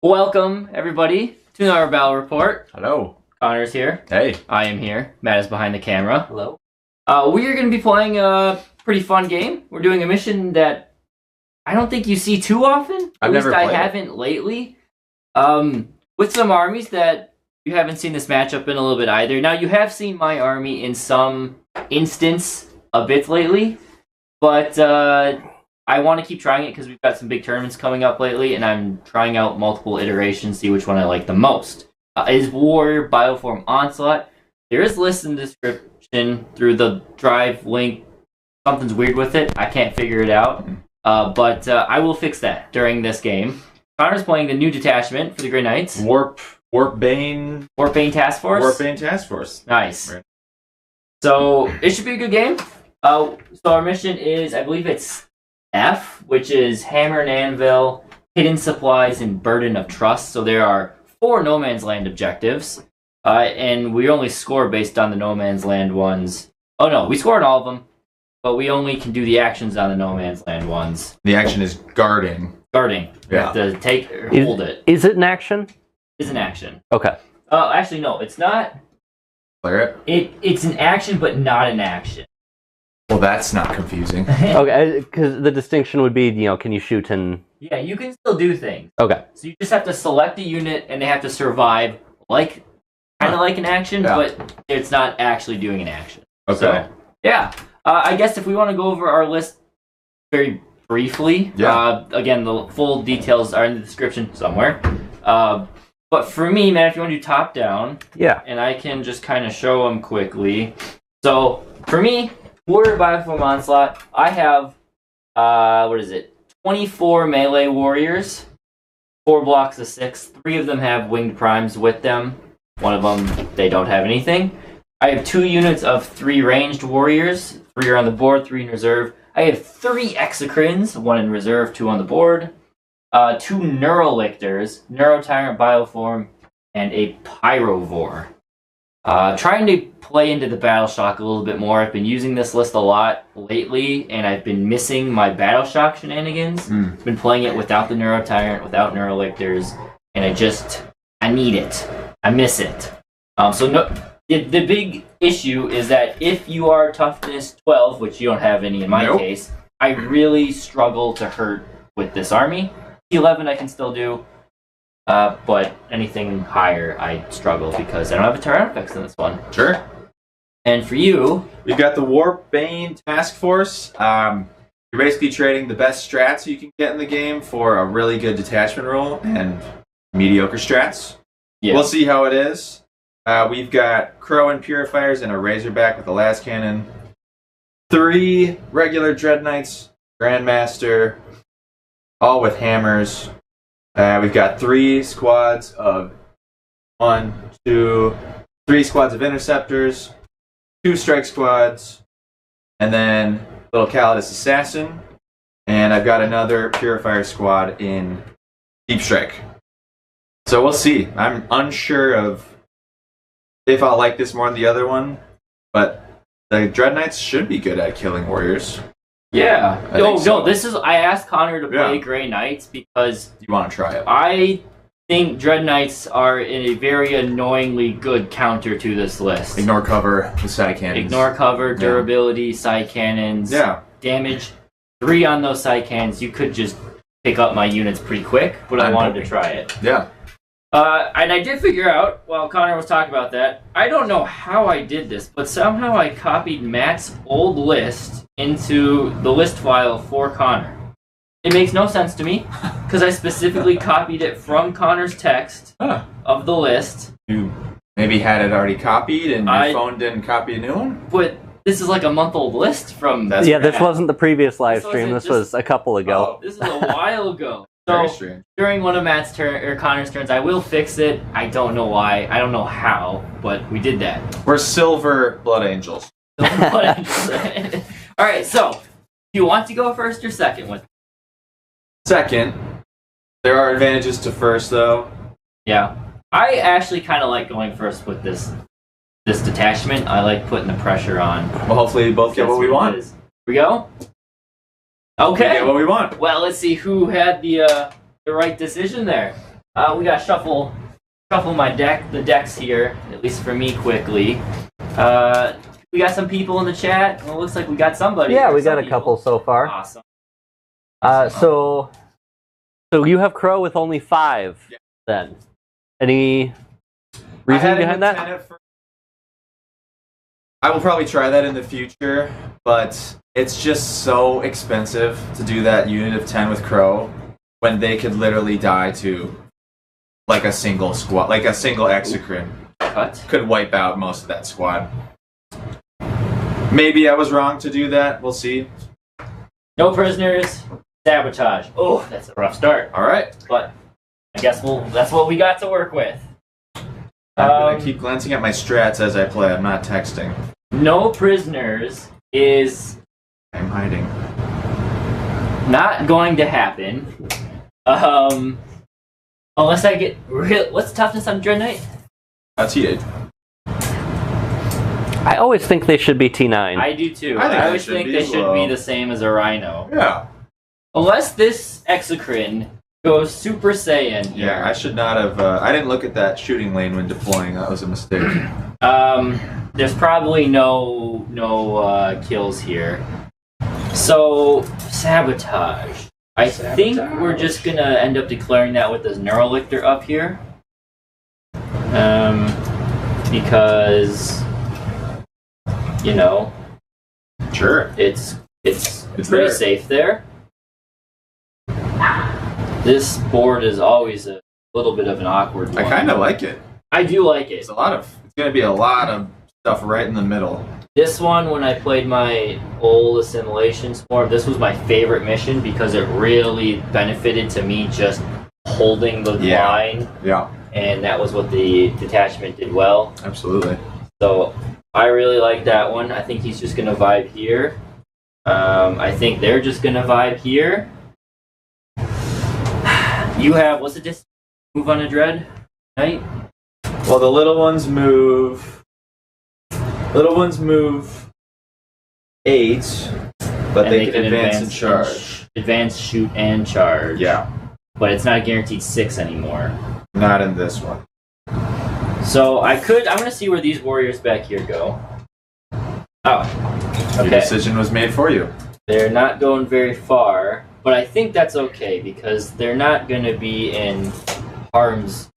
Welcome, everybody, to our battle report. Hello. Connor's here. Hey. I am here. Matt is behind the camera. Hello. We are going to be playing a pretty fun game. We're doing a mission that I don't think you see too often. I've never played. I played haven't lately. With some armies that you haven't seen this matchup in a little bit either. Now, you have seen my army in some instance a bit lately, but I want to keep trying it because we've got some big tournaments coming up lately, and I'm trying out multiple iterations, see which one I like the most. Is Warrior Bioform Onslaught. There is list in the description through the drive link. Something's weird with it. I can't figure it out, but I will fix that during this game. Connor's playing the new detachment for the Grey Knights. Warpbane Task Force? Warpbane Task Force. Nice. Right. So, it should be a good game. So our mission is, I believe it's F, which is Hammer and Anvil, Hidden Supplies, and Burden of Trust. So there are 4 No Man's Land objectives, and we only score based on the No Man's Land ones. Oh no, we score on all of them, but we only can do the actions on the No Man's Land ones. The action is guarding. Guarding. You Yeah. have to take or hold it. Is it an action? It's an action. Okay. Actually, no, it's not. Clear it. It's an action, but not an action. Well, that's not confusing. Okay, because the distinction would be, can you shoot and... Yeah, you can still do things. Okay. So you just have to select a unit, and they have to survive, kind of like an action, but it's not actually doing an action. Okay. So, yeah. I guess if we want to go over our list very briefly, again, the full details are in the description somewhere. But for me, man, if you want to do top-down, yeah, and I can just kind of show them quickly. So, for me, Warrior Bioform Onslaught, I have, 24 melee warriors, 4 blocks of 6. 3 of them have winged primes with them. 1 of them, they don't have anything. I have 2 units of 3 ranged warriors. 3 are on the board, 3 in reserve. I have 3 exocrines, 1 in reserve, 2 on the board. 2 Neurolictors, Neurotyrant Bioform, and a Pyrovore. Trying to play into the Battle Shock a little bit more. I've been using this list a lot lately, and I've been missing my Battle Shock shenanigans. I've been playing it without the Neurotyrant, without Neurolictors, and I need it. I miss it. The big issue is that if you are toughness 12, which you don't have any in my case, I really struggle to hurt with this army. 11 I can still do. But anything higher, I struggle because I don't have a Tyranids in this one. Sure. And for you, We've got the Warpbane Task Force. You're basically trading the best strats you can get in the game for a really good detachment roll and mediocre strats. yeah. We'll see how it is. We've got Crow and Purifiers and a Razorback with a Las Cannon. 3 regular Dread Knights, Grandmaster, all with hammers. We've got 3 squads of 3 squads of Interceptors, 2 Strike Squads, and then little Calidus Assassin. And I've got another Purifier squad in Deep Strike. So we'll see. I'm unsure of if I'll like this more than the other one, but the Dread Knights should be good at killing warriors. Yeah. So. I asked Connor to play Grey Knights because You want to try it? I think Dread Knights are a very annoyingly good counter to this list. Ignore cover, the side cannons. Ignore cover, durability, side cannons. Yeah. Damage. 3 on those side cannons. You could just pick up my units pretty quick, but I wanted to try it. Yeah. And I did figure out, while Connor was talking about that, I don't know how I did this, but somehow I copied Matt's old list into the list file for Connor. It makes no sense to me, because I specifically copied it from Connor's text of the list. You maybe had it already copied and your phone didn't copy a new one? But this is like a month-old list from... this wasn't the previous live stream. This was a couple ago. This is a while ago. Very So, strange. during one of Matt's or Connor's turns, I will fix it. I don't know why. I don't know how, but we did that. We're Silver Blood Angels. Alright, so, do you want to go first or second with? Second, there are advantages to first, though. Yeah. I actually kind of like going first with this detachment. I like putting the pressure on. Well, hopefully we both get what we want. Here we go. Okay. We get what we want. Well, let's see who had the right decision there. We gotta shuffle the decks here, at least for me, quickly. We got some people in the chat. Well, it looks like we got somebody. Yeah, we some got a people. couple so far. Awesome. So you have Crow with only 5. Yeah. Then, any reason behind that? I will probably try that in the future, but it's just so expensive to do that unit of 10 with Crow when they could literally die to like a single squad, like a single exocrine. Cut. Could wipe out most of that squad. Maybe I was wrong to do that. We'll see. No prisoners. Sabotage. Oh, that's a rough start. All right. But I guess that's what we got to work with. I'm gonna keep glancing at my strats as I play. I'm not texting. No prisoners is I'm hiding. not going to happen. Unless I get real. What's toughness on Dread Knight? That's T8. I always think they should be T9. I do too. I think I always think they should be the same as a Rhino. Yeah. Unless this Exocrine goes Super Saiyan here. Yeah, I should not have. I didn't look at that shooting lane when deploying. That was a mistake. There's probably no kills here. So sabotage. I think we're just gonna end up declaring that with this Neurolictor up here. Because you know, Sure. it's pretty there. safe there. This board is always a little bit of an awkward one. I kind of like it. I do like it. It's gonna be a lot of stuff right in the middle. This one, when I played my old Assimilation Swarm, this was my favorite mission because it really benefited to me just holding the line. Yeah. And that was what the detachment did well. Absolutely. So I really like that one. I think he's just going to vibe here. I think they're just going to vibe here. You have, what's the distance? Move on a Dread, right? Well, the little ones move. Little ones move 8, but they can advance and charge. Advance, shoot, and charge. Yeah. But it's not guaranteed 6 anymore. Not in this one. So I'm going to see where these warriors back here go. Oh, Your okay. decision was made for you. They're not going very far, but I think that's okay because they're not going to be in harm's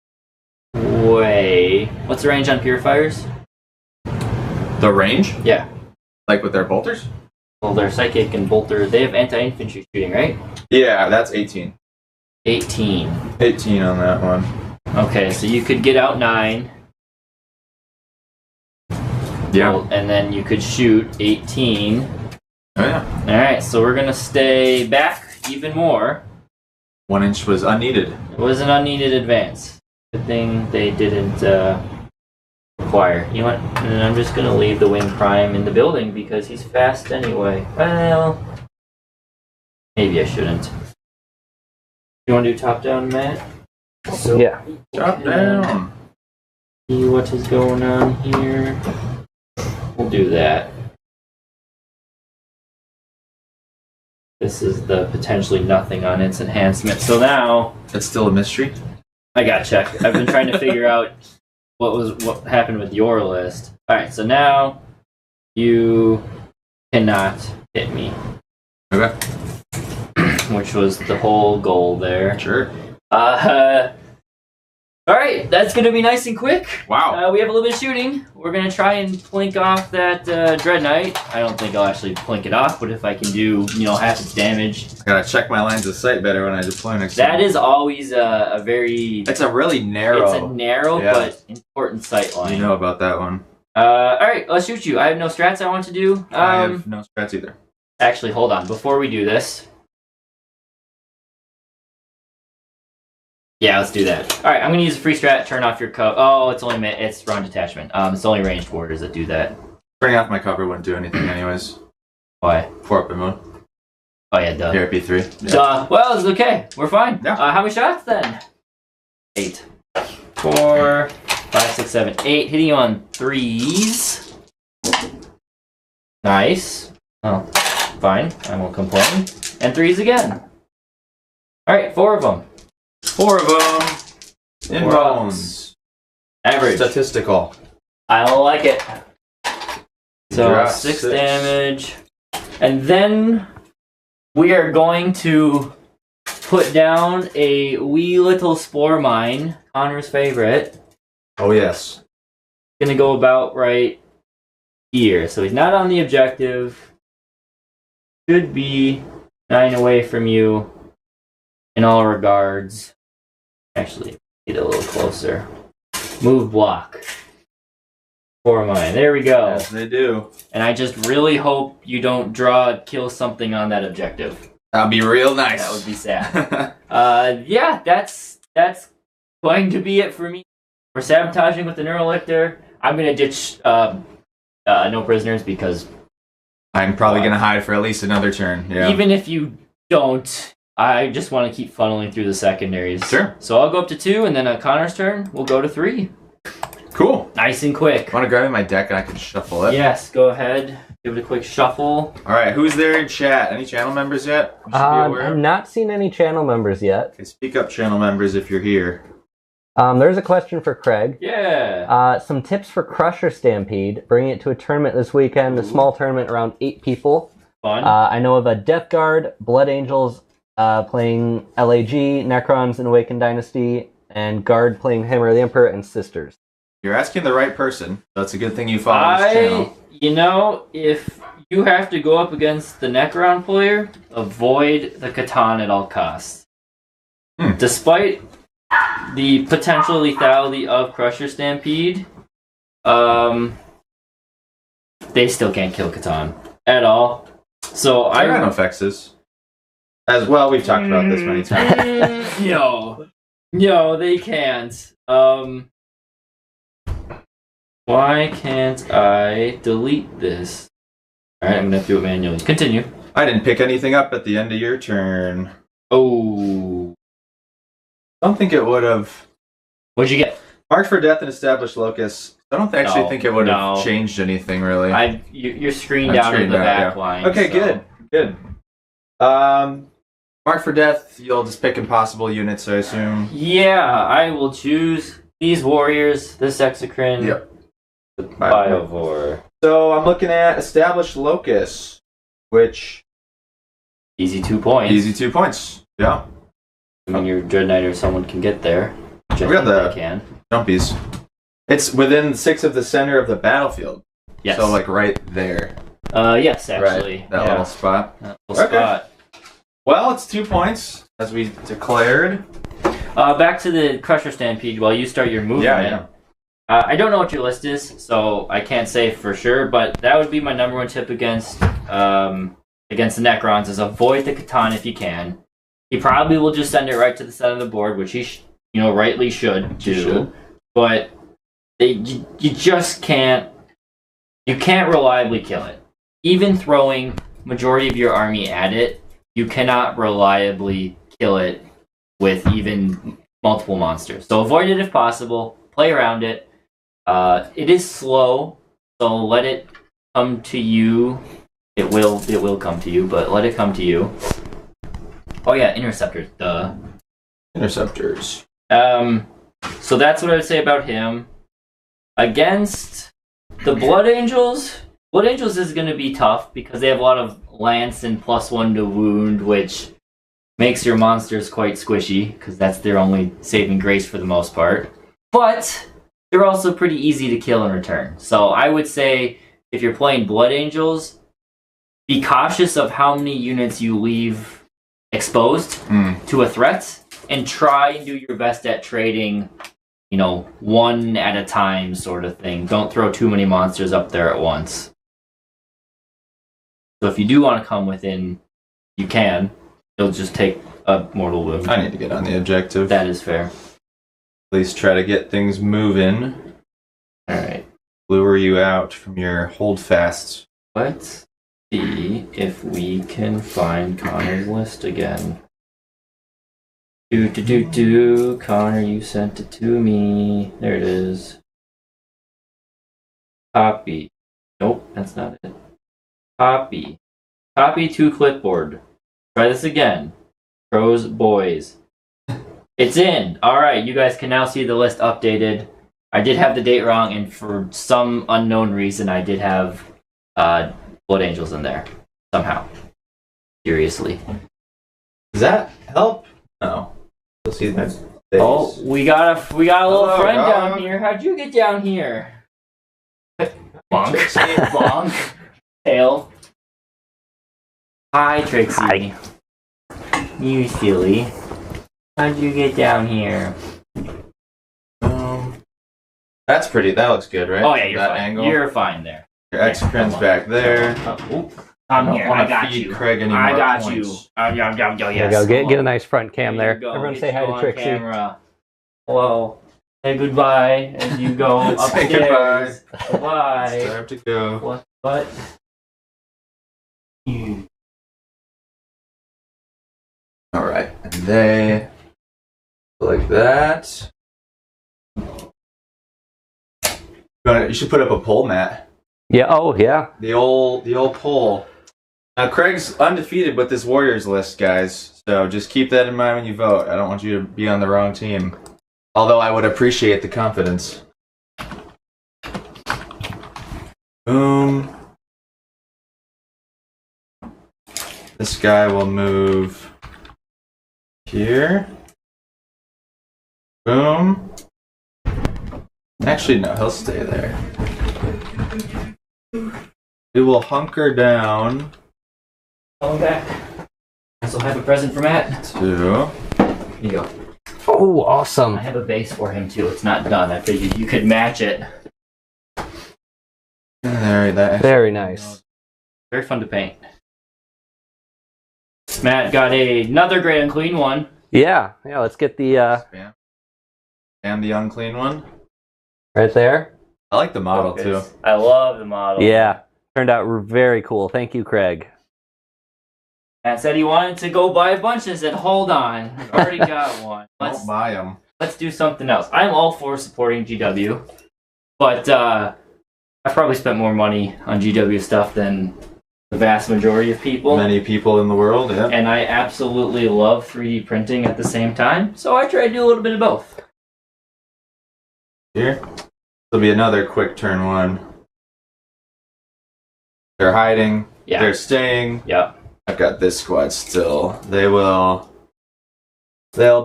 way. What's the range on purifiers? The range? Yeah. Like with their bolters? Well, they're psychic and bolter. They have anti-infantry shooting, right? Yeah, that's 18. 18. 18 on that one. Okay, so you could get out 9. Yeah. Well, and then you could shoot 18. Oh, yeah. Alright, so we're going to stay back even more. 1 inch was unneeded. It was an unneeded advance. Good thing they didn't require. You know what? And I'm just going to leave the Wing Prime in the building because he's fast anyway. Well, maybe I shouldn't. You want to do top-down, Matt? So, Yeah. Drop down. See what is going on here. We'll do that. This is the potentially nothing on its enhancement. So now It's still a mystery. I got checked. I've been trying to figure out what happened with your list. All right, so now you cannot hit me, Okay. which was the whole goal there. Sure. All right, that's gonna be nice and quick. Wow. We have a little bit of shooting. We're gonna try and plink off that Dread Knight. I don't think I'll actually plink it off, but if I can do, half its damage. I gotta check my lines of sight better when I deploy next That time. is always a very... It's a really narrow. It's a narrow but important sight line. You know about that one. All right, let's shoot you. I have no strats I want to do. I have no strats either. Actually, hold on. Before we do this... Yeah, let's do that. All right, I'm going to use a free strat, turn off your cover. Oh, it's wrong detachment. It's only ranged warriors that do that. Turning off my cover wouldn't do anything anyways. Why? 4-up and mode. Oh, yeah, duh. PRP 3. Yeah. Duh. Well, it's okay. We're fine. Yeah. How many shots then? 8. 4, 5, 6, 7, 8. Hitting you on 3s. Nice. Oh, fine. I won't complain. And 3s again. All right, 4 of them. 4 of them. In Four bones. Average. Statistical. I like it. So Drop 6 6. damage. And then we are going to put down a wee little spore mine, Connor's favorite. Oh, yes. Gonna go about right here. So he's not on the objective. Should be 9 away from you in all regards. Actually, get a little closer. Move block. For mine. There we go. Yes, they do. And I just really hope you don't kill something on that objective. That'd be real nice. That would be sad. Yeah, that's going to be it for me. For sabotaging with the Neurolictor, I'm gonna ditch no prisoners because I'm probably going to hide for at least another turn. Yeah. even if you don't, I just want to keep funneling through the secondaries. Sure. So I'll go up to 2, and then at Connor's turn, we'll go to 3. Cool. Nice and quick. Want to grab my deck and I can shuffle it? Yes, go ahead. Give it a quick shuffle. All right. Who's there in chat? Any channel members yet? We should be aware I've of? not seen any channel members yet. Okay, speak up, channel members, if you're here. There's a question for Craig. Yeah. Some tips for Crusher Stampede. Bringing it to a tournament this weekend, a small tournament around 8 people. Fun. I know of a Death Guard, Blood Angels playing LAG, Necrons in Awakened Dynasty, and Guard playing Hammer of the Emperor and Sisters. You're asking the right person. That's a good thing you follow this channel. You know, if you have to go up against the Necron player, avoid the Catan at all costs. Despite the potential lethality of Crusher Stampede, they still can't kill Catan at all. So Tyrannophexes. As well, we've talked about this many times. No, they can't. Why can't I delete this? Alright, I'm gonna do it manually. Continue. I didn't pick anything up at the end of your turn. Oh. I don't think it would have. What'd you get? Marked for Death and Established Locus. I don't actually think it would have changed anything, really. You're screened down in the back line. Okay, so. good. Marked for Death, you'll just pick impossible units, I assume. Yeah, I will choose these warriors, this Exocrine, Yep. the Biovore. So I'm looking at Established Locus, which... Easy 2 points. Easy 2 points, yeah. I mean, your Dread Knight or someone can get there. Which I We got think the- they can. Jumpies. It's within 6 of the center of the battlefield. Yes. So, like, right there. Yes, actually. Right, that little spot. That little Okay. spot. Well, it's 2 points, as we declared. Back to the Crusher Stampede while you start your movement. Yeah. I don't know what your list is, so I can't say for sure, but that would be my number 1 tip against the Necrons, is avoid the Catan if you can. He probably will just send it right to the center of the board, which he rightly should do. But you just can't reliably kill it. Even throwing majority of your army at it, you cannot reliably kill it with even multiple monsters. So avoid it if possible. Play around it. It is slow, so let it come to you. It will come to you, but let it come to you. Oh yeah, Interceptors. Duh. Interceptors. So that's what I would say about him. Against the Blood Angels is going to be tough because they have a lot of lance and +1 to wound, which makes your monsters quite squishy because that's their only saving grace for the most part. But they're also pretty easy to kill in return. So I would say if you're playing Blood Angels, be cautious of how many units you leave exposed to a threat, and try and do your best at trading, one at a time sort of thing. Don't throw too many monsters up there at once. So if you do want to come within, you can. You'll just take a mortal wound. I need to get on the objective. That is fair. At least try to get things moving. Alright. Lure you out from your holdfasts. Let's see if we can find Connor's list again. Connor, you sent it to me. There it is. Copy. Nope, that's not it. Copy. Copy to clipboard. Try this again. Pros, boys. It's in. All right, you guys can now see the list updated. I did have the date wrong, and for some unknown reason, I did have Blood Angels in there somehow. Seriously. Does that help? No. You'll see that. Oh, we got a little Hello, friend dog. down here. How'd you get down here? Bonk. Bonk. Tail. Hi, Trixie. Hi. You silly. How'd you get down here? That's pretty. That looks good, right? Oh yeah, you're that fine. angle. You're fine there. Your exocrin's back there. I'm here. wanna I got feed you. Craig any I more got points. you. There Yes. you go. Get a nice front cam there. you go. Everyone Get say hi you to on Trixie. camera. Hello. Say goodbye as you go Say upstairs. It's Goodbye. time to go. What? All right, and they like that. You should put up a poll, Matt. Yeah. Oh, yeah. The old poll. Now Craig's undefeated with this Warriors list, guys. So just keep that in mind when you vote. I don't want you to be on the wrong team. Although I would appreciate the confidence. Boom. This guy will move here. Boom. Actually, no, he'll stay there. We will hunker down Coming back. I still have a present for Matt. to. Here you go. Oh, awesome. I have a base for him too. It's not done. I figured you could match it. There, that. Very nice. Very fun to paint. Matt got another great unclean one. Yeah. Yeah. Let's get the Spam. And the unclean one. right there. I like the model Focus. too. I love the model. Yeah. Turned out very cool. Thank you, Craig. Matt said he wanted to go buy a bunch and I said, hold on. I've already got one. Don't buy them. Let's do something else. I'm all for supporting GW, but I've probably spent more money on GW stuff than the vast majority of people. Many people in the world, yeah. And I absolutely love 3D printing at the same time, so I try to do a little bit of both. Here. There'll be another quick turn one. They're hiding. Yeah. They're staying. Yep. I've got this squad still. They'll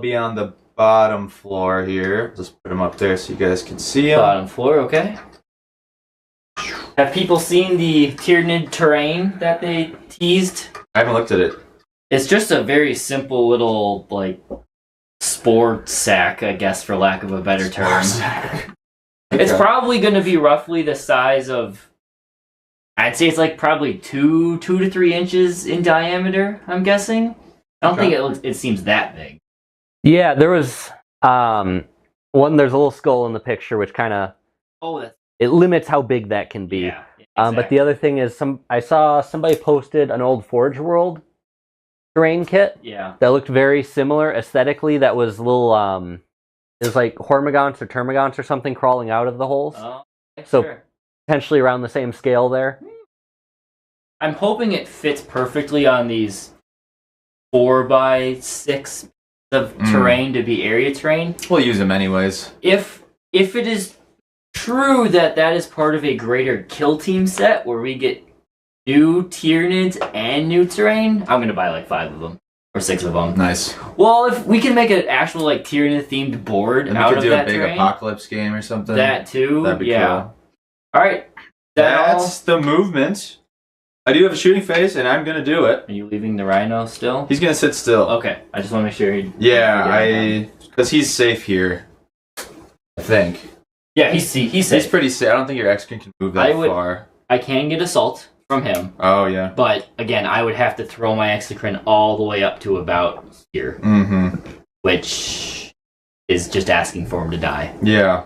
be on the bottom floor here. Just put them up there so you guys can see them. Bottom floor, okay. Have people seen the Tyranid terrain that they teased? I haven't looked at it. It's just a very simple little, like, spore sack, I guess, for lack of a better term. It's probably going to be roughly the size of, I'd say it's like probably 2 to 3 inches in diameter, I'm guessing. I don't think it seems that big. Yeah. There was one. There's a little skull in the picture, which kind of it limits how big that can be. Yeah, But the other thing is, I saw somebody posted an old Forge World terrain kit. Yeah. That looked very similar aesthetically. That was little, it was like Hormagaunts or Termagants or something crawling out of the holes. Oh, So- sure. Potentially around the same scale there. I'm hoping it fits perfectly on these 4x6 of terrain to be area terrain. We'll use them anyways. If it is true that is part of a greater kill team set where we get new Tyranids and new terrain, I'm gonna buy like 5 of them or 6 of them. Nice. Well, if we can make an actual like Tyranid themed board And we out could of do that a big terrain, apocalypse game or something. that too, That'd be yeah. cool. All right, That's the movement. I do have a shooting phase, and I'm gonna do it. Are you leaving the Rhino still? He's gonna sit still. Okay, I just want to make sure he. Yeah, because he's safe here. I think Yeah, he's safe. he's pretty safe. I don't think your X-Kin can move that far. I can get assault from him, Oh yeah. but again, I would have to throw my exocrine all the way up to about here, Mm-hmm. which is just asking for him to die. Yeah.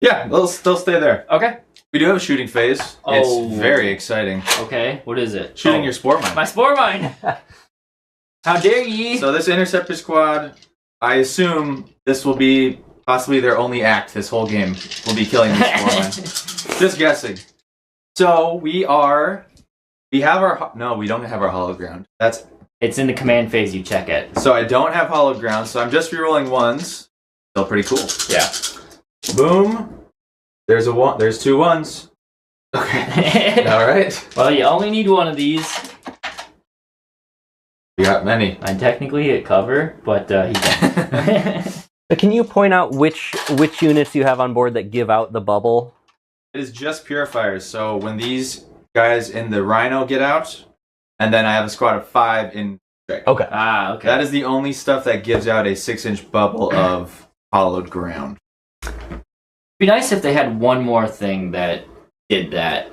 Yeah, they'll stay there. Okay. We do have a shooting phase. Oh. It's very exciting. Okay. What is it? Shooting your spore mine. My spore mine. How dare ye? So this interceptor squad, I assume this will be possibly their only act this whole game. Will be killing this spore mine. Just guessing. So we have our no, we don't have our hollow ground. That's It's in the command phase. You check it. So I don't have hollowed ground, so I'm just rerolling ones. Still pretty cool. Yeah. Boom. There's a one. There's 2 ones. Okay. All right. Well, you only need one of these. We got many. I technically hit cover, but he can't. Can you point out which units you have on board that give out the bubble? It is just purifiers. So when these guys in the Rhino get out, and then I have a squad of 5 in strike. Okay. Ah, okay. That is the only stuff that gives out a 6-inch bubble of hollowed ground. It'd be nice if they had one more thing that did that.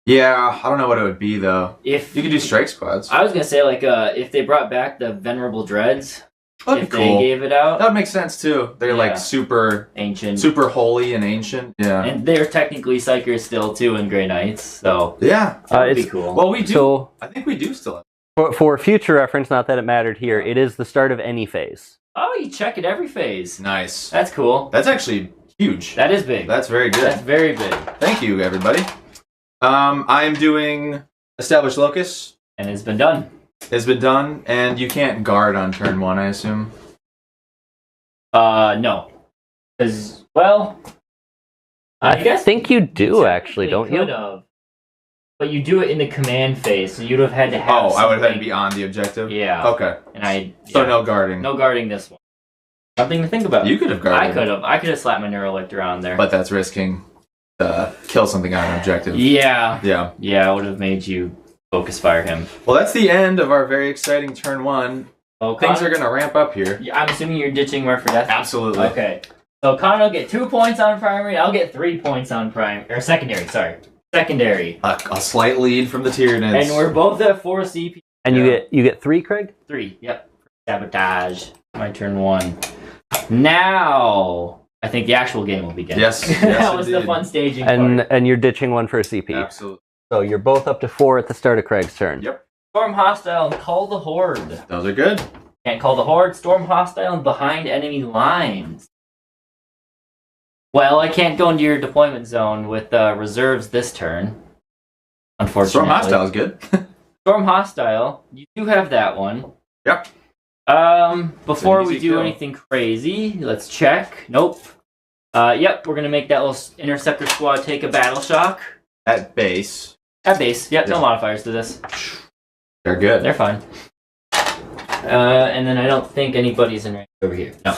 Yeah, I don't know what it would be though. If You could do strike squads. I was gonna say, like, if they brought back the Venerable Dreads, That'd if be cool. they gave it out, That would make sense too. They're Yeah. like super ancient, holy and ancient. Yeah. and they're technically Psychers still too in Grey Knights, so Yeah. that would be It's- cool. Well, we do. So I think we do still have. for future reference, not that it mattered here, it is the start of any phase. Oh, you check it every phase. Nice. That's cool. That's actually huge. That is big. That's very good. That's very big. Thank you, everybody. I am doing Established Locus. And it's been done. It's been done, and you can't guard on turn 1, I assume. No. Because, well, I guess think you do, actually, don't could you? have. But you do it in the command phase, so you'd have had to have I would have had to something- be on the objective? Yeah. Okay. And So yeah, no guarding. no guarding this one. Something to think about. You could have guarded. I could have slapped my Neurolictor on there. But that's risking kill something on an objective. Yeah. Yeah. Yeah, I would have made you focus fire him. Well, that's the end of our very exciting turn 1. Oh, Things are going to ramp up here. I'm assuming you're ditching Mark for Death? Absolutely. Okay. So Connor will get 2 points on primary. I'll get 3 points on secondary. Sorry, secondary. A slight lead from the Tyranids. And we're both at 4 CP. And Yeah. you get 3, Craig? 3. Yep. Sabotage. My turn 1. Now I think the actual game will begin. Yes. That was the indeed. fun staging And part. and you're ditching 1 for a CP. Absolutely. So you're both up to 4 at the start of Craig's turn. Yep. Storm hostile and call the horde. Those are good. Can't call the horde. Storm hostile and behind enemy lines. Well, I can't go into your deployment zone with reserves this turn. Unfortunately. Storm Hostile is good. Storm hostile. You do have that one. Yep. Before we easy do kill. anything crazy, let's check. Nope. Yep, we're gonna make that little interceptor squad take a battle shock. At base, At base. Yep, no Yeah. modifiers to this. they're good. They're fine. And then I don't think anybody's in range over here. No.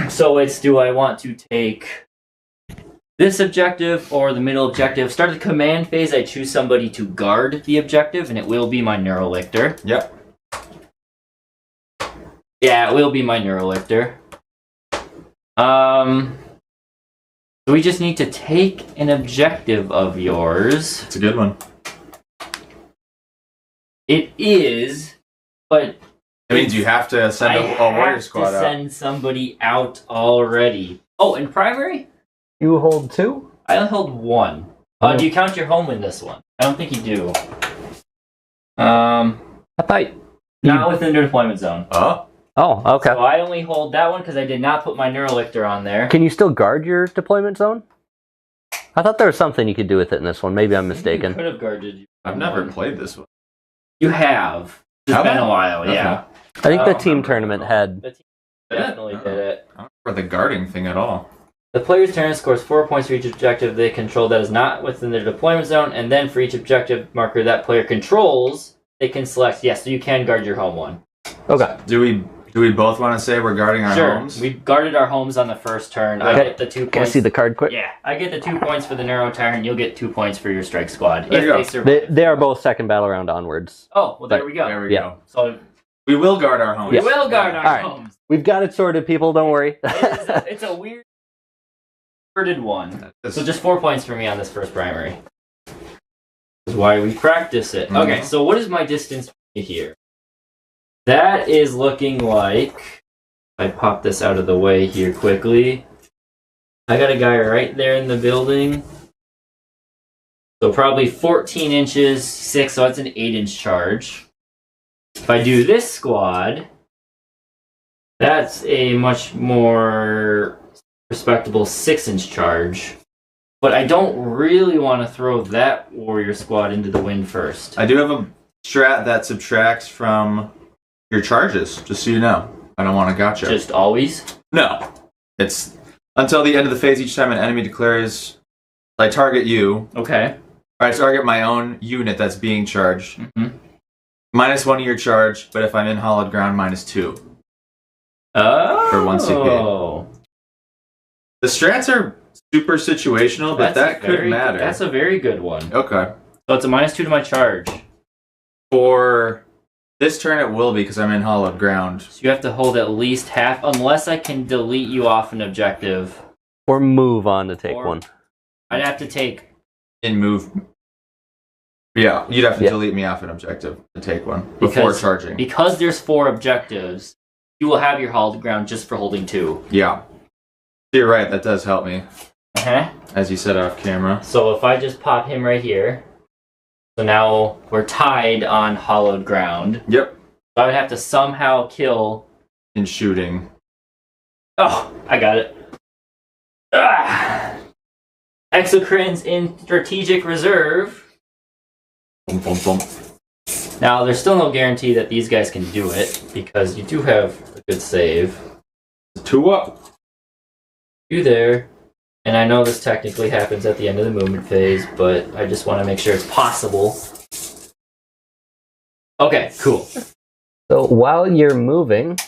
So it's, do I want to take this objective or the middle objective? Start the command phase, I choose somebody to guard the objective, and it will be my Neurolictor. Yep. Yeah, it will be my Neurolictor. So we just need to take an objective of yours. It's a good one. It is, but It means you have to send a warrior squad to out. send somebody out already. Oh, in primary, You hold 2? I only hold 1. Do you count your home in this one? I don't think you do. I thought. Not within the deployment zone. Oh, Oh, okay. So I only hold that one because I did not put my Neurolictor on there. Can you still guard your deployment zone? I thought there was something you could do with it in this one. Maybe I'm mistaken. Could have guarded you. I've never played this one. You have. It's Have been I? a while, Okay. yeah. I think the I don't team remember. tournament had. The team definitely did it. I don't remember the guarding thing at all. The player's turn scores 4 points for each objective they control that is not within their deployment zone, and then for each objective marker that player controls, they can select. Yes, so you can guard your home one. Okay. Do we both want to say we're guarding our Sure. homes? We guarded our homes on the first turn. I Okay. get the 2 Can I points. see the card quick? Yeah, I get the 2 points for the Neuro Tyrant. You'll get 2 points for your Strike Squad. There if you go. they survive. They are both second battle round onwards. Oh, well, there we go. There we Yeah. go. So We will guard our homes. we will guard our All right. homes. We've got it sorted, people. Don't worry. It's a weird worded one. That's- So just 4 points for me on this first primary. This is why we practice it. Mhm. Okay, so what is my distance here? That is looking like, if I pop this out of the way here quickly, I got a guy right there in the building. So probably 14 inches, 6, so that's an 8-inch charge. If I do this squad, that's a much more respectable 6-inch charge. But I don't really want to throw that warrior squad into the wind first. I do have a strat that subtracts from your charges, just so you know. I don't want to gotcha. Just always? No. It's until the end of the phase each time an enemy declares I target you. Okay. Or I target my own unit that's being charged. Mm-hmm. -1 of your charge, but if I'm in hollowed ground, -2. Oh. For 1 CP. The strats are super situational, but that could matter. That's a very good one. Okay. So it's a -2 to my charge. For this turn it will be because I'm in hollowed ground. So you have to hold at least half, unless I can delete you off an objective. Or move on to take one. I'd have to take... In move. Yeah, you'd have to delete me off an objective to take one before charging. Because there's 4 objectives, you will have your hollowed ground just for holding 2. Yeah. You're right, that does help me. Uh-huh. As you said off camera. So if I just pop him right here, so now we're tied on hollowed ground. Yep. So I would have to somehow kill... In shooting. Oh, I got it. Ah! Exocrines in strategic reserve. Boom, boom, boom. Now, there's still no guarantee that these guys can do it, because you do have a good save. 2 up. You there. And I know this technically happens at the end of the movement phase, but I just want to make sure it's possible. Okay, cool. So while you're moving,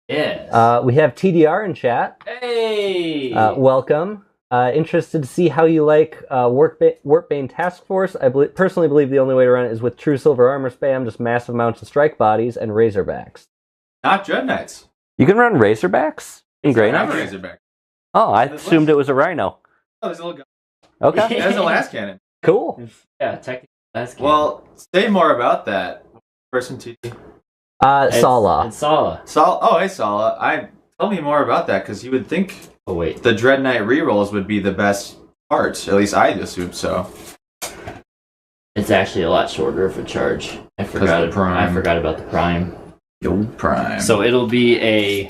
Yeah. we have TDR in chat. Hey! Welcome. Interested to see how you like Warpbane Task Force. I personally believe the only way to run it is with true silver armor spam, just massive amounts of strike bodies, and Razorbacks. Not Dread Knights. You can run Razorbacks in Grey I have Knights? a Razorback. Oh, I assumed it was a Rhino. Oh, there's a little guy. Okay. That's a last cannon. Cool. Yeah, technically that's good. Well, say more about that. Person TD. Sala. It's Sala. Oh, hey, Sala. Tell me more about that, because you would think Oh, wait. the Dread Knight rerolls would be the best part. At least I assume so. It's actually a lot shorter of a charge. I forgot about the prime. Yo, prime. So it'll be a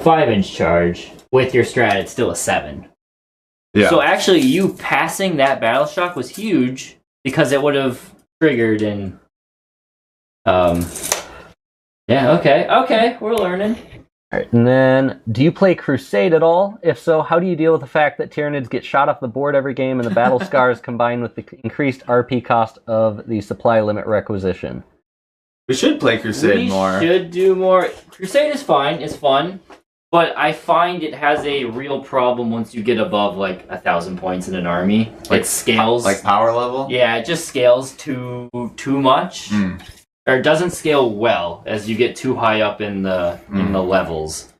5-inch charge. With your strat, it's still a 7. Yeah. So actually, you passing that battle shock was huge because it would have triggered and. Yeah. Okay. We're learning. All right, and then, do you play Crusade at all? If so, how do you deal with the fact that Tyranids get shot off the board every game and the battle scars combined with the increased RP cost of the supply limit requisition? We should play Crusade more. We should do more. Crusade is fine. It's fun. But I find it has a real problem once you get above, 1,000 points in an army. It scales. Like power level? Yeah, it just scales too much. Or it doesn't scale well as you get too high up in the levels.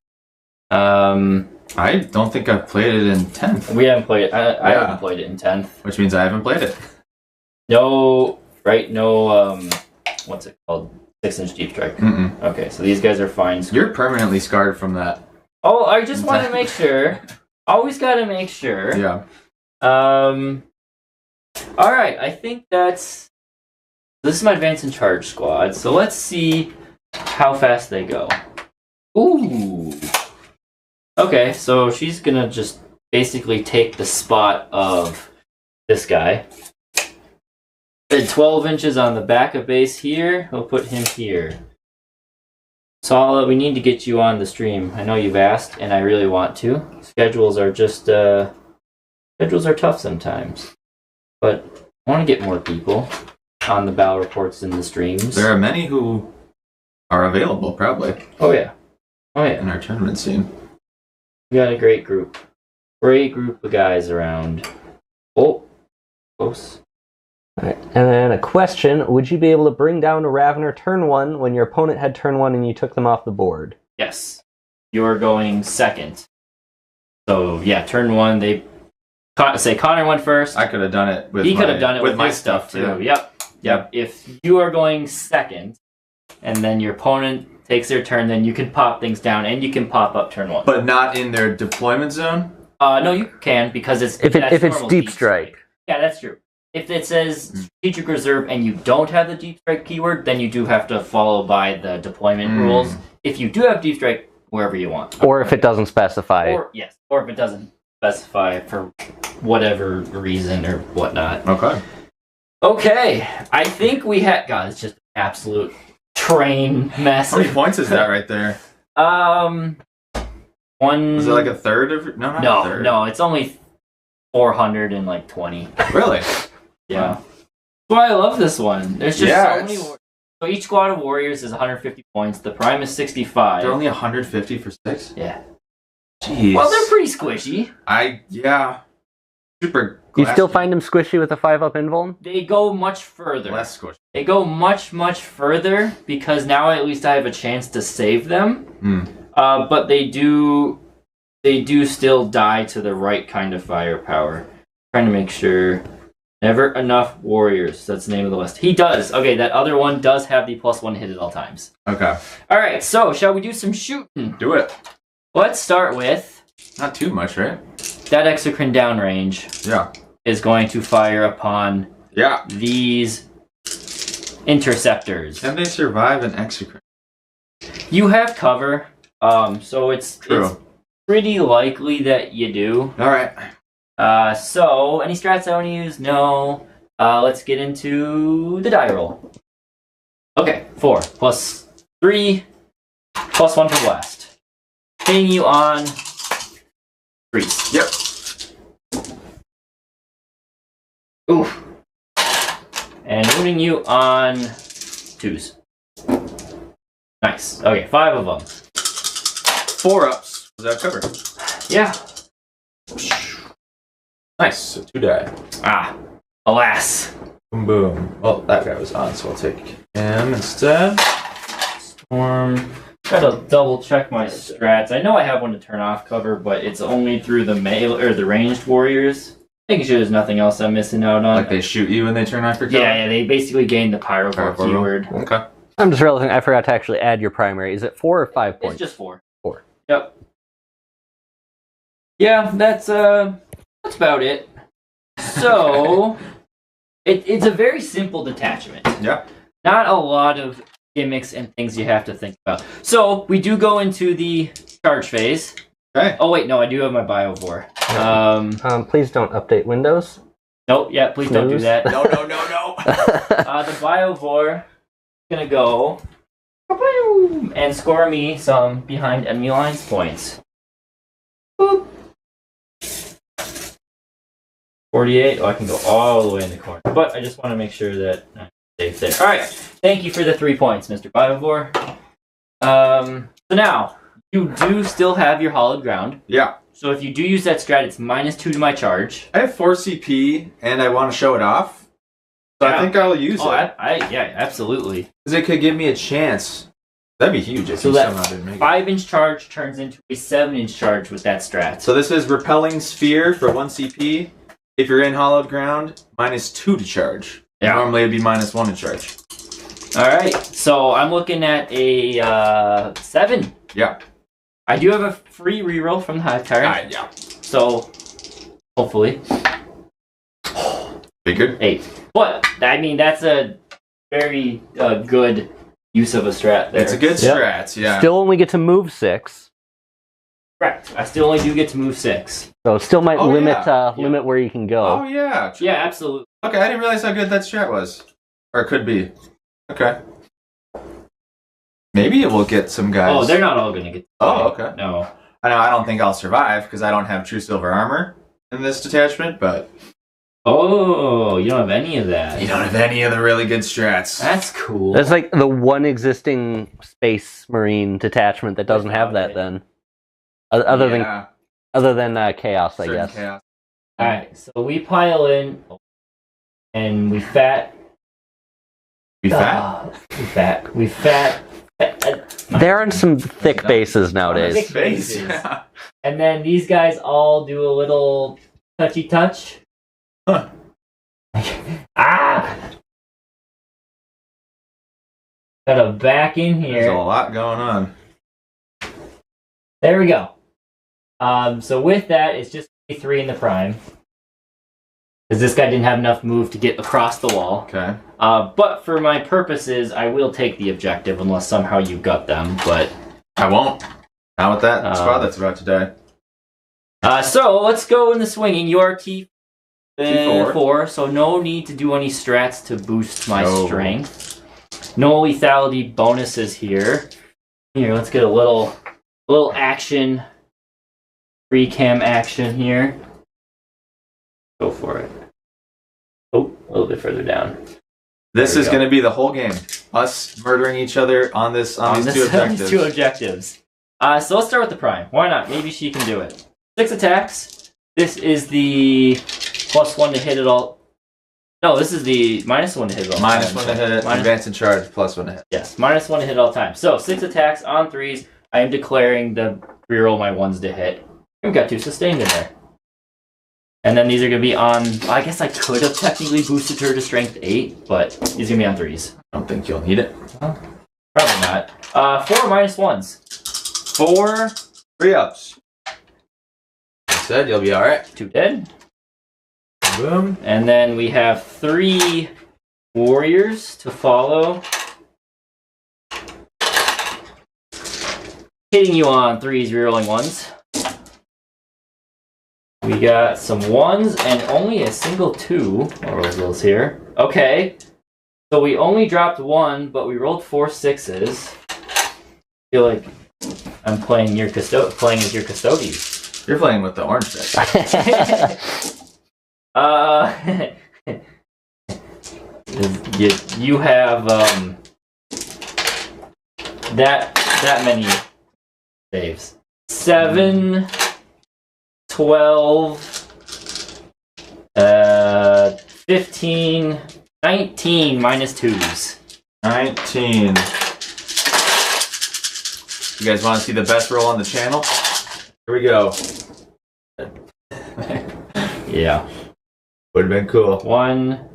I don't think I've played it in 10th. We haven't played it. I haven't played it in 10th. Which means I haven't played it. No, right? No, what's it called? 6-inch deep strike. Mm-mm. Okay, so these guys are fine. You're permanently scarred from that. Oh, I just want to make sure. Always got to make sure. Yeah. Alright, I think that's... This is my advance and charge squad, so let's see how fast they go. Ooh! Okay, so she's gonna just basically take the spot of this guy. At 12 inches on the back of base here, we'll put him here. Sala, we need to get you on the stream. I know you've asked, and I really want to. Schedules are just, schedules are tough sometimes. But I want to get more people on the battle reports and the streams. There are many who are available, probably. Oh, yeah. In our tournament scene. We got a great group. Great group of guys around. Oh, close. All right, and then a question. Would you be able to bring down a Ravener turn 1 when your opponent had turn 1 and you took them off the board? Yes. You're going second. So, yeah, turn 1, they... Say Connor went first. I could have done it with He could have done it with my his stuff, too. Yeah. Yep. If you are going second, and then your opponent takes their turn, then you can pop things down, and you can pop up turn 1. But not in their deployment zone? No, you can, because it's... If it's deep strike. Yeah, that's true. If it says strategic reserve and you don't have the deep strike keyword, then you do have to follow by the deployment rules. If you do have deep strike, wherever you want. Or if it doesn't specify. Or if it doesn't specify for whatever reason or whatnot. Okay. Okay, I think we had. God, it's just an absolute train mess. How many points is that right there? One. Was it like a third of? No, not a third. No, it's only 420. Really? Yeah. That's why I love this one. There's just Yeah, so many. So each squad of warriors is 150 points. The prime is 65. They're only 150 for 6? Yeah. Jeez. Well, they're pretty squishy. Yeah. Super. You still find them squishy with a 5-up invuln? They go much further. Less squishy. They go much, much further because now at least I have a chance to save them. But they do still die to the right kind of firepower. Trying to make sure. Never enough warriors. That's the name of the list. He does. Okay, that other one does have the +1 hit at all times. Okay. All right, so shall we do some shooting? Do it. Let's start with Not too much, right? that exocrine downrange. Yeah. Is going to fire upon these interceptors. Can they survive an exocrine? You have cover, so it's pretty likely that you do. All right. So, any strats I want to use? No. Let's get into the die roll. Okay, 4 plus 3 plus 1 for blast. Hitting you on 3s. Yep. Oof. And wounding you on 2s. Nice. Okay, 5 of them. 4 ups. Was that cover? Yeah. Nice. So 2 die. Alas. Boom, boom. Well, that guy was on, so I'll take him instead. Storm. Gotta double check my strats. I know I have one to turn off cover, but it's only through the melee or the ranged warriors. Making sure there's nothing else I'm missing out on. Like they shoot you when they turn off your cover? Yeah, they basically gain the Pyrovore keyword. Okay. I'm just realizing I forgot to actually add your primary. Is it 4 or 5 points? It's just 4. 4. Yep. Yeah, that's about it. So, it's a very simple detachment. Yeah. Not a lot of gimmicks and things you have to think about. So, we do go into the charge phase. Okay. Oh, wait, no, I do have my Biovore. Please don't update Windows. Nope, yeah, please don't do that. No. The Biovore is going to go and score me some behind enemy lines points. Boop. 48. Oh, I can go all the way in the corner. But I just want to make sure that I'm safe there. Alright, thank you for the 3 points, Mr. Biovore. So now, you do still have your hollowed ground. Yeah. So if you do use that strat, it's -2 to my charge. I have 4 CP, and I want to show it off. So I think I'll use it. Yeah, absolutely. Because it could give me a chance. That'd be huge if you somehow didn't make it. 5-inch charge turns into a 7-inch charge with that strat. So this is Repelling Sphere for 1 CP. If you're in hollowed ground, -2 to charge. Yeah. Normally it'd be -1 to charge. Alright, so I'm looking at a 7. Yeah. I do have a free reroll from the Hive Tyrant. Yeah. So, hopefully. Figured. 8. But, I mean, that's a very good use of a strat there. It's a good strat, yeah. Still only get to move 6. Correct. I still only do get to move 6. So it still might limit where you can go. Oh, yeah. Yeah, absolutely. Okay, I didn't realize how good that strat was. Or could be. Okay. Maybe it will get some guys. Oh, they're not all going to get. Oh, okay. No. I don't think I'll survive because I don't have true silver armor in this detachment, but. Oh, you don't have any of that. You don't have any of the really good strats. That's cool. That's like the one existing Space Marine detachment that doesn't have that. Then, other than Chaos, I guess. Chaos. All right, so we pile in, and we fat. We fat. We fat. They're on some thick bases nowadays. Thick bases. Yeah. And then these guys all do a little touchy touch. Huh. Gotta back in here. There's a lot going on. There we go. So with that, it's just 3 in the prime. Because this guy didn't have enough move to get across the wall. Okay. But for my purposes, I will take the objective unless somehow you gut them, but... I won't. Not with that squad that's about to die. So, let's go in the swinging. You are T T4. 4, so no need to do any strats to boost my strength. No lethality bonuses here. Here, let's get a little action. Free cam action here. Go for it. Oh, a little bit further down. This is going to be the whole game. Us murdering each other on these two objectives. These 2 objectives. So let's start with the prime. Why not? Maybe she can do it. 6 attacks. This is the +1 to hit it all. No, this is the -1 to hit it all. -1 to hit it. Advance and charge. +1 to hit. Yes, -1 to hit all time. So 6 attacks on 3s. I am declaring the reroll my 1s to hit. We've got 2 sustained in there. And then these are going to be on... I guess I could have technically boosted her to strength 8, but these are going to be on 3s. I don't think you'll need it. Well, probably not. 4 -1s. 4 3-ups. Said you'll be alright. 2 dead. Boom. And then we have 3 warriors to follow. Hitting you on 3s, rerolling 1s. We got some 1s and only a single 2. I'll roll those here. Okay. So we only dropped 1, but we rolled 4 6s. I feel like I'm playing as your custodies. You're playing with the orange deck. You have that many saves. 7, 12, 15, 19 -2s. 19. You guys want to see the best roll on the channel? Here we go. Yeah. Would have been cool. 1,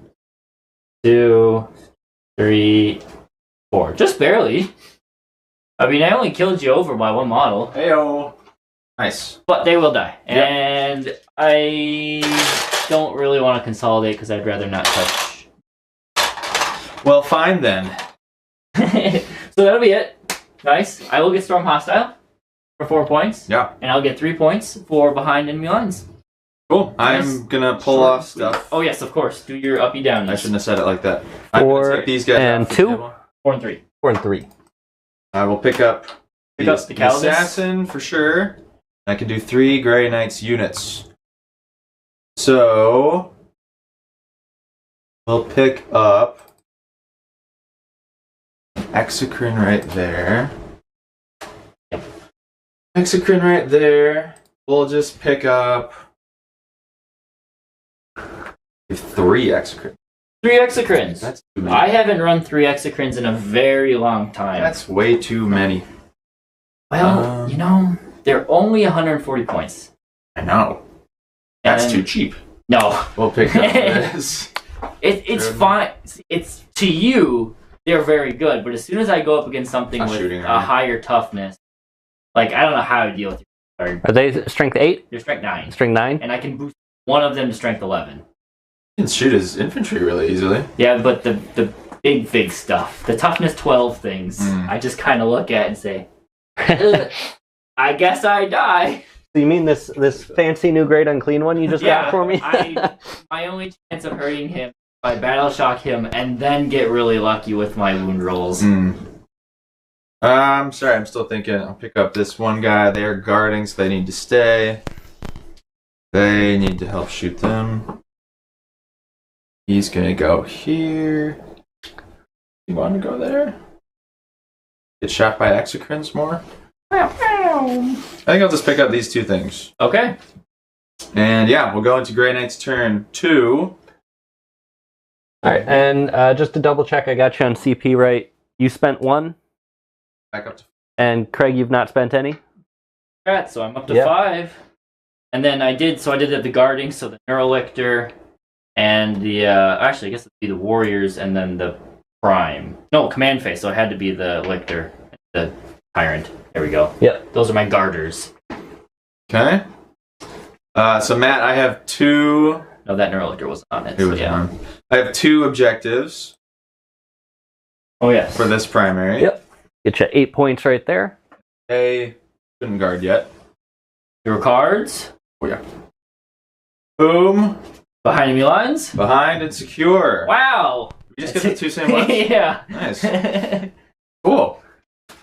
2, 3, 4. Just barely. I mean, I only killed you over by 1 model. Heyo. Nice. But they will die. Yep. And I don't really want to consolidate because I'd rather not touch. Well, fine then. So that'll be it. Nice. I will get Storm Hostile for 4 points. Yeah. And I'll get 3 points for behind enemy lines. Cool. I'm gonna pull off stuff. Oh yes, of course. Do your uppy down. I shouldn't have said it like that. I'm 4 gonna take these guys and off the 2. table. 4 and 3. 4 and 3. I will pick up the Calidus. assassin for sure. I can do 3 Grey Knights units. So we'll pick up Exocrine right there. Exocrine right there. We'll just pick up 3 Exocrine. 3 Exocrines. That's too many. I haven't run 3 Exocrines in a very long time. That's way too many. Well, you know, they're only 140 points. I know. That's And- too cheap. No. We'll pick up this. It's fine. It's to you, they're very good, but as soon as I go up against something Not with shooting, a right? higher toughness, like I don't know how to deal with your card. Are they strength 8? They're strength 9. Strength 9? And I can boost one of them to strength 11. You can shoot his infantry really easily. Yeah, but the big stuff, the toughness 12 things, I just kind of look at and say, "Ugh, I guess I die." So you mean this fancy new great unclean one you just got for me? My only chance of hurting him is if I battle shock him and then get really lucky with my wound rolls. Sorry, I'm still thinking. I'll pick up this one guy. They're guarding, so they need to stay. They need to help shoot them. He's gonna go here. You want to go there? Get shot by exocrines more? I think I'll just pick up these 2 things. Okay. And yeah, we'll go into Grey Knight's turn 2. Alright, and just to double check, I got you on CP right. You spent 1, Back up to and Craig, you've not spent any? Right, so I'm up to Yep. 5. And then I did the guarding, so the Neurolictor and the, actually I guess it'd be the Warriors and then the Prime. No, Command Phase, so it had to be the Lictor, the Tyrant. There we go. Yep. Those are my garters. Okay. So Matt, I have 2. No, that Neurolictor wasn't on it. It So was yeah. on. I have 2 objectives Oh, yes. for this primary. Yep. Get you 8 points right there. A couldn't guard yet. Your cards. Oh yeah. Boom. Behind enemy lines? Behind and secure. Wow! We just get the 2 same ones? Yeah. Nice. Cool.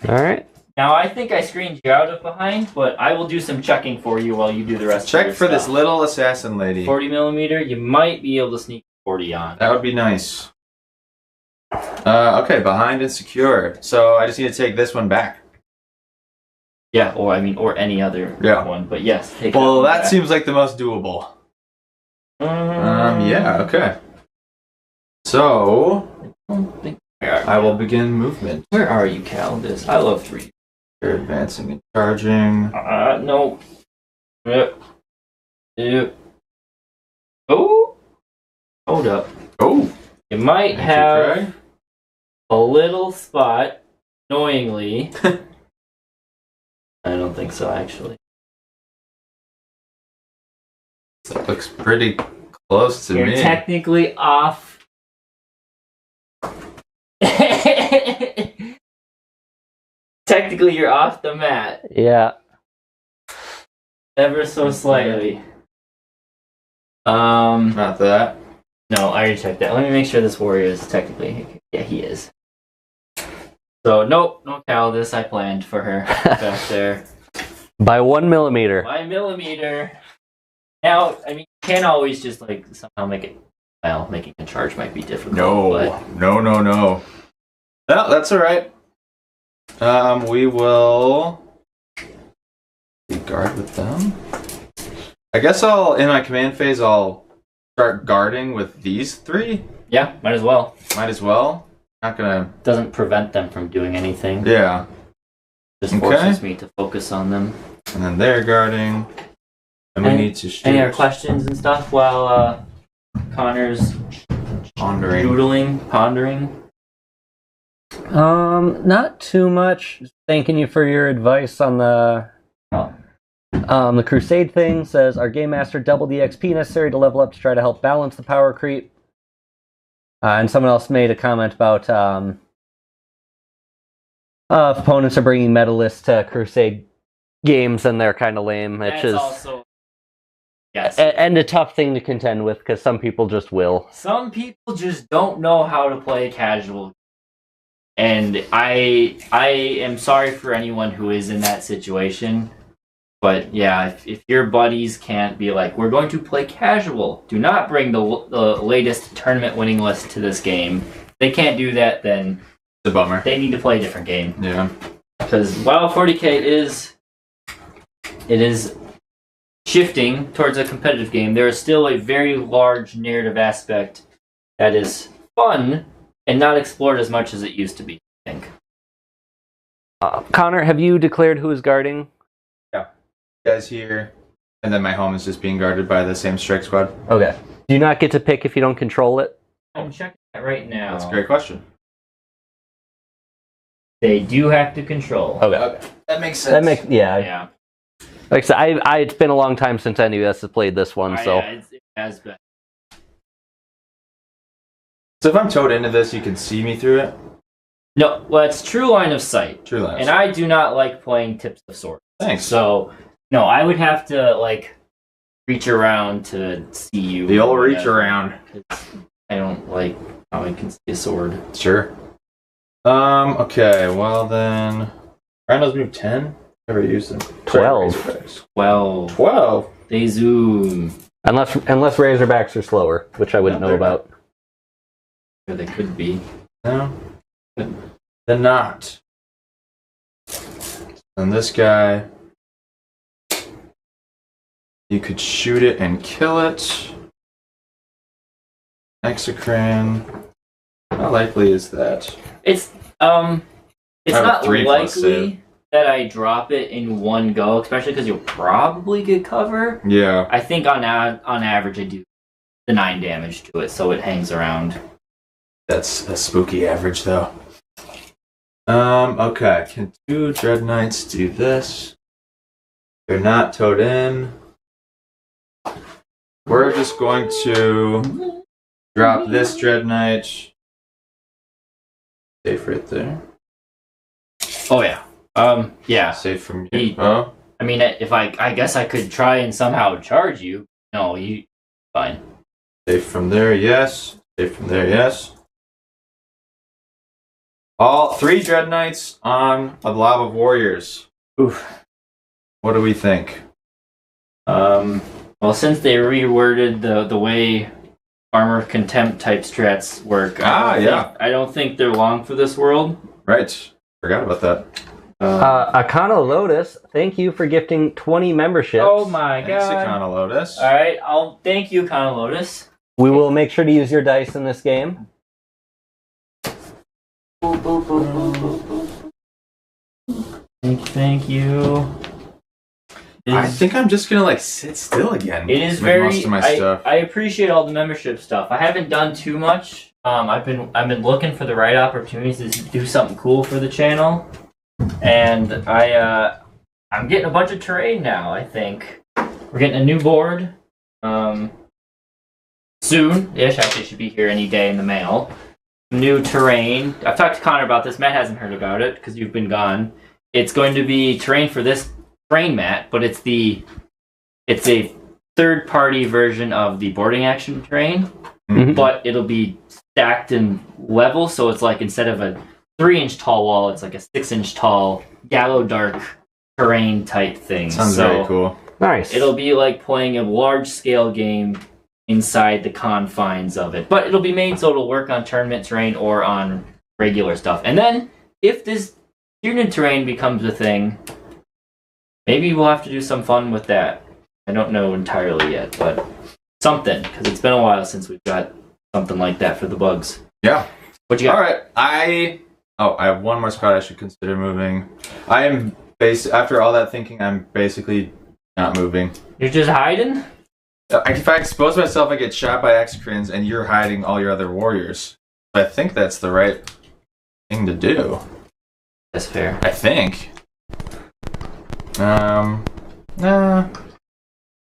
Alright. Now, I think I screened you out of behind, but I will do some checking for you while you do the rest of your Check for stuff. this little assassin lady. 40mm, you might be able to sneak 40 on. That would be nice. Okay, behind and secure. So I just need to take this one back. Yeah, or any other one, but yes. Take Well, that back. seems like the most doable. Yeah, okay. So, I don't think I will begin movement. Where are you, Cal? I love 3D. You're advancing and charging. No. Yep. Oh! Hold up. Oh! You might Thank you, have Craig. a little spot, annoyingly. I don't think so, actually. That looks pretty close to You're me. technically off. Technically, you're off the mat. Yeah. Ever so slightly. Not that. No, I already checked that. Let me make sure this warrior is technically... Yeah, he is. So, nope, no Calidus. I planned for her back there. By 1mm. By millimeter. Now, you can't always just, somehow make it... Well, making a charge might be difficult, but... No. No, that's alright. We will... guard with them. I guess in my command phase, I'll start guarding with these 3. Yeah, might as well. Might as well. Not gonna... Doesn't prevent them from doing anything. Yeah. Just forces me to focus on them. And then they're guarding. And we need to shoot. Any other questions and stuff while Connor's pondering? Not too much. Just thanking you for your advice on the Crusade thing. Says, our Game Master doubled the XP necessary to level up to try to help balance the power creep. And someone else made a comment about opponents are bringing medalists to Crusade games and they're kind of lame. Which is also... Yes. And a tough thing to contend with because some people just will. Some people just don't know how to play casual. And I am sorry for anyone who is in that situation. But yeah, if your buddies can't be like, we're going to play casual, do not bring the latest tournament winning list to this game. If they can't do that, then it's a bummer. They need to play a different game. Yeah. Because while 40k is shifting towards a competitive game, there is still a very large narrative aspect that is fun and not explored as much as it used to be, I think. Connor, have you declared who is guarding? Yeah. Guys here. And then my home is just being guarded by the same strike squad. Okay. Do you not get to pick if you don't control it? I'm checking that right now. That's a great question. They do have to control. Okay. That makes sense. Yeah. Like I said, it's been a long time since any of us has played this one, so... Yeah, it has been. So if I'm towed into this, you can see me through it? No, well, it's true line of sight. True line of and sight. I do not like playing tips of swords. Thanks. So, no, I would have to, reach around to see you. The old reach around. I don't like how I can see a sword. Sure. Okay, well then... Randos move 10? Never used them. 12. 12. They zoom. Unless Razorbacks are slower, which I wouldn't know about. Or they could be. No. They're not. And this guy... You could shoot it and kill it. Exocrine. How likely is that? It's not 3 plus likely save. that I drop it in one go, especially because you'll probably get cover. Yeah. I think on average I do the 9 damage to it, so it hangs around. That's a spooky average, though. Okay. Can 2 Dread Knights do this? They're not towed in. We're just going to drop this Dread Knight. Safe right there. Oh yeah. Yeah. Safe from you. He- Oh. I mean, if I guess I could try and somehow charge you. No, you fine. Safe from there, yes. Safe from there, yes. All 3 Dread Knights on a blob of warriors. Oof. What do we think? Well, since they reworded the way armor contempt type strats work, I don't think they're long for this world. Right. Forgot about that. Akana Lotus, thank you for gifting 20 memberships. Oh my Thanks, god. Akana Lotus. Alright, I'll thank you, Kana Lotus. We will make sure to use your dice in this game. Thank you. I think I'm just gonna like sit still again. It is with very. most of my stuff. I appreciate all the membership stuff. I haven't done too much. I've been looking for the right opportunities to do something cool for the channel, and I'm getting a bunch of terrain now. I think we're getting a new board soon-ish. Actually, it should be here any day in the mail. New terrain. I've talked to Connor about this. Matt hasn't heard about it because you've been gone. It's going to be terrain for this terrain mat, but it's a third-party version of the boarding action terrain, but it'll be stacked and level, so it's like instead of a 3-inch tall wall, it's like a 6-inch tall Gallo Dark terrain type thing. Sounds very cool. Nice. It'll be like playing a large-scale game inside the confines of it, but it'll be made so it'll work on tournament terrain or on regular stuff. And then if this Tyranid terrain becomes a thing, maybe we'll have to do some fun with that. I don't know entirely yet, but something, because it's been a while since we've got something like that for the bugs. Yeah. What you got? All right. I have one more spot I should consider moving. I am after all that thinking, I'm basically not moving. You're just hiding? If I expose myself, I get shot by Exocrines, and you're hiding all your other warriors. I think that's the right thing to do. That's fair. I think. Nah.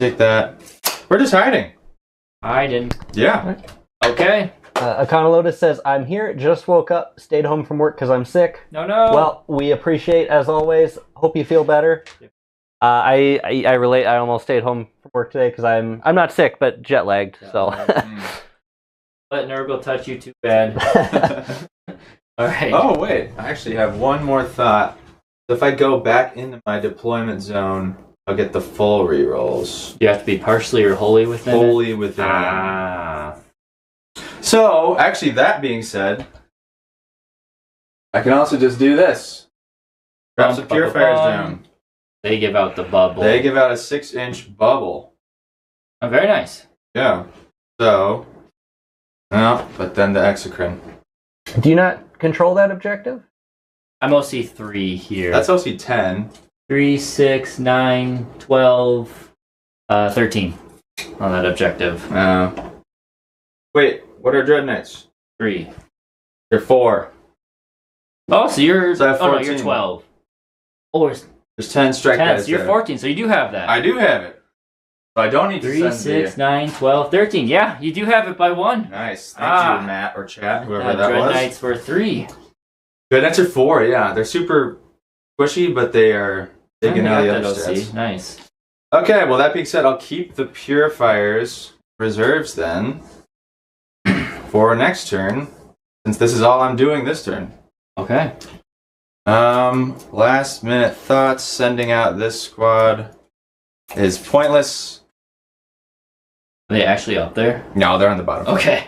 Take that. We're just hiding. Hiding. Yeah. Okay. Akana Lotus says, I'm here, just woke up, stayed home from work because I'm sick. No. Well, we appreciate, as always. Hope you feel better. I relate. I almost stayed home from work today because I'm not sick, but jet lagged. So. Let Nurgle touch you too bad. All right. Oh, wait. I actually have one more thought. If I go back into my deployment zone, I'll get the full rerolls. You have to be partially or wholly within it? Wholly within. So, actually, that being said, I can also just do this. Drop some purifiers down. They give out the bubble. They give out a 6-inch bubble. Oh, very nice. Yeah. So, no, but then the exocrine. Do you not control that objective? I'm OC 3 here. That's OC 10. 3, 6, 9, 12, 13 on that objective. Wait, what are Dread Knights? 3. They're 4. Oh, so you're... So I have oh, no, 14. you're 12. Oh, There's 10 strike 10, guys so you're there. 14, so you do have that. I do have it. So I don't need to 3, send 6, 9, 12, 13. Yeah, you do have it by 1. Nice. Thank you, Matt or chat, whoever that Dread was. Knights for 3. Dread Knights are 4, yeah. They're super squishy, but they are taking out the other stats. Nice. Okay, well, that being said, I'll keep the Purifiers reserves then for next turn, since this is all I'm doing this turn. Okay. Last minute thoughts, sending out this squad is pointless. Are they actually up there? No, they're on the bottom. Okay.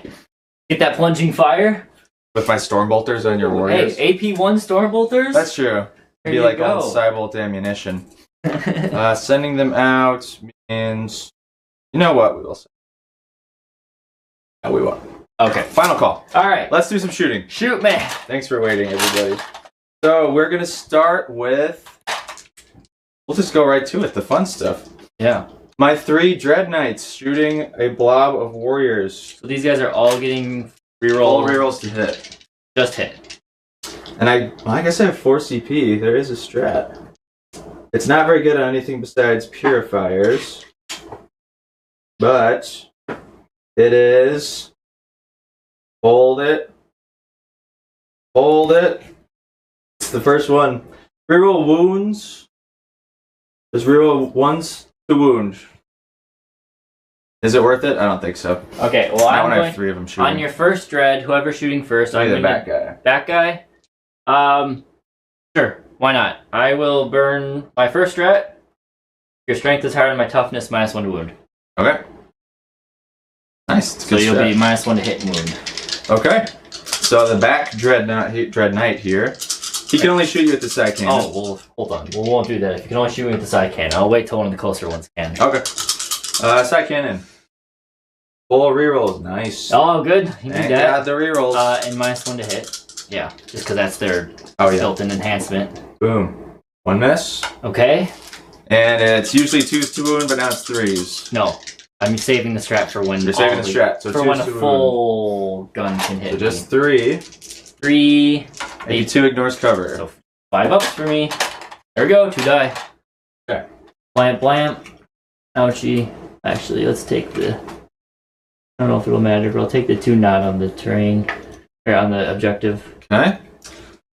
Get that plunging fire. With my Stormbolters on your warriors. Hey, AP1 Stormbolters? That's true. There Be you like go. on Cybolt ammunition. Sending them out means... You know what? We will send. No, we won't. Okay. Final call. Alright. Let's do some shooting. Shoot, man. Thanks for waiting, everybody. So, we're going to start with... We'll just go right to it, the fun stuff. Yeah. My 3 Dread Knights shooting a blob of warriors. So these guys are all getting All reroll. rerolls to hit. Just hit. And I guess I have 4 CP. There is a strat. It's not very good on anything besides purifiers. But it is... Hold it. Hold it. It's the first one. Reroll wounds. Just reroll once to wound. Is it worth it? I don't think so. Okay, well, I I'm want to going have 3 of them shooting. on your first dread. Whoever's shooting first, I'm the going back guy. Back guy. Sure. Why not? I will burn my first dread. Your strength is higher than my toughness, -1 to wound. Okay. Nice. So you'll be -1 to hit and wound. Okay. So the back Dread Knight here, he can only shoot you with the side cannon. Oh, well, hold on. We won't do that. If you can only shoot me with the side cannon, I'll wait till one of the closer ones can. Okay. Side cannon. Full rerolls. Nice. Oh, good. You And do that. got the rerolls. And -1 to hit. Yeah, just because that's their Oh, yeah. built-in enhancement. Boom. 1 miss. Okay. And it's usually 2s to wound, but now it's 3s. No, I'm saving the strap for when You're saving the strat, so for 2s when a to wound. full gun can hit. So just me. 3. 3. Maybe 2 ignores cover. So 5 ups for me. There we go. 2 die. Okay. Blamp, blamp. Ouchie. Actually, let's take the. I don't know if it'll matter, but I'll take the 2 not on the terrain or on the objective. Okay.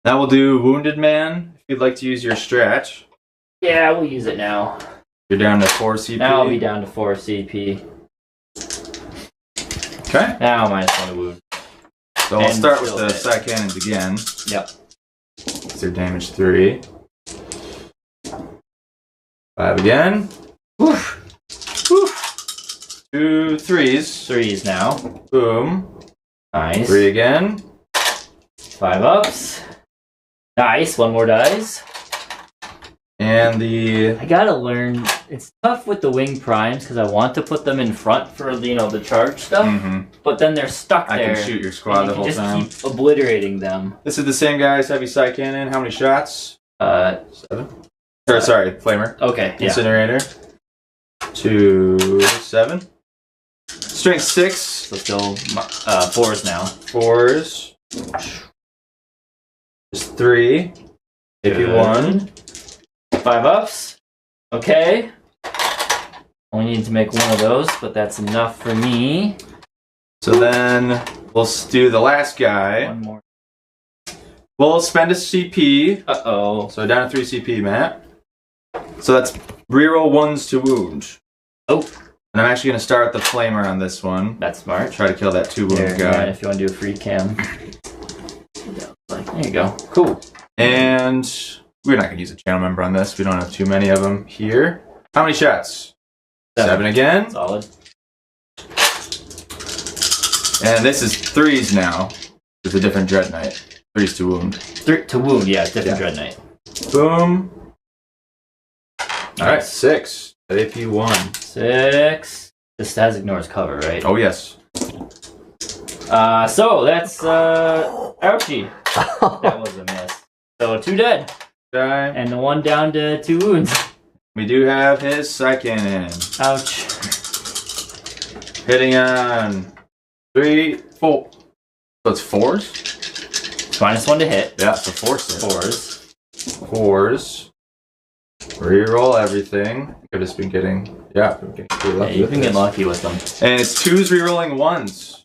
Now we'll do Wounded Man. If you'd like to use your strat. Yeah, we'll use it now. You're down to 4 CP. Now I'll be down to 4 CP. Okay. Now -1 to wound. So we'll And start with still the hit. side cannons again. Yep. So damage 3. 5 again. Woof. Woof. 2 3s. 3s now. Boom. Nice. 3 again. 5 ups. Nice. 1 more dies. And the I gotta learn. It's tough with the wing primes because I want to put them in front for the charge stuff, but then they're stuck I there. can shoot your squad and the you whole can just time. keep obliterating them. This is the same guy's heavy side cannon. How many shots? 7. Or sorry, flamer. Okay. Yeah. Incinerator. 2 7. Strength 6. So still 4s now. 4s. Just 3. If you won. 5 ups. Okay. Only need to make 1 of those, but that's enough for me. So then we'll do the last guy. 1 more. We'll spend a CP. Uh-oh. So down to 3 CP, Matt. So that's reroll 1s to wound. Oh. And I'm actually going to start the flamer on this one. That's smart. Try to kill that 2 wound There, guy. Matt, if you want to do a free cam. There you go. Cool. And we're not going to use a channel member on this. We don't have too many of them here. How many shots? 7 again. Solid. And this is 3s now. It's a different Dread Knight. 3s to wound. 3 to wound, yeah, different Dread Knight. Boom. Alright, 6. At AP 1. 6. This has ignores cover, right? Oh, yes. So that's ouchie. That was a miss. So 2 dead. Die. And the 1 down to 2 wounds. We do have his side cannon. Ouch. Hitting on 3, 4. So it's 4s? It's -1 to hit. Yeah, so 4s. 4s. 4s. Reroll everything. Could have been getting. Yeah, been getting pretty Yeah, lucky. you with can get this. lucky with them. And it's 2s rerolling 1s.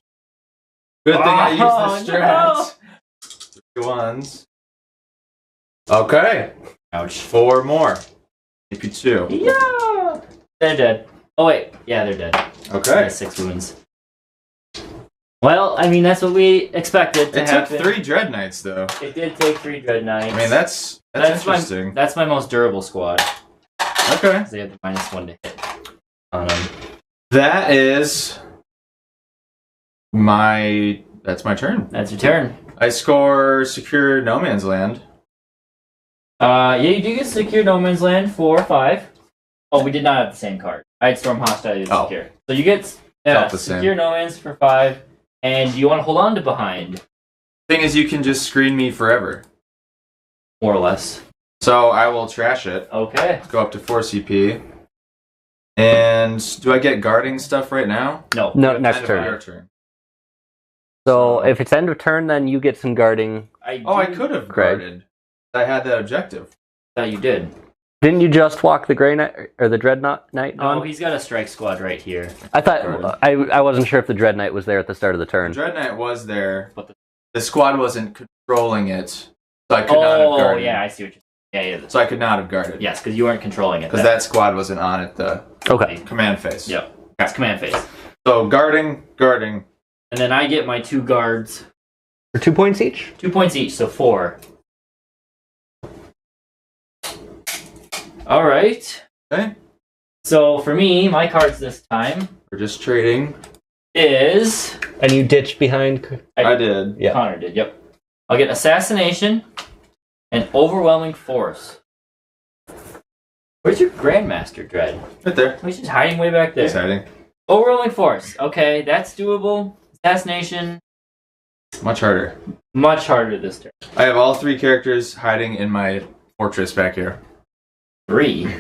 Good thing I used the strat. 3 1s. Okay. Ouch. 4 more. AP 2. Yeah. They're dead. Oh wait, yeah, they're dead. Okay. 6 wounds. Well, I mean that's what we expected to It took happen. 3 Dread Knights though. It did take 3 Dread Knights. I mean that's interesting. That's my most durable squad. Okay. 'Cause they have the -1 to hit on them. That is my. That's my turn. That's your turn. I score secure no man's land. Yeah, you do get secure no man's land 4 or 5. Oh, we did not have the same card. I had storm hostile to Oh. secure. So you get Felt the same. secure no man's for 5, and you want to hold on to behind, Thing is, you can just screen me forever. more or less. So I will trash it. Okay. Go up to 4 CP. And do I get guarding stuff right now? No. No, next End of turn. your turn. So if it's end of turn, then you get some guarding. I do- could have Craig. guarded. I had that objective. thought you did. Didn't you just walk the Grey Knight or the Dread Knight No, on? he's got a strike squad right here. I thought I wasn't sure if the Dread Knight was there at the start of the turn. Dread Knight was there, But the squad wasn't controlling it, so I could not have Oh, guarded. yeah, I see what you're saying. Yeah. So I could not have guarded. Yes, because you weren't controlling it. Because that squad wasn't on at the Okay. command phase. Yep. It's command phase. So guarding. And then I get my 2 guards. For 2 points each? 2 points each, so 4. Alright. Okay. So for me, my cards this time We're just trading. is... And you ditched behind. I did. Yeah. Connor did, yep. I'll get Assassination and Overwhelming Force. Where's your Grandmaster Dread? Right there. He's just hiding way back there. Exciting. Overwhelming Force. Okay, that's doable. Assassination, Much harder. much harder this turn. I have all 3 characters hiding in my fortress back here. 3. 1,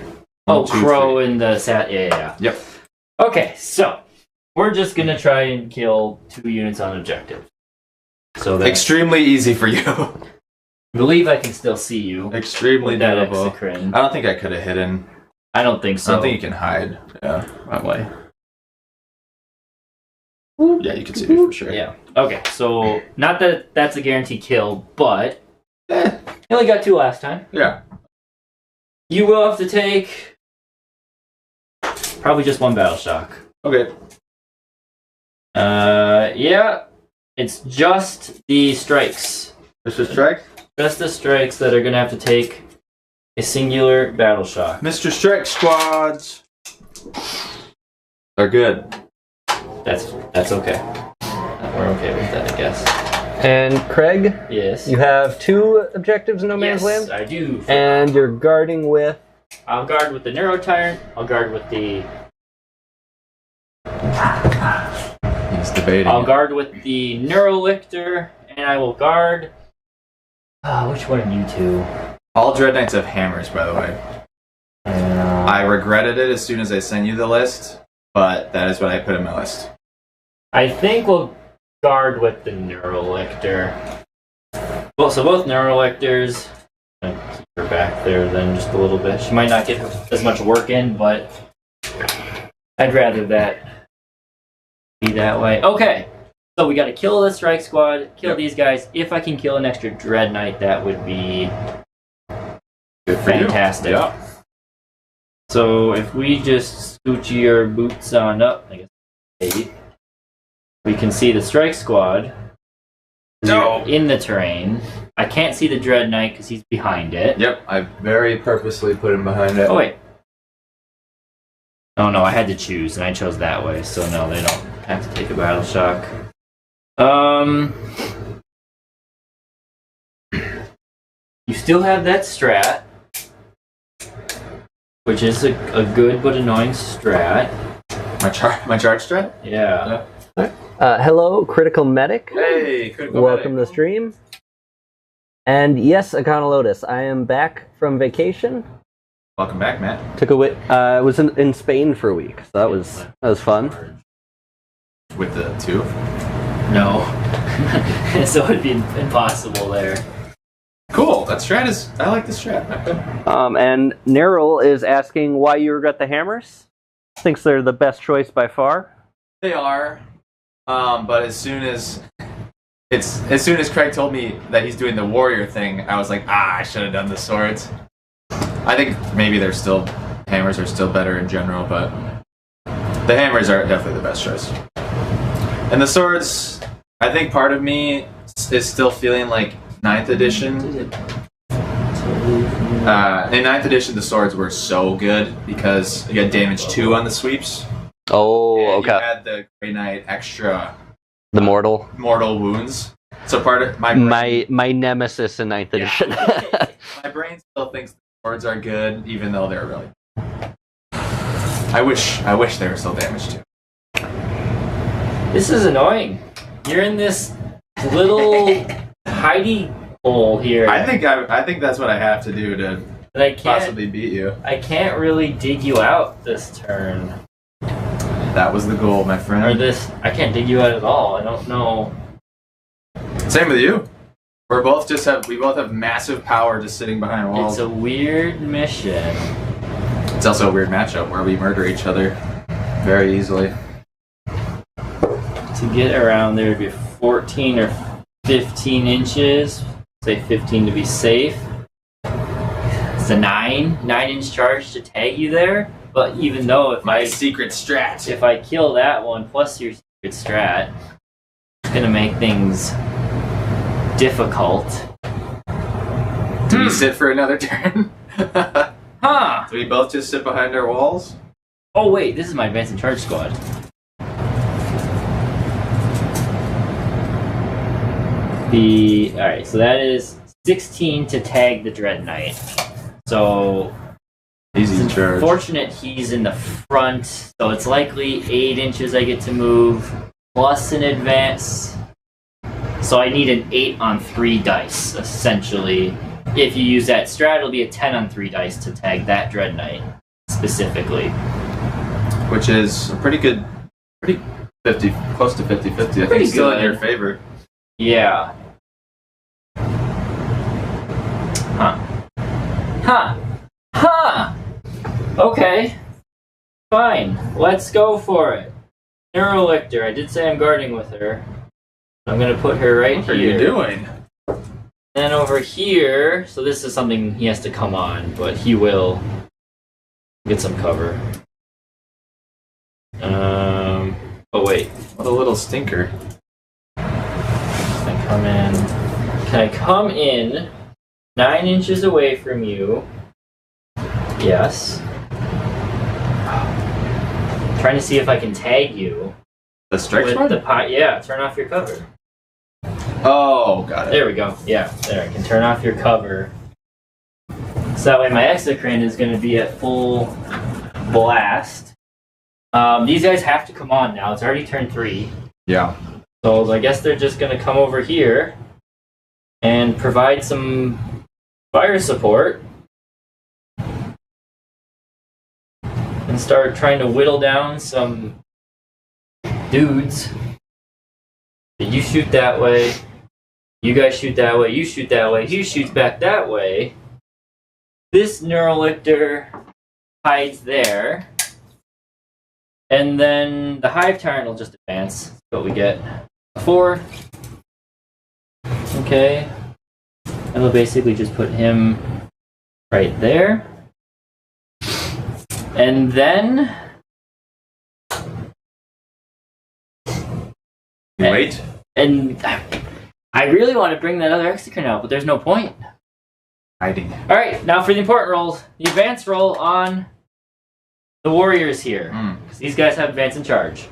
Oh, 2, Crow 3. and the Yeah. Yep. Okay, so we're just gonna try and kill 2 units on objective. So that's... Extremely easy for you. I believe I can still see you. Extremely With that doable. Exocrine. I don't think I could have hidden. I don't think so. I don't think you can hide. Yeah. Probably. Yeah, you can see me for sure. Yeah. Okay, so not that that's a guaranteed kill, but Eh, you only got 2 last time. yeah. You will have to take probably just 1 battle shock. Okay. Yeah, it's just the strikes. Mr. Strike? Just the strikes that are gonna have to take a singular battle shock. Mr. Strike squads. They're good. That's okay. We're okay with that, I guess. And Craig, Yes. you have 2 objectives in No Man's Yes, Land. I do. And you're guarding with. I'll guard with the Neuro Tyrant. I'll guard with the. He's debating. I'll guard with the Neurolictor, and I will guard. Which one of you 2? All Dread Knights have hammers, by the way. I regretted it as soon as I sent you the list, but that is what I put in my list. I think we'll guard with the Neurolictor. Well, so both Neurolictors. I'm gonna keep her back there then just a little bit. She might not get as much work in, but I'd rather that be that way. Okay, so we got to kill the Strike Squad, kill these guys. If I can kill an extra Dread Knight, that would be Good for fantastic. you. Yeah. So if we just scooch your boots on up, I guess 8, we can see the Strike Squad. No. In the terrain. I can't see the Dread Knight because he's behind it. Yep, I very purposely put him behind it. Oh, wait. Oh, no, I had to choose, and I chose that way, so no, they don't have to take a battle shock. You still have that strat, which is a good but annoying strat. My charge strat? Yeah. Hello, Critical Medic. Hey, critical Welcome to medic. the stream. And yes, Econolotus, I am back from vacation. Welcome back, Matt. Took a was in Spain for a week, so that was fun. With the 2? No. So it'd be impossible there. Cool. That strat is. I like the strat. And Neril is asking why you regret the hammers. Thinks they're the best choice by far. They are. But as soon as Craig told me that he's doing the warrior thing, I was like, I should have done the swords. I think maybe hammers are still better in general, but the hammers are definitely the best choice. And the swords, I think part of me is still feeling like 9th edition. In 9th edition, the swords were so good because you got damage 2 on the sweeps. Oh, And okay. you had the Grey Knight extra The mortal. mortal wounds. So part of my My nemesis in 9th edition. my brain still thinks the swords are good, even though they're really. I wish they were still damaged too. This is annoying. You're in this little hidey hole here. I think that's what I have to do to that I can't. possibly beat you. I can't really dig you out this turn. That was the goal, my Or friend. this. I can't dig you out at all. I don't know. Same with you. We both have massive power just sitting behind walls. It's a weird mission. It's also a weird matchup where we murder each other very easily. To get around there would be 14 or 15 inches. Say 15 to be safe. It's a 9 9-inch charge to tag you there. But even though if My secret strat. if I kill that one plus your secret strat, it's gonna make things difficult. Do we sit for another turn? Huh? Do we both just sit behind our walls? Oh wait, this is my advance and charge squad. Alright, so that is 16 to tag the Dread Knight. So Easy it's charge. unfortunate he's in the front, so it's likely 8 inches I get to move, plus an advance. So I need an 8 on 3 dice, essentially. If you use that strat, it'll be a 10 on 3 dice to tag that Dread Knight, specifically. Which is a pretty 50, close to 50-50. I think it's still in your favor. Yeah. Huh. Huh. Huh! Okay. Fine. Let's go for it. Neurolictor. I did say I'm guarding with her. I'm gonna put her right What here. are you doing? Then over here, so this is something he has to come on, but he will get some cover. Oh wait. What a little stinker. Can I come in? Can I come in 9 inches away from you? Yes. Trying to see if I can tag you. The strike With squad? the yeah, turn off your cover. Oh, got it. There we go. Yeah, there. I can turn off your cover. So that way my exocrine is going to be at full blast. These guys have to come on now. It's already turn 3. Yeah. So I guess they're just going to come over here and provide some fire support. And start trying to whittle down some dudes. You shoot that way. You guys shoot that way. You shoot that way. He shoots back that way. This Neurolictor hides there. And then the Hive Tyrant will just advance. That's what we get. 4. Okay. And we'll basically just put him right there. And then... Wait. And I really want to bring that other Exocrine out, but there's no point. Hiding. Alright, now for the important rolls. The advance roll on the Warriors here. Because these guys have advance and charge.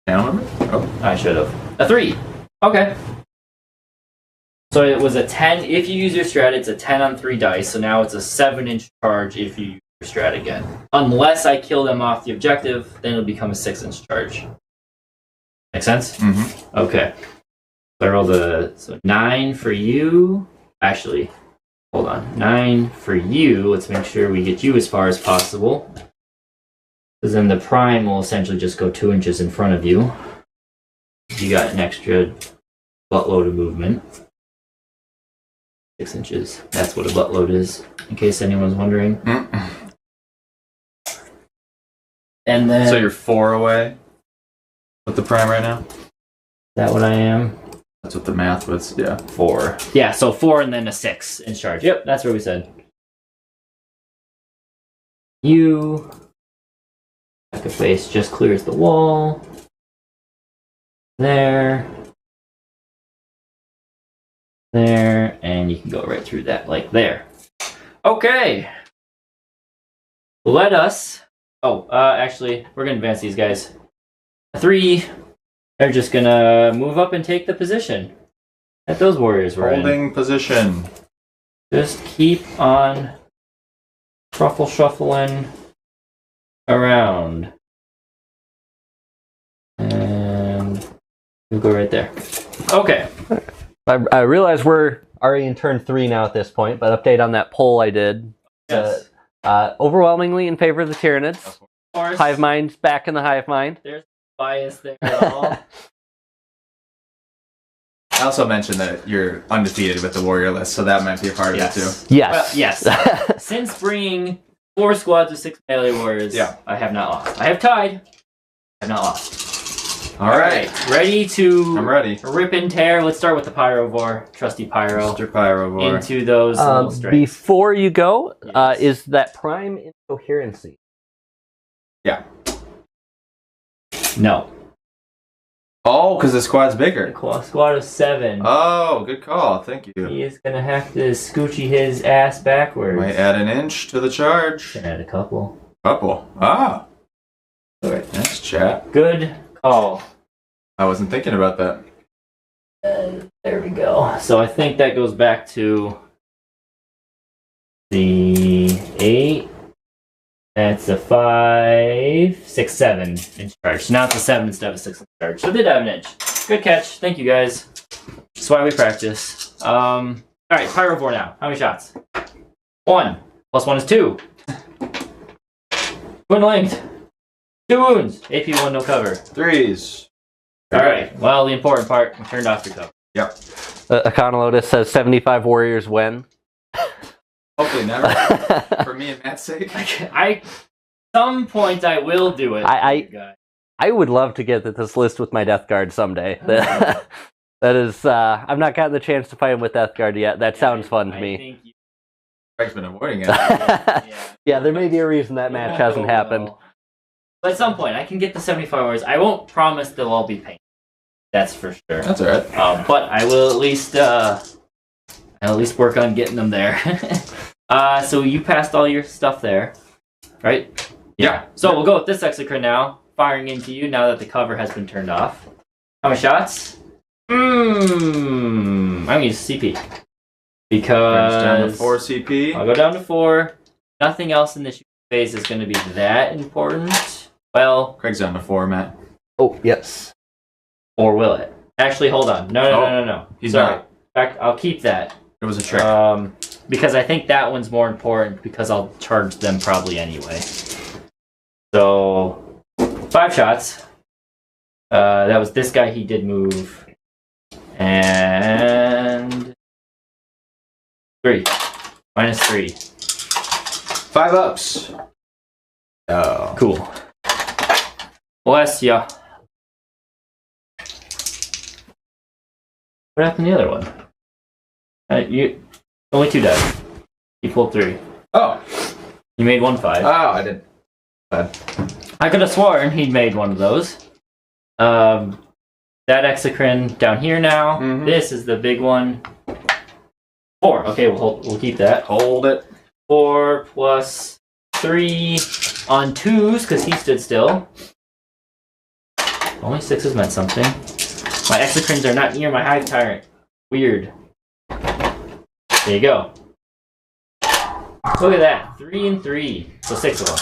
Down number? Oh. I should have. A 3. Okay. So it was a 10. If you use your strat, it's a 10 on 3 dice. So now it's a 7-inch charge if you use your strat again. Unless I kill them off the objective, then it'll become a 6-inch charge. Make sense? Mm-hmm. Okay. So I rolled so 9 for you. Actually, hold on. 9 for you. Let's make sure we get you as far as possible. Because then the prime will essentially just go 2 inches in front of you. You got an extra buttload of movement. 6 inches. That's what a buttload is, in case anyone's wondering. And then... So you're 4 away with the prime right now? Is that what I am? That's what the math was, yeah. 4. Yeah, so 4 and then a 6 in charge. Yep, that's what we said. You... Back of face just clears the wall. There. There. And you can go right through that, like there. Okay. Let us... Oh, actually, we're going to advance these guys. 3. They're just going to move up and take the position that those warriors were Holding position. Just keep on shuffling around. And we'll go right there. Okay. I realize we're already in turn 3 now at this point, but update on that poll I did. Yes. Overwhelmingly in favor of the Tyranids. Of course. Hive Mind's back in the Hive Mind. There's bias there at all. I also mentioned that you're undefeated with the warrior list, so that might be a part of it too. Yes. Well, yes. Since bringing 4 squads of 6 melee warriors, Yeah. I have not lost. I have tied. I have not lost. Alright. Ready to I'm ready. rip and tear. Let's start with the Pyrovore, trusty Pyro, Mr. Pyrovore. into those little strikes. Before you go, Yes. is that prime incoherency. Yeah. No. Oh, because the squad's bigger. Squad of 7. Oh, good call. Thank you. He is gonna have to scoochie his ass backwards. Might add an inch to the charge. Can add a couple. Couple. Ah. Alright. Nice chat. Good call. I wasn't thinking about that. There we go. So I think that goes back to the 8. That's a 5, 6, 7 inch charge. So now it's a 7 instead of a 6 inch charge. So they did have an inch. Good catch. Thank you guys. That's why we practice. Alright, Pyrovore now. How many shots? 1. Plus 1 is 2. Twin linked. 2 wounds. AP 1, no cover. 3s. Alright, well, the important part, we turned off your cover. Yep. Econolotus says 75 warriors win. Hopefully never. For me and Matt's sake. Some point I will do it. I would love to get this list with my Death Guard someday. That is, I've not gotten the chance to fight him with Death Guard yet. That sounds fun to me. Greg's been avoiding it. Yeah, there may be a reason that match hasn't happened. But at some point, I can get the 75 hours. I won't promise they'll all be painful. That's for sure. That's alright. But I will at least work on getting them there. So you passed all your stuff there, right? Yeah. So we'll go with this Exocrine now, firing into you now that the cover has been turned off. How many shots? I'm gonna use CP. Because down to 4 CP. I'll go down to 4. Nothing else in this phase is going to be that important. Well, Craig's down to 4, Matt. Oh, yes. Or will it? Actually, hold on. No. He's Sorry. not. In fact, I'll keep that. It was a trick. Because I think that one's more important because I'll charge them probably anyway. So, 5 shots. That was this guy. He did move. And 3. Minus 3. 5 ups. Oh. Cool. Bless ya. What happened to the other one? You only 2 died. You pulled 3. Oh. You made 1 5. Oh, I didn't. Bad. I could have sworn he'd made one of those. That Exocrine down here now. Mhm. This is the big one. 4. Okay, we'll keep that. Hold it. 4 plus 3 on 2s because he stood still. Only 6s meant something. My Exocrines are not near my Hive Tyrant. Weird. There you go. Look at that. 3 and 3. So 6 of them.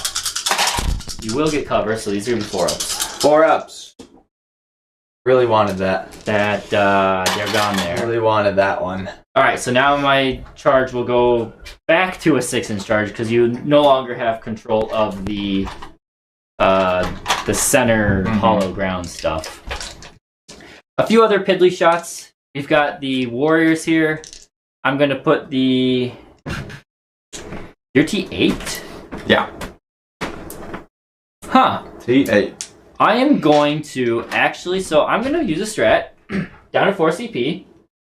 You will get cover, so these are going to be 4 ups. 4 ups. Really wanted that. They're gone there. Really wanted that one. Alright, so now my charge will go back to a 6 inch charge because you no longer have control of the center hollow ground stuff. A few other piddly shots. We've got the warriors here. I'm going to put the... Your T8? Yeah. Huh. T8. I am going to actually... So I'm going to use a strat. Down to 4 CP.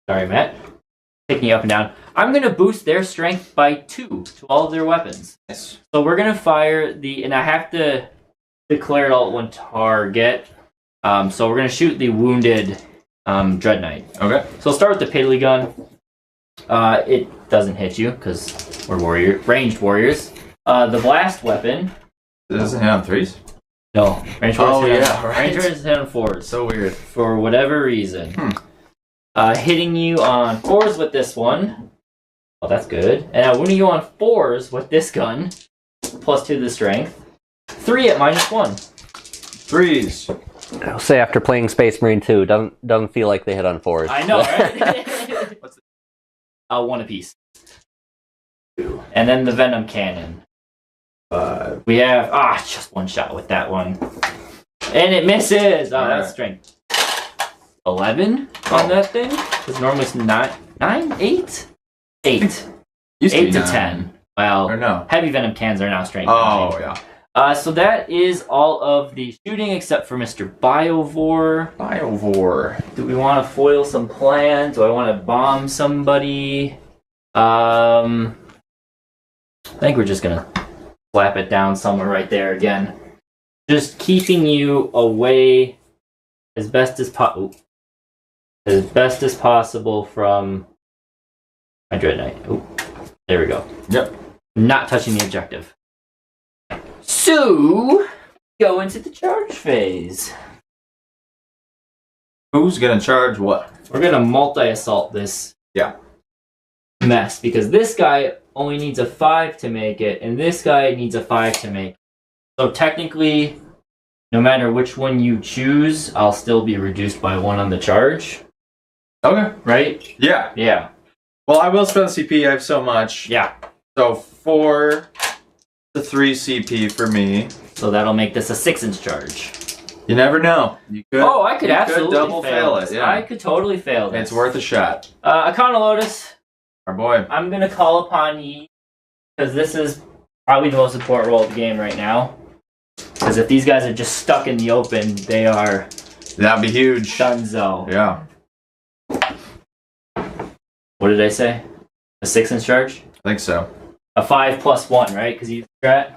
Sorry, Matt. Picking you up and down. I'm going to boost their strength by 2 to all of their weapons. Nice. So we're going to fire the... And I have to declare it all at one target. So we're going to shoot the wounded Dread Knight. Okay. So I'll start with the Piddly Gun. It doesn't hit you because we're ranged warriors. The blast weapon. It doesn't hit on 3s? No. Ranged warriors Ranged warriors hit on 4s. So weird. For whatever reason. Hitting you on 4s with this one. Oh, that's good. And now wounding you on 4s with this gun. Plus 2 to the strength. 3 at minus 1. 3s. I'll say after playing Space Marine 2, doesn't feel like they hit on 4s. I know, right? What's it? 1 apiece. And then the Venom Cannon. 5. We have just 1 shot with that one. And it misses! Oh, that's strength. 11 on that thing? Because normally it's 9, 8? 8. Used to 8 be to 9. 10. Well, Or no. heavy venom cans are now strength. Oh, yeah. So that is all of the shooting except for Mr. Biovore. Biovore. Do we want to foil some plans? Do I want to bomb somebody? I think we're just going to slap it down somewhere right there again. just keeping you away as best as possible from my Dread Knight. Oh, there we go. Yep. Not touching the objective. So, go into the charge phase. Who's gonna charge what? We're gonna multi-assault this Yeah. mess because this guy only needs a 5 to make it, and this guy needs a 5 to make it. So technically, no matter which one you choose, I'll still be reduced by 1 on the charge. Okay. Right? Yeah. Yeah. Well, I will spend CP. I have so much. Yeah. So 4 to 3 CP for me. So that'll make this a 6-inch charge. You never know. You could. Oh, I could absolutely double fail it. this. Yeah. I could totally fail this. It's worth a shot. Akana Lotus, Our boy. I'm going to call upon ye because this is probably the most important role of the game right now. Because if these guys are just stuck in the open, they are That'd be huge. dunzo. Yeah. What did I say? A 6-inch charge? I think so. A 5 plus 1, right? Because you strat?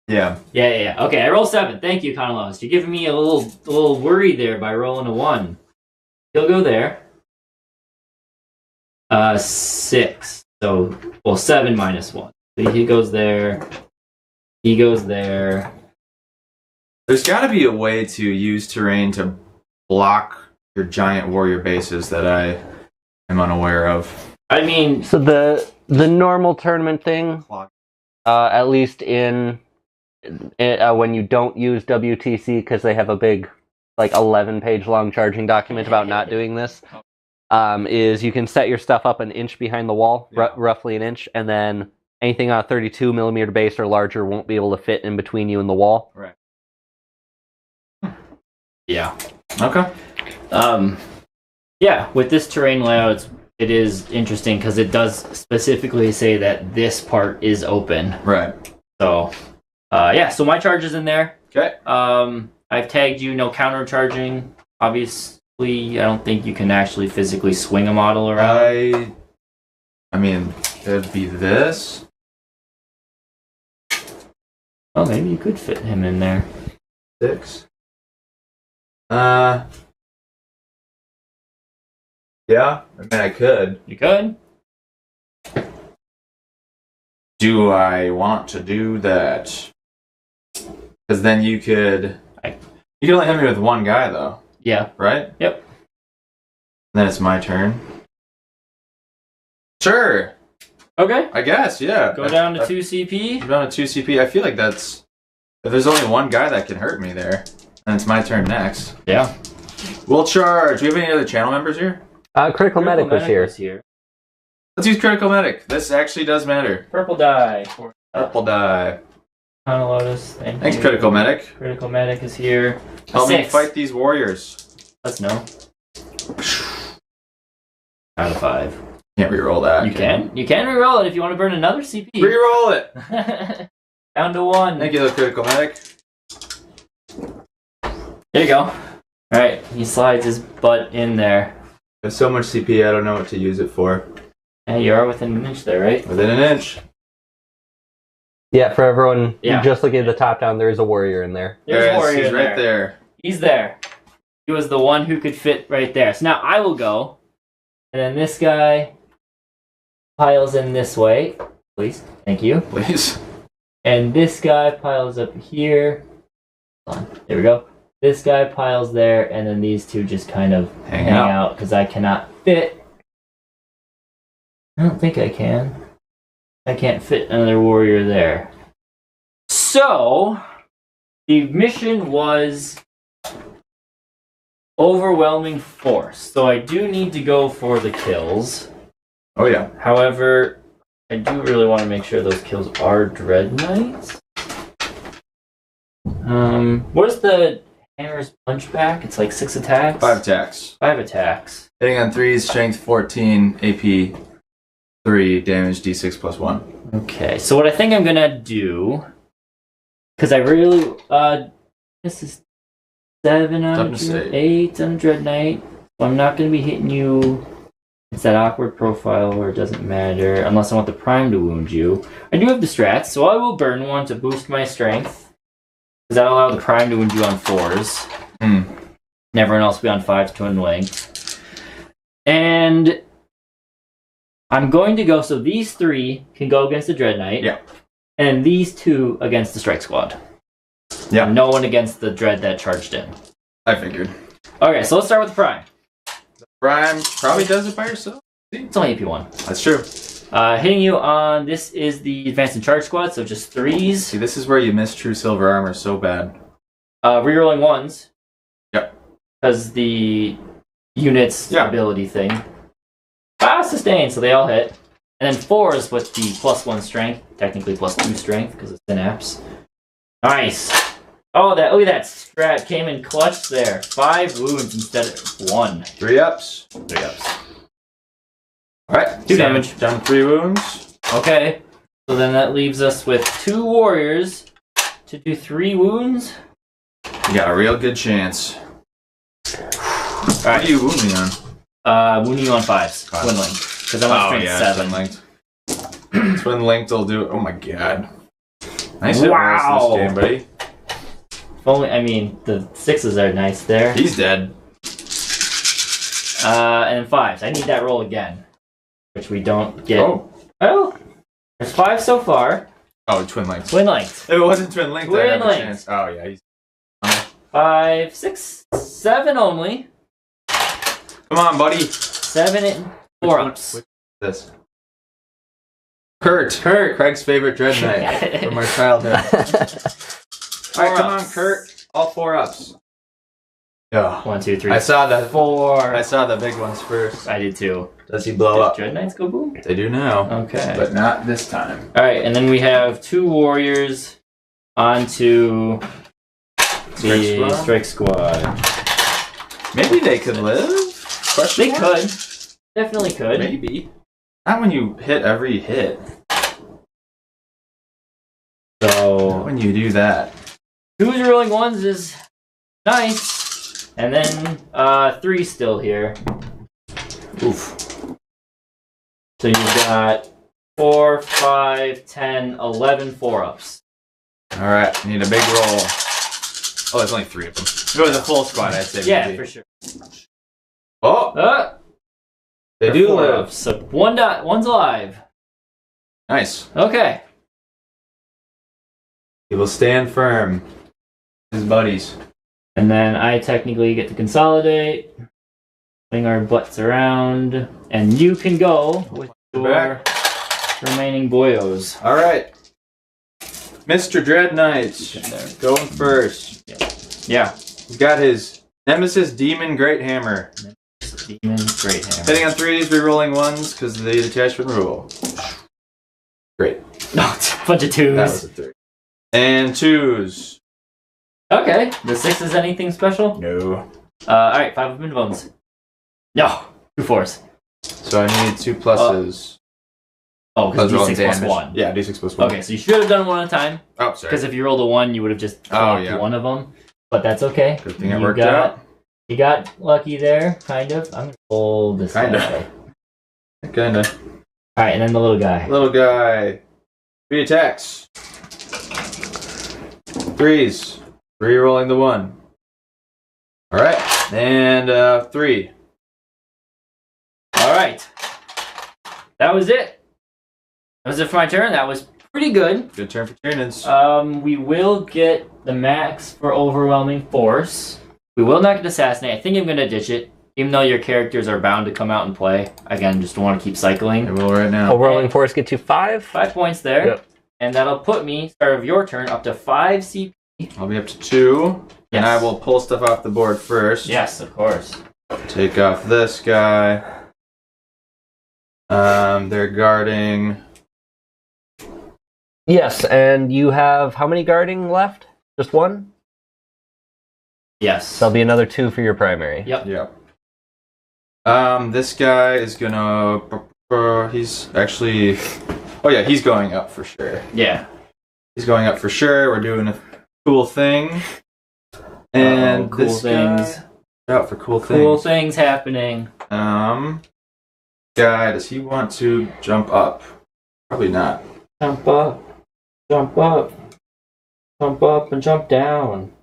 Yeah. Yeah. Okay, I roll 7. Thank you, Akana Lotus. You're giving me a little worry there by rolling a 1. He'll go there. 6. So, well, 7 minus 1. So he goes there. He goes there. There's got to be a way to use terrain to block your giant warrior bases that I am unaware of. I mean, So the normal tournament thing, at least in when you don't use WTC because they have a big, like 11-page long charging document about not doing this, is you can set your stuff up an inch behind the wall, roughly an inch, and then anything on a 32mm base or larger won't be able to fit in between you and the wall. Right. yeah. Okay. Yeah, with this terrain layout, it is interesting because it does specifically say that this part is open. Right. So, yeah, so my charge is in there. Okay. I've tagged you, no countercharging. Obviously, I don't think you can actually physically swing a model around. I mean, it'd be this. Oh, maybe you could fit him in there. 6. Yeah, I mean, I could. You could? Do I want to do that? Because then you could only hit me with one guy, though, Yeah. right? Yep. Then it's my turn. Sure, Okay. I guess, yeah. Go down to 2 CP. I'm down to 2 CP. I feel like that's... If there's only one guy that can hurt me there, then it's my turn next. Yeah. We'll charge. Do we have any other channel members here? Critical Medic was here. Let's use Critical Medic. This actually does matter. Purple die. Purple die. Akana Lotus. Thanks, Critical Medic. Critical Medic is here. Help me 6. fight these warriors. Let's know. Out of 5. Can't reroll that. You can. You can reroll it if you want to burn another CP. Reroll it. Down to 1. Thank you, Critical Medic. There you go. Alright, he slides his butt in there. There's so much CP, I don't know what to use it for. Hey, you are within an inch there, right? Within an inch. Yeah, for everyone Yeah. just looking at the top down, there is a warrior in there. There's There a it is. warrior He's right there. He's there. He was the one who could fit right there. So now I will go. And then this guy piles in this way. Please. Thank you. Please. And this guy piles up here. Hold on. There we go. This guy piles there, and then these two just kind of hang out because I cannot fit. I don't think I can. I can't fit another warrior there. So, the mission was overwhelming force. So I do need to go for the kills. Oh, yeah. However, I do really want to make sure those kills are Dread Knights. What is the Hammer's punchback? It's like 6 attacks? 5 attacks. 5 attacks. Hitting on 3s, strength 14, AP 3, damage D6 plus 1. Okay, so what I think I'm gonna do, because I really, this is 7 on Something to say. 8 on Dread Knight, so I'm not gonna be hitting you. It's that awkward profile where it doesn't matter, unless I want the Prime to wound you. I do have the strats, so I will burn one to boost my strength. Does that allow the prime to wound you on 4s? Hmm. And everyone else will be on 5s twin length. And I'm going to go, so these 3 can go against the Dread Knight. Yeah. And these 2 against the Strike Squad. Yeah. No one against the Dread that charged in. I figured. Okay, so let's start with the prime. Prime probably does it by yourself. It's only AP1. That's true. Hitting you on, this is the Advanced and Charge Squad, so just 3s. See, this is where you miss True Silver Armor so bad. Rerolling 1s. Yep. Because the unit's Yeah. ability thing. Sustain, so they all hit. And then 4s with the +1 strength, technically +2 strength because it's synapse. Nice. Oh, look at that strat came in clutch there. 5 wounds instead of 1. 3 ups. 3 ups. Alright. 2 damage. Down 3 wounds. Okay. So then that leaves us with 2 warriors to do 3 wounds. You got a real good chance. What Alright. do you wound me on? Wounding you on 5s. Twin link. Because I'm on strength 7. Twin linked. Twin linked will do it. Oh my god. Nice hit Wow. rolls this game, buddy. If only, I mean, the 6s are nice there. He's dead. And 5s. I need that roll again. Which we don't get. Oh. Well, there's 5 so far. Oh, twin linked. Twin linked. If it wasn't twin linked, I'd Twin have a linked. chance. Oh yeah, he's 5, 6, 7 only. come on, buddy. 7 and 4 ups. Which is this? Kurt. Craig's favorite Dread Knight from our childhood. Alright, come on, ups. Kurt. All 4 ups. Yeah. 1, 2, 3. I saw the 4. I saw the big ones first. I did too. Does he blow Did up? Dread Knights go boom? They do now. Okay. But not this time. Alright, and then we have 2 warriors onto the Strike Squad. Maybe they could live? Question They mark? could. Definitely could. Maybe. Not when you hit every hit. Not So, when you do that. 2s rolling 1s is nice. And then 3 still here. Oof. So you've got 4, 5, 10, 11 4-ups. Alright, need a big roll. Oh, there's only 3 of them. If it was a full squad, I'd say Yeah, maybe. for sure. Oh! They They're do 4 live. ups. So one's alive. Nice. Okay. He will stand firm. His buddies. And then I technically get to consolidate. Bring our butts around. And you can go with your Back. remaining boyos. Alright. Mr. Dread Knight. Going first. Yeah. He's got his Nemesis Demon Great Hammer. Demon Great Hammer. Hitting on 3s, rerolling 1s, because of the detachment rule. Great. No, it's a bunch of 2s. That was a 3. And 2s. Okay. The 6 is anything special? No. Alright, 5 of them bones. No. 2 4s. So I need 2 pluses. Oh, because rolling D6 plus damage. 1. Yeah, D6 plus 1. Okay, so you should have done 1 at a time. Oh, sorry. Because if you rolled a 1, you would have just dropped yeah. 1 of them. But that's okay. Good thing it worked out. You got lucky there, kind of. I'm going to pull this Kinda. guy. Kinda. Alright, and then the little guy. Little guy. 3 attacks. 3s. Rerolling the 1. Alright. And 3. Alright. That was it. That was it for my turn. That was pretty good. Good turn for Tyranids. We will get the max for overwhelming force. We will not get assassinate. I think I'm going to ditch it. Even though your characters are bound to come out and play. Again, just want to keep cycling. I will right now. Overwhelming force gets you 5. 5 points there. Yep. And that'll put me, start of your turn, up to 5 CP. I'll be up to 2. And Yes. I will pull stuff off the board first. Yes, of course. Take off this guy. They're guarding. Yes, and you have how many guarding left? Just 1? Yes. There'll be another 2 for your primary. Yep. Yep. This guy is gonna. He's actually. Oh yeah, he's going up for sure. Yeah. He's going up for sure. We're doing a cool thing. And cool this things. guy out for cool things. Cool things happening. Guy, does he want to jump up? Probably not. Jump up. Jump up. Jump up and jump down.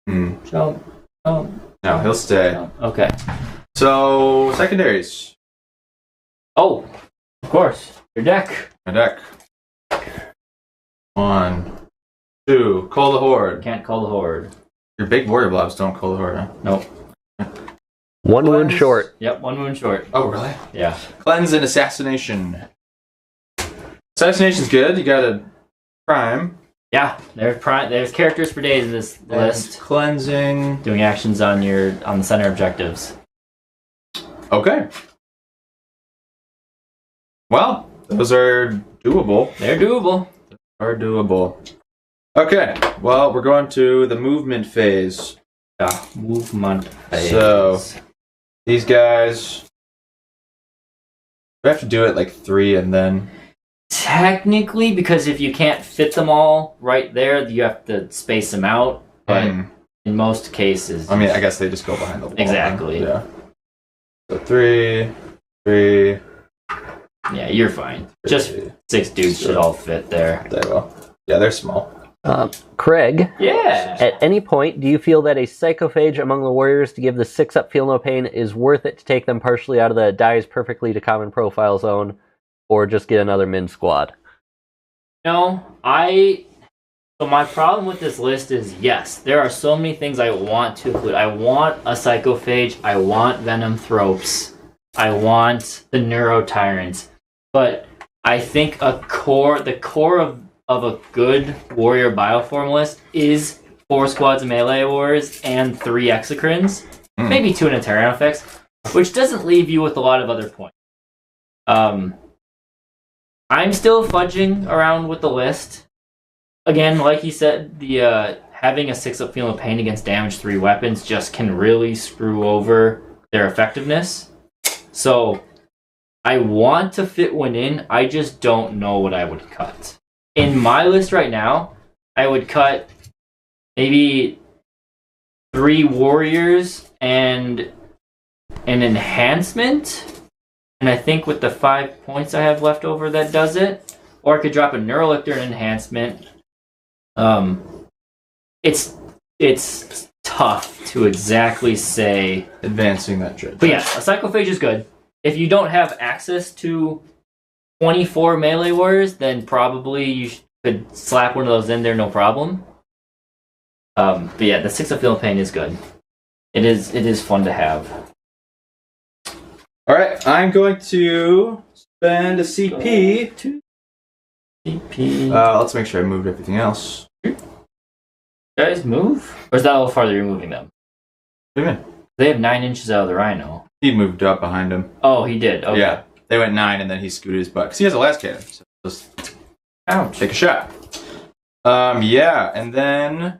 No, Jump. he'll stay. Jump. Okay. So, secondaries. Oh, of course. Your deck. My deck. 1, 2. Call the Horde. Can't call the Horde. Your big warrior blobs don't call the Horde, huh? Nope. One wound short. Yep, 1 wound short. Oh, really? Yeah. Cleanse and Assassination. Assassination's good. You got a Prime. Yeah, there's characters for days in this list. And cleansing. Doing actions on the center objectives. Okay. Well, those are doable. They're doable. Okay, well, we're going to the movement phase. Yeah, movement phase. So, these guys... We have to do it like 3 and then... Technically, because if you can't fit them all right there, you have to space them out. But in most cases... I mean, I guess they just go behind the wall. Exactly. Yeah. So 3, 3... Yeah, you're fine. Just 6 dudes should all fit there. They will. Yeah, they're small. Craig, Yeah. at any point, do you feel that a psychophage among the warriors to give the 6-up feel no pain is worth it to take them partially out of the dies perfectly to common profile zone, or just get another min squad? No, so my problem with this list is, yes, there are so many things I want to include. I want a psychophage, I want venom thropes, I want the neurotyrants, but I think the core of a good warrior bioform list is 4 squads of melee warriors and 3 exocrines, maybe 2 in a Tyrannofex, which doesn't leave you with a lot of other points. I'm still fudging around with the list. Again, like you said, the having a 6-up feel of pain against damage 3 weapons just can really screw over their effectiveness. So I want to fit one in, I just don't know what I would cut. In my list right now, I would cut maybe 3 warriors and an enhancement. And I think with the 5 points I have left over, that does it. Or I could drop a Neurolictor and enhancement. It's tough to exactly say. Advancing that trade. But yeah, a Psychophage is good. If you don't have access to 24 melee warriors, then probably you could slap one of those in there, no problem. But yeah, the 6-up feel of pain is good. It is fun to have. Alright, I'm going to spend a CP. CP. Let's make sure I moved everything else. Guys, move? Or is that a little farther you're moving them? What do you mean? They have 9 inches out of the rhino. He moved up behind him. Oh, he did. Okay. Yeah, they went 9 and then he scooted his butt. Because he has a last cannon. So just Ouch. take a shot. Yeah, and then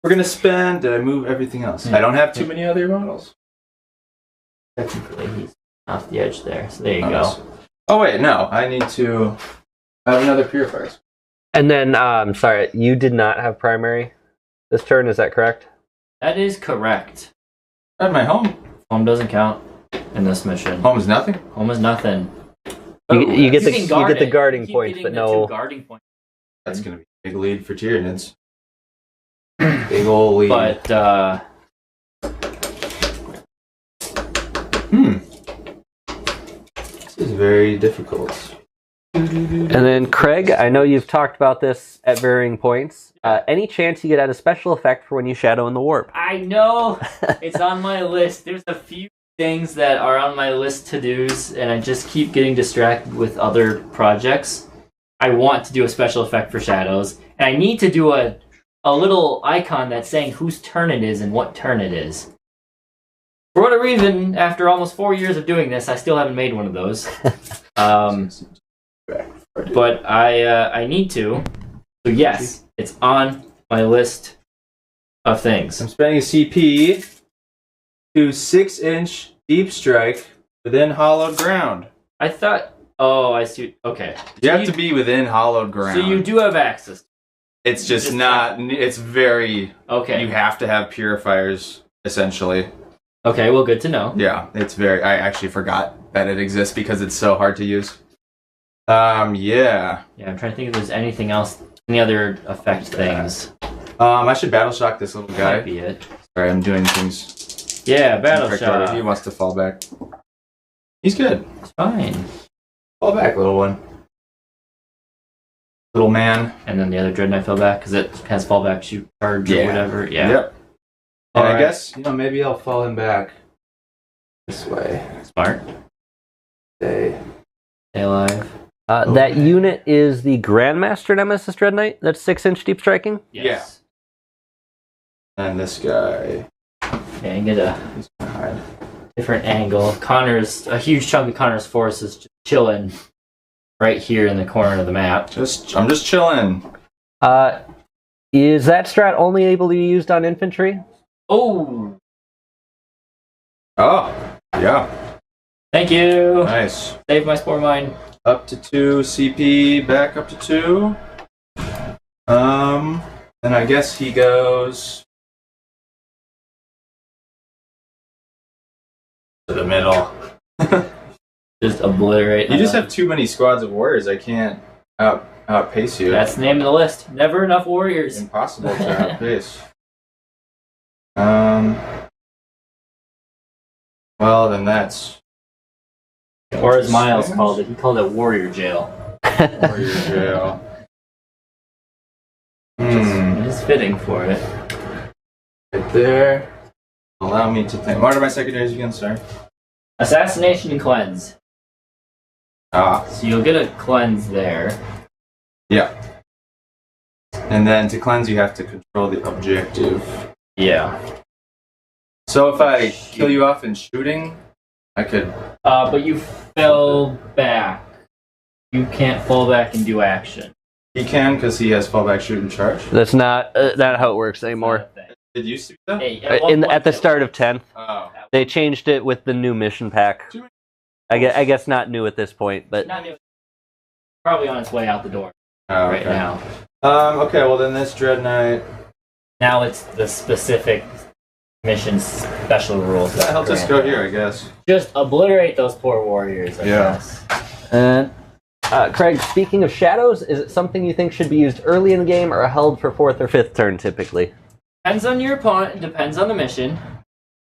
we're going to spend... Did I move everything else? I don't have too many other models. Technically, he's off the edge there. So there you go. Nice. Oh, wait, no. I need to have another purifier. And then, sorry, you did not have primary this turn, is that correct? That is correct. I have my home. Home doesn't count in this mission. Home is nothing? Home is nothing. You get can guard the it. guarding You keep points, getting but the no... 2 guarding points. That's going to be a big lead for Tyranids. Big ol' lead. But, This is very difficult. And then, Craig, I know you've talked about this at varying points. Any chance you could add a special effect for when you shadow in the warp? I know it's on my list. There's a few things that are on my list to-dos, and I just keep getting distracted with other projects. I want to do a special effect for shadows, and I need to do a little icon that's saying whose turn it is and what turn it is. For whatever reason, after almost 4 years of doing this, I still haven't made one of those. But I need to. So yes, it's on my list of things. I'm spending a CP to 6-inch deep strike within hollowed ground. I thought... Oh, I see. Okay. You have to be within hollowed ground. So you do have access. It's just not... It's very... Okay. You have to have purifiers, essentially. Okay, well, good to know. Yeah, it's very... I actually forgot that it exists because it's so hard to use. Yeah. Yeah, I'm trying to think if there's anything else Any other effect things? I should battle shock this little guy. Might be it. Sorry, I'm doing things. Yeah, battle incorrect order. He shock. wants to fall back. He's good. It's fine. Fall back, little one. Little man. And then the other dread knight fell back because it has fallback shoot charge or whatever. Yeah. Yep. And All I right. guess, maybe I'll fall him back this way. Smart. Stay. Stay alive. That unit is the Grandmaster Nemesis Dread Knight. That's 6-inch deep striking. Yes. And this guy. Yeah, you get a He's gonna hide. different angle. A huge chunk of Connor's force is just chilling right here in the corner of the map. I'm just chilling. Is that strat only able to be used on infantry? Oh, Oh, yeah. thank you. Nice. Save my spore mine. Up to 2 CP, back up to 2. Then I guess he goes to the middle. Just obliterate. You just have too many squads of warriors. I can't outpace you. That's the name of the list. Never enough warriors. Impossible to outpace. Well, then that's Or as Miles called it, he called it warrior jail. warrior jail. It is fitting for it. Right there. Allow me to think. What are my secondaries again, sir? Assassination and cleanse. So you'll get a cleanse there. Yeah. And then to cleanse, you have to control the objective. Yeah. So if I kill you off in shooting, I could. But you fell back. You can't fall back and do action. He can because he has fallback, shoot, and charge. That's not how it works anymore. Did you see that? Hey, At the start of 10th, Oh. they changed it with the new mission pack. I guess not new at this point, but Not new. Probably on its way out the door Oh, right okay. now. Okay, well then this Dread Knight. Now it's the specific mission special rules. that I'll just go grant. here, I guess. Just obliterate those poor warriors, I guess. And Craig, speaking of shadows, is it something you think should be used early in the game or held for 4th or 5th turn typically? Depends on your opponent, depends on the mission.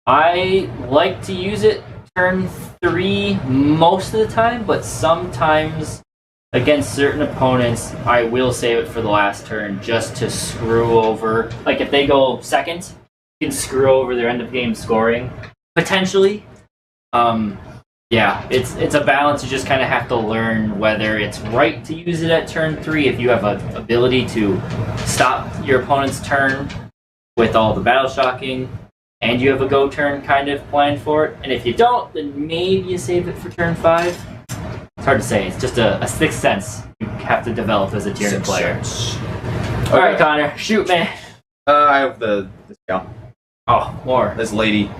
I like to use it turn 3 most of the time, but sometimes against certain opponents, I will save it for the last turn just to screw over. Like if they go second, you can screw over their end of game scoring, potentially. Yeah, it's a balance. You just kind of have to learn whether it's right to use it at turn 3 if you have an ability to stop your opponent's turn with all the battle shocking, and you have a go turn kind of planned for it. And if you don't, then maybe you save it for turn 5. It's hard to say. It's just a sixth sense you have to develop as a Tyranid player. Okay. All right, Connor, shoot me. I have this gal. Oh, more. This lady.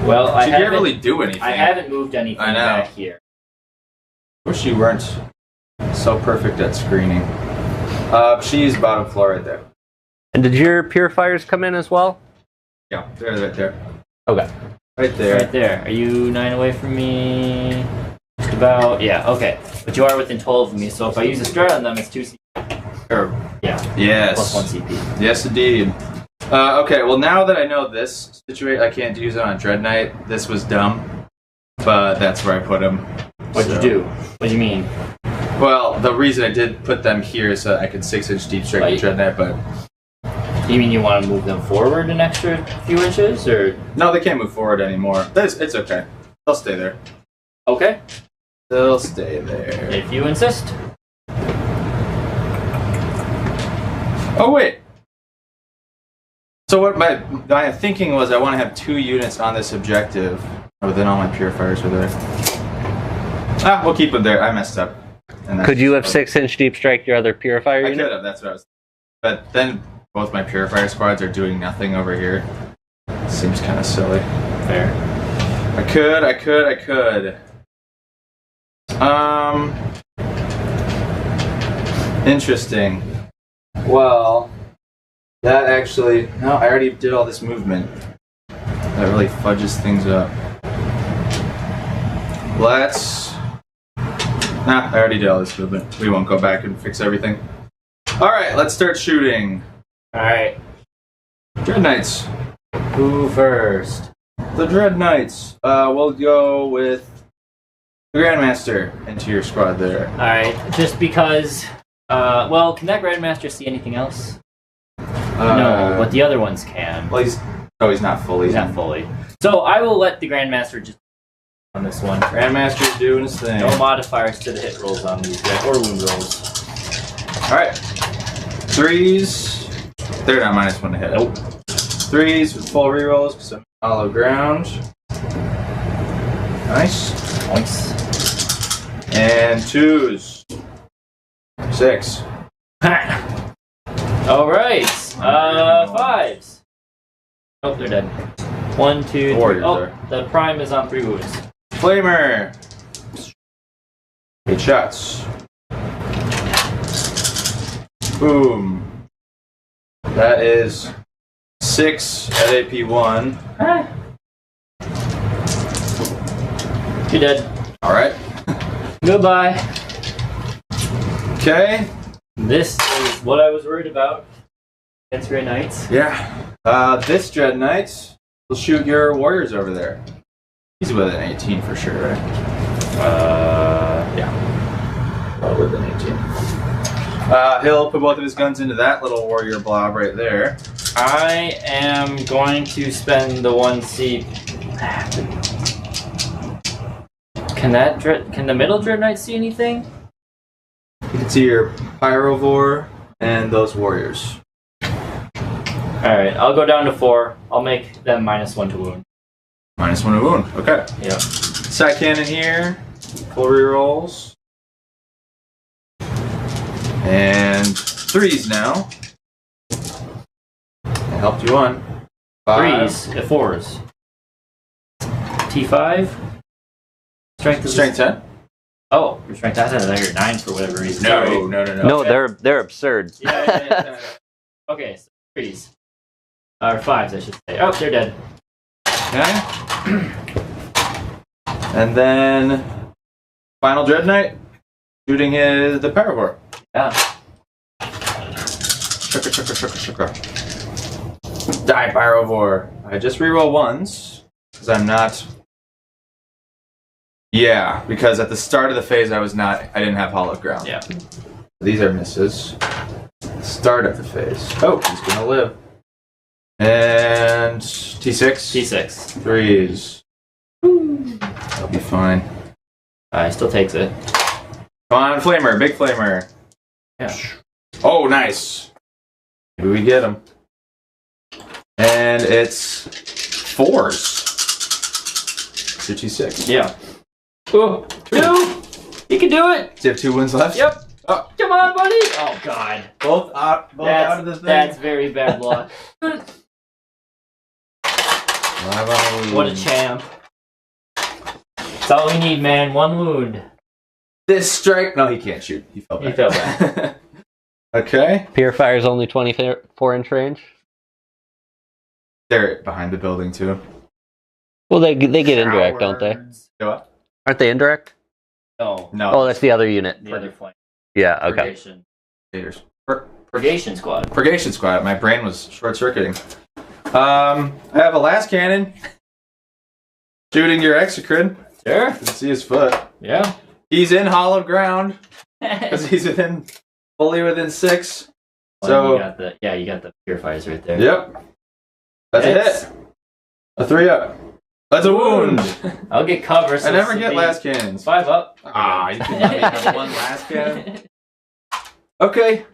Well, I She can't haven't really do anything. I haven't moved anything I know. back here. Wish you weren't so perfect at screening. She's bottom floor right there. And did your purifiers come in as well? Yeah, they're right there. Okay. Right there. Right there. Are you 9 away from me? Just about. Yeah. Okay. But you are within 12 of me. So if I use a strat on them, it's 2 CP. Or yeah. Yes. Plus 1 CP. Yes, indeed. Okay, well now that I know this situation, I can't use it on Dread Knight. This was dumb, but that's where I put them. What'd you do? What do you mean? Well, the reason I did put them here is so that I could 6-inch deep strike with Dread Knight, but You mean you want to move them forward an extra few inches, or? no, they can't move forward anymore. It's okay. They'll stay there. Okay. They'll stay there. If you insist. Oh wait. So what my thinking was, I want to have 2 units on this objective. Oh, then all my purifiers are there. We'll keep them there. I messed up. And that's Could you have just- 6-inch deep strike your other purifier I unit? could have. That's what I was. But then both my purifier squads are doing nothing over here. Seems kind of silly. Fair. I could. Interesting. Well, that actually... No, I already did all this movement. That really fudges things up. Let's... Nah, I already did all this movement. We won't go back and fix everything. Alright, let's start shooting. Alright. Dread Knights. Who first? The Dread Knights. We'll go with the Grandmaster into your squad there. Alright, just because... well, can that Grandmaster see anything else? No, but the other ones can. Well, he's not fully. He's not fully. So I will let the Grandmaster just on this one. Grandmaster's doing his thing. No modifiers to the hit rolls on these guys, or wound rolls. Alright. 3s. They're not -1 to hit. Nope. 3s with full rerolls because I'm hollow ground. Nice. Nice. And 2s. 6. Alright. 5s. Oh, they're dead. 1, 2, 3. Warriors Oh, there. the prime is on 3 wounds. Flamer. 8 shots. Boom. That is 6 at AP1. You're dead. Alright. Goodbye. Okay. This is what I was worried about against Grey Knights. Yeah. This Dread Knight will shoot your warriors over there. He's within 18 for sure, right? Yeah. Well, within 18. He'll put both of his guns into that little warrior blob right there. I am going to spend the 1 seat. Can the middle Dread Knight see anything? You can see your Pyrovore and those warriors. Alright, I'll go down to 4. I'll make them -1 to wound. -1 to wound. Okay. Yeah. Side cannon here. Full rerolls. And 3s now. I helped you on. 3s, 4s. T5. Strength 10. Oh, your strength. I thought you're 9 for whatever reason. Sorry. No. No, Okay. they're absurd. Yeah. Okay, so 3s. Or 5s, I should say. Oh, they're dead. Okay. And then final Dread Knight shooting the Pyrovore. Yeah. Shaka. Die, Pyrovore. I just reroll 1s because I'm not. Yeah, because at the start of the phase I didn't have hollow ground. Yeah. These are misses. Start of the phase. Oh, he's gonna live. And T6. T6. 3s. That'll be fine. He still takes it. Come on, Flamer. Big Flamer. Yeah. Oh, nice. Maybe we get him. And it's 4s. 56. Yeah. Oh, 2! You can do it! Do you have 2 wins left? Yep. Oh. Come on, buddy! Oh, God. Both out of the thing. That's very bad luck. What a champ. That's all we need, man. 1 wound. This strike. No, he can't shoot. He fell back. He fell back. Okay. Purifire's only 24-inch range. They're behind the building, too. Well, they get indirect, don't they? Cowards. You know what? Aren't they indirect? No. No. Oh, that's the other unit. The other flank. Yeah, okay. Purgation. Haters. Purgation squad. Purgation squad. My brain was short-circuiting. I have a last cannon shooting your Exocrid. Sure. You can see his foot. Yeah. He's in hollow ground because he's fully within 6. So you got the purifiers right there. Yep. That's a hit. A 3-up. That's a wound. I'll get cover. So I never get last cannons. 5 up. You can let me have 1 last cannon. Okay.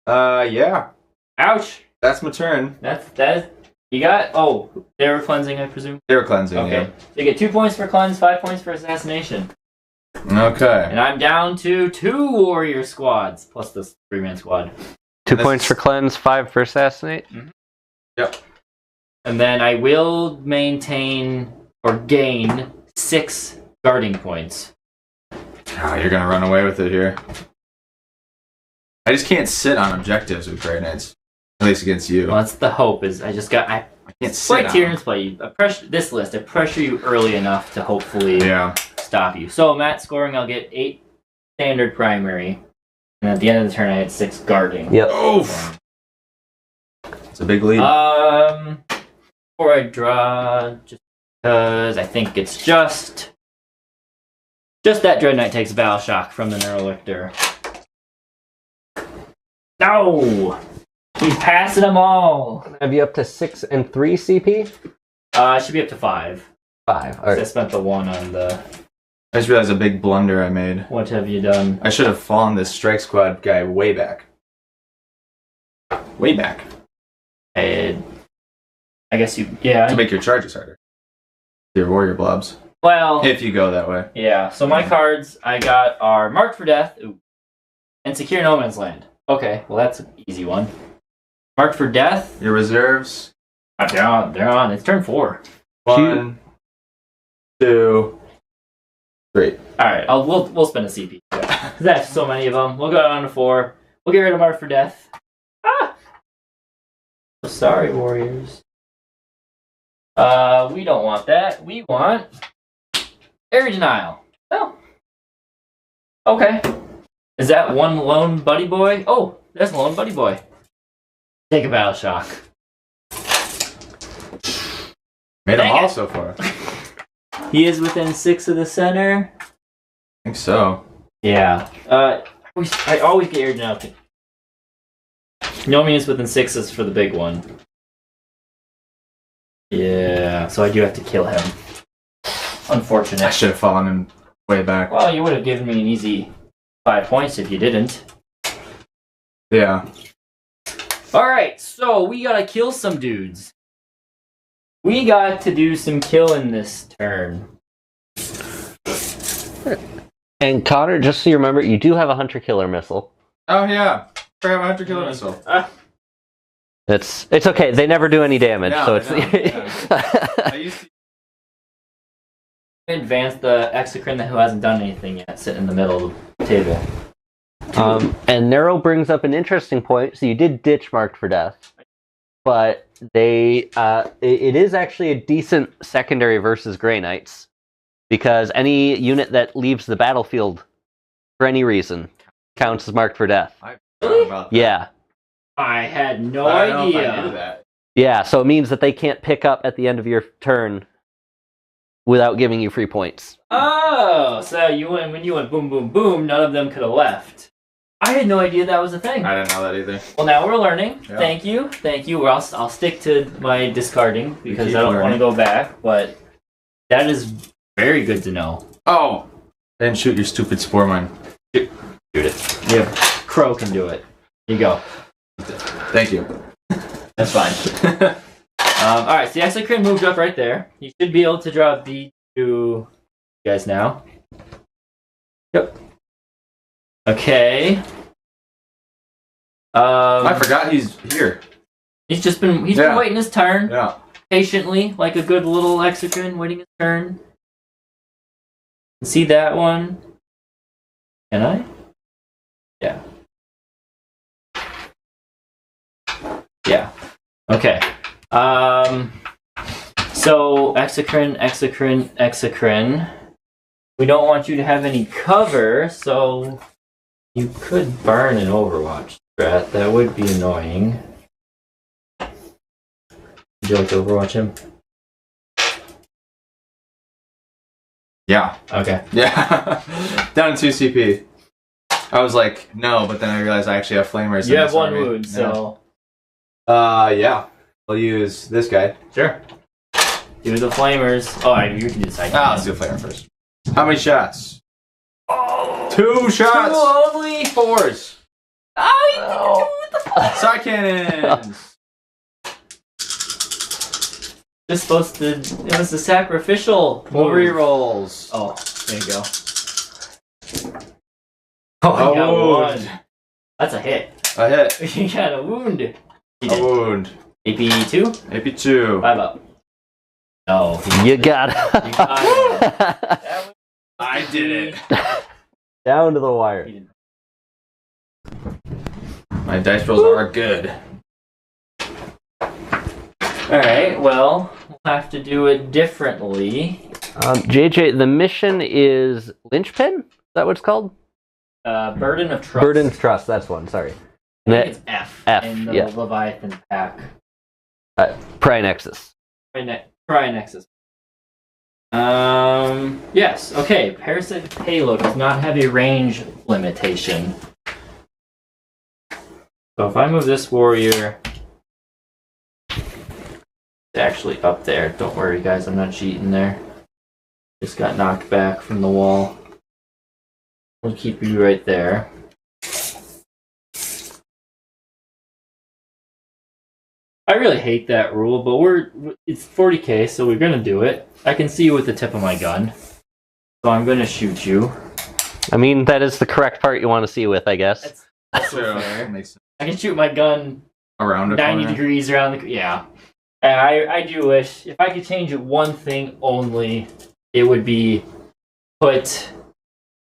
Yeah. Ouch. That's my turn. That. You got. Oh, they were cleansing, I presume. They were cleansing. Okay. So you get 2 points for cleanse, 5 points for assassination. Yeah. Okay. And I'm down to 2 warrior squads plus this 3-man squad. 2 points for cleanse, 5 for assassinate. Mm-hmm. Yep. And then I will maintain or gain 6 guarding points. Oh, you're gonna run away with it here. I just can't sit on objectives with Grey Knights. At least against you. Well, that's the hope. Is I can't sit like on Tyranids play. I pressure you early enough to hopefully stop you. So Matt scoring, I'll get 8 standard primary, And at the end of the turn, I had 6 guarding. Yep. Oof. It's a big lead. Before I draw, just because I think it's just that Dread Knight takes Battle Shock from the Neurolictor. No! He's passing them all! Have you up to 6 and 3 CP? I should be up to 5. 5. All I right. spent the 1 on the... I just realized a big blunder I made. What have you done? I should have fallen this strike squad guy way back. Way back. I guess you... Yeah. To make your charges harder. Your warrior blobs. Well... If you go that way. Yeah, so my cards I got are Marked for Death and Secure No Man's Land. Okay, well that's an easy one. Marked for Death. Your reserves. They're on. It's turn 4. 1, 2, 3. Alright, we'll spend a CP. Because that's so many of them. We'll go down to 4. We'll get rid of Marked for Death. Ah! Sorry, Warriors. We don't want that. We want Area Denial. Oh. Okay. Is that one lone buddy boy? Oh, there's a lone buddy boy. Take a Battle Shock. Made them Dang all it. so far. He is within 6 of the center. I think so. Yeah. I always get Area Denial. No means within 6 is for the big one. Yeah, so I do have to kill him. Unfortunate. I should have fallen him way back. Well, you would have given me an easy 5 points if you didn't. Yeah. Alright, so we gotta kill some dudes. We got to do some killing this turn. And Connor, just so you remember, you do have a Hunter-Killer missile. Oh yeah. I have a hunter killer missile. It's okay. They never do any damage, No, so it's. I used to... Advance the Exocrine who hasn't done anything yet, sitting in the middle of the table. And Nero brings up an interesting point. So you did ditch Marked for Death, but it is actually a decent secondary versus Grey Knights, because any unit that leaves the battlefield for any reason counts as Marked for Death. I forgot about that. Yeah. I had no I don't know if idea. I knew that. Yeah, so it means that they can't pick up at the end of your turn without giving you free points. Oh, so when you went boom, boom, boom, none of them could have left. I had no idea that was a thing. I didn't know that either. Well, now we're learning. Yeah. Thank you. Well, I'll stick to my discarding because keep I don't want to learning. go back. But that is very good to know. Oh! Then shoot your stupid spore mine. Shoot it. Yeah, Crow can do it. Here you go. Thank you. That's fine. All right, so the Exocrine moved up right there. You should be able to draw these two guys now. Yep. Okay. I forgot he's here. He's been Yeah. waiting his turn Yeah. patiently, like a good little Exocrine waiting his turn. See that one? Can I? Yeah. Yeah. Okay. So Exocrine. We don't want you to have any cover, so you could burn an Overwatch strat. That would be annoying. Would you like to Overwatch him? Yeah. Okay. Yeah. Down to 2 CP. I was like, no, but then I realized I actually have flamers. You in have this one army. wound, so Yeah. I'll use this guy. sure. Do the flamers. Oh, you can decide. Let's do a flamer first. How many shots? Oh, 2 shots! 2 only. 4s. Oh, you did two with the Side cannons! It's supposed to. It was the sacrificial. Full move. rerolls. Oh, there you go. Oh, you got wound. one. That's a hit. A hit. You got a wound. You A did. wound. AP 2? AP2. 5 up. No. You got You got it. it. That was I did it. Down to the wire. My dice rolls are good. Alright, well, we'll have to do it differently. JJ, the mission is Linchpin? Is that what it's called? Burden of Trust. Burden of Trust, that's one, sorry. I think it's F. F, in the yeah. Leviathan pack. Prynexus. Prynexus. Yes, okay. Parasitic Payload does not have a range limitation. So if I move this warrior... It's actually up there. Don't worry, guys. I'm not cheating there. Just got knocked back from the wall. We'll keep you right there. I really hate that rule, but it's 40k, so we're gonna do it. I can see you with the tip of my gun, so I'm gonna shoot you. I mean, that is the correct part you want to see with, I guess. That's Sure, fair. makes sense. I can shoot my gun Around a 90 corner. degrees around the... Yeah. And I do wish, if I could change it one thing only, it would be put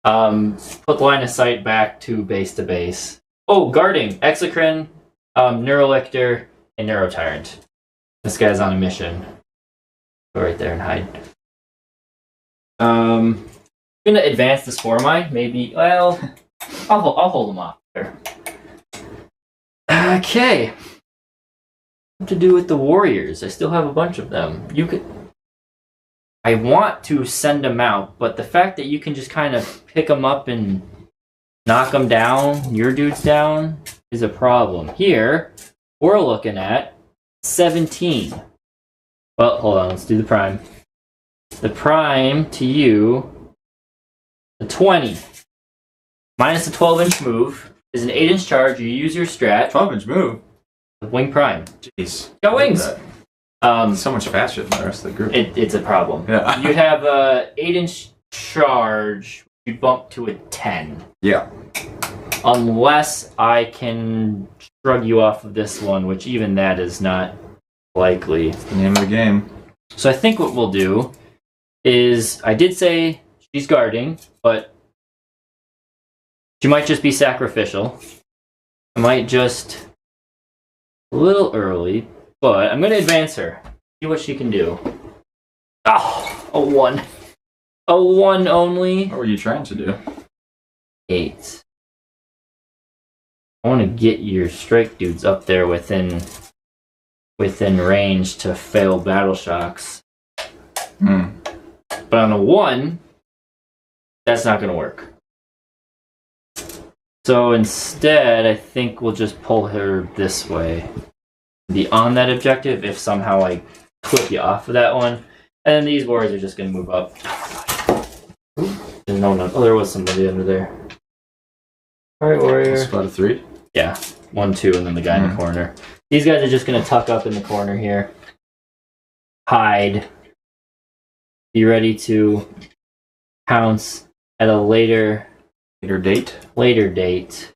line of sight back to base. Oh, guarding. Exocrine, Neurolictor, and Neurotyrant. This guy's on a mission. Go right there and hide. I'm gonna advance this for mine. Maybe, well, I'll hold him off there. Okay. What to do with the warriors? I still have a bunch of them. I want to send them out, but the fact that you can just kind of pick them up and knock them down, your dudes down, is a problem. Here, we're looking at 17. Well, hold on, let's do the prime. The prime to you, the 20. Minus a 12-inch move is an 8-inch charge. You use your strat. 12-inch move. Wing prime. Jeez. Got wings. So much faster than the rest of the group. It's a problem. Yeah. You'd have a 8-inch charge. You bump to a 10. Yeah. Unless I can shrug you off of this one, which even that is not likely. It's the name of the game. So I think what we'll do is, I did say she's guarding, but she might just be sacrificial. I might just a little early, but I'm going to advance her. See what she can do. Oh, a 1. A 1 only. What were you trying to do? 8. I want to get your strike dudes up there within range to fail battle shocks. But on a 1, that's not going to work. So instead, I think we'll just pull her this way. Be on that objective if somehow I clip you off of that one. And then these warriors are just going to move up. No. Oh, there was somebody under there. Alright, warrior. Spot of 3? Yeah. 1, 2, and then the guy in the corner. These guys are just going to tuck up in the corner here. Hide. Be ready to pounce at a later date.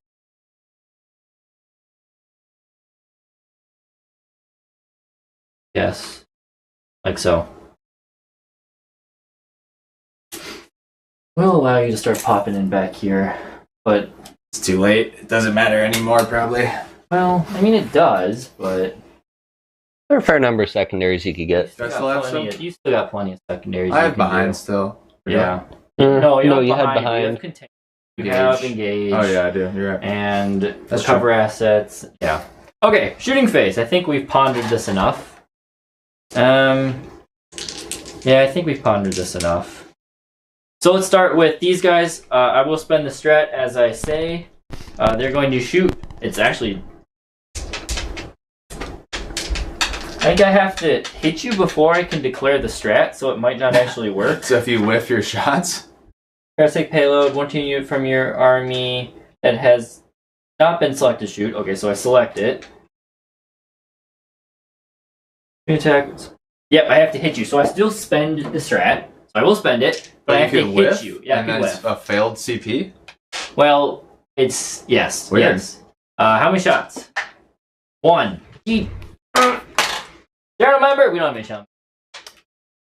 Yes. Like so. We'll allow you to start popping in back here, but... It's too late. It doesn't matter anymore, probably. Well, I mean, it does, but... There are a fair number of secondaries you could get. Do I still have some? You still got plenty of secondaries. I you have can behind do. still. Yeah. No, you you had You behind. have contain. You have engage. Oh yeah, I do. You're right. And That's recover assets. Yeah. Okay, shooting phase. I think we've pondered this enough. Yeah, I think we've pondered this enough. So let's start with these guys. I will spend the strat as I say. They're going to shoot. It's actually... I think I have to hit you before I can declare the strat, so it might not actually work. So if you whiff your shots? Parasitic Payload, 1 unit from your army that has not been selected to shoot. Okay, so I select it. Attack. Yep, I have to hit you. So I still spend the strat. So I will spend it, but I have to hit you. Yeah, and I can that's whiff. a failed CP? Well, it's... Yes. Weird. Yes. How many shots? 1. General member? We don't have any shots.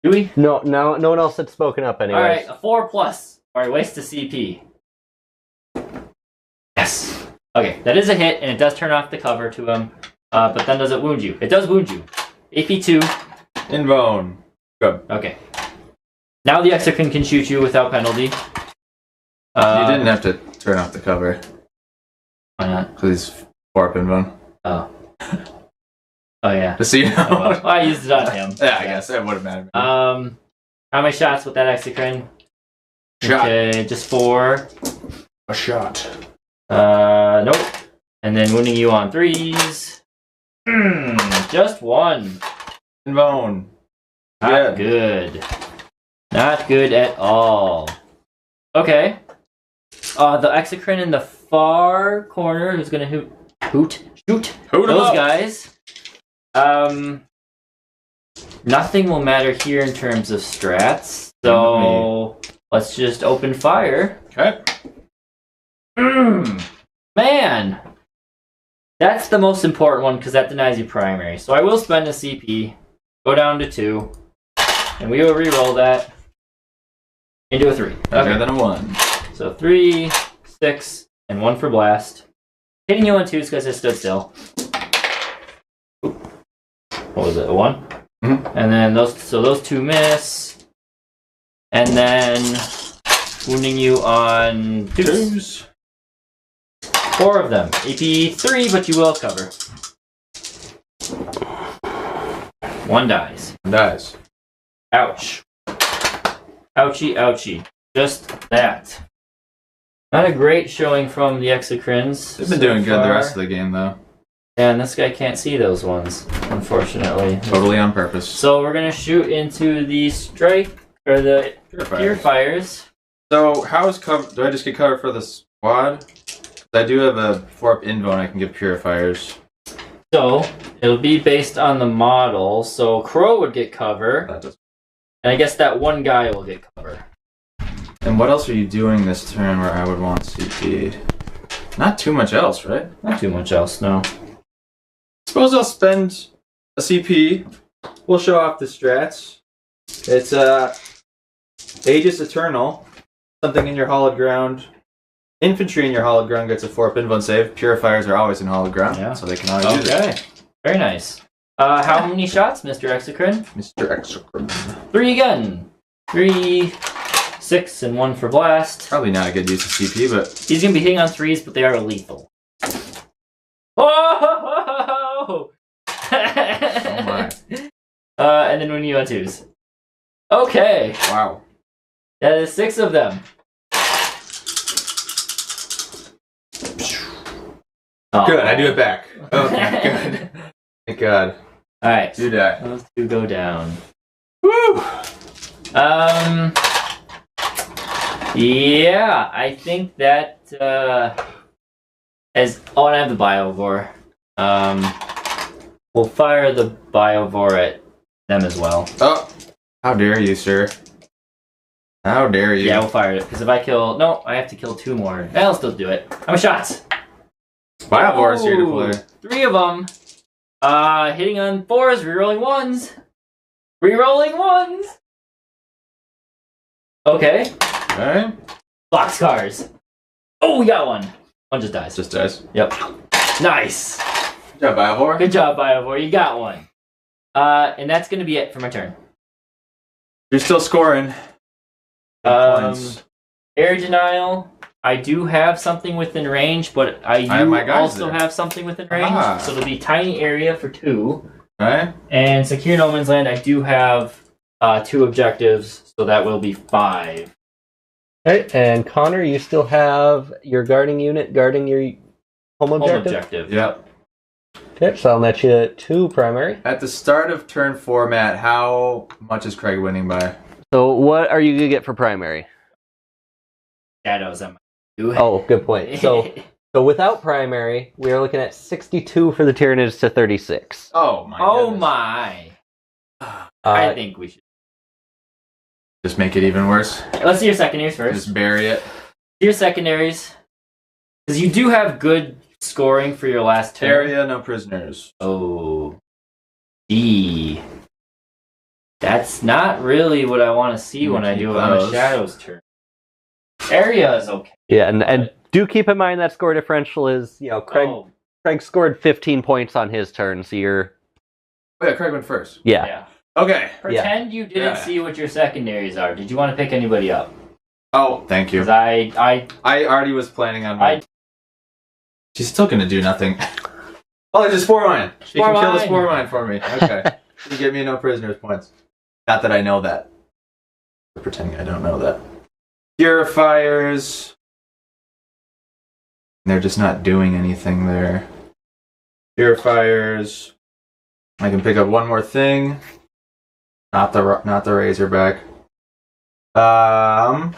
Do we? No one else had spoken up anyways. Alright, a 4+. Alright, waste a CP. Yes. Okay, that is a hit, and it does turn off the cover to him. But then does it wound you? It does wound you. AP 2. In bone. Good. Okay. Now the Exocrine can shoot you without penalty. You didn't have to turn off the cover. Why not? Because he's 4-up in one. Oh. Oh, yeah. Just so you know. Oh, well, I used it on him. Yeah, I guess. It wouldn't matter. How many shots with that Exocrine? Shot. Okay, just 4. A shot. Nope. And then wounding you on 3s. Just 1. And bone. Not good. Not good at all. Okay. The Exocrine in the far corner who's gonna shoot Hoot those up. guys. Nothing will matter here in terms of strats. So let's just open fire. Okay. Man! That's the most important one because that denies you primary. So I will spend a CP, go down to 2, and we will re-roll that into a 3. Better than a 1. So 3, 6, and 1 for blast. Hitting you on 2s because I stood still. What was it? A 1? Mm-hmm. And then those 2 miss. And then wounding you on 2s. 4 of them. AP 3, but you will cover. 1 dies. Dies. Ouch. Ouchie, ouchie. Just that. Not a great showing from the Exocrines. They've been doing good the rest of the game, though. And this guy can't see those ones, unfortunately. Totally on purpose. So we're gonna shoot into the strike or the purifiers. So how is cover? Do I just get cover for the squad? I do have a 4-up invone. I can get purifiers. So it'll be based on the model. So Crow would get cover, and I guess that one guy will get cover. And what else are you doing this turn where I would want CP? Not too much else, right? Not too much else, no. Suppose I'll spend a CP. We'll show off the strats. It's Aegis Eternal. Something in your hallowed ground. Infantry in your hallowed ground gets a 4-up invuln save. Purifiers are always in hallowed ground, so they can always use it. Okay, very nice. How many shots, Mr. Exocrine? Mr. Exocrine. 3 again. 3, 6, and 1 for blast. Probably not a good use of CP, but He's gonna be hitting on 3s, but they are lethal. Oh! oh my. And then when you on 2s. Okay, Wow. that is 6 of them. Good, I do it back. Okay, good. Thank God. Alright, Do that. those 2 go down. Woo! Yeah, I think that, and I have the Biovore. We'll fire the Biovore at them as well. Oh, how dare you, sir? How dare you? Yeah, we'll fire it, because if I kill... No, I have to kill 2 more. I'll still do it. How many shots? Biovore is here to play. 3 of them. Hitting on 4s, rerolling 1s. Rerolling 1s! Okay. Alright. Boxcars. Oh, we got 1. 1 just dies. Just dies. Yep. Nice. Good job, Biovore. Good job, Biovore. You got 1. And that's going to be it for my turn. You're still scoring. Points. Air denial. I do have something within range, but I have my guys also there. have something within range. Ah. So it'll be tiny area for 2. Alright. And secure no man's land. I do have 2 objectives, so that will be 5. Okay, and Connor, you still have your guarding unit guarding your home objective? Home objective. Yep. Okay, so I'll net you 2 primary. At the start of turn 4, Matt, how much is Craig winning by? So what are you going to get for primary? Shadows on my 2. Oh, good point. So without primary, we are looking at 62 for the Tyranids to 36. Oh my Oh goodness. my. I think we should. Just make it even worse. Let's see your secondaries first. Just bury it. Your secondaries. Because you do have good scoring for your last turn. Area, no prisoners. Oh. D. That's not really what I want to see when I do it on a Close. Shadows turn. Area is okay. Yeah, and do keep in mind that score differential is, Craig Oh, Craig scored 15 points on his turn, so you're... Oh, yeah, Craig went first. Yeah. yeah. Okay. Pretend you didn't Yeah. see what your secondaries are. Did you want to pick anybody up? Oh, thank you. Because I already was planning on. She's still gonna do nothing. Oh, it's just spore mine. She can kill the spore mine for me. Okay. You give me no prisoners points. Not that I know that. I'm pretending I don't know that. Purifiers. They're just not doing anything there. Purifiers. I can pick up one more thing. Not the Razorback. Find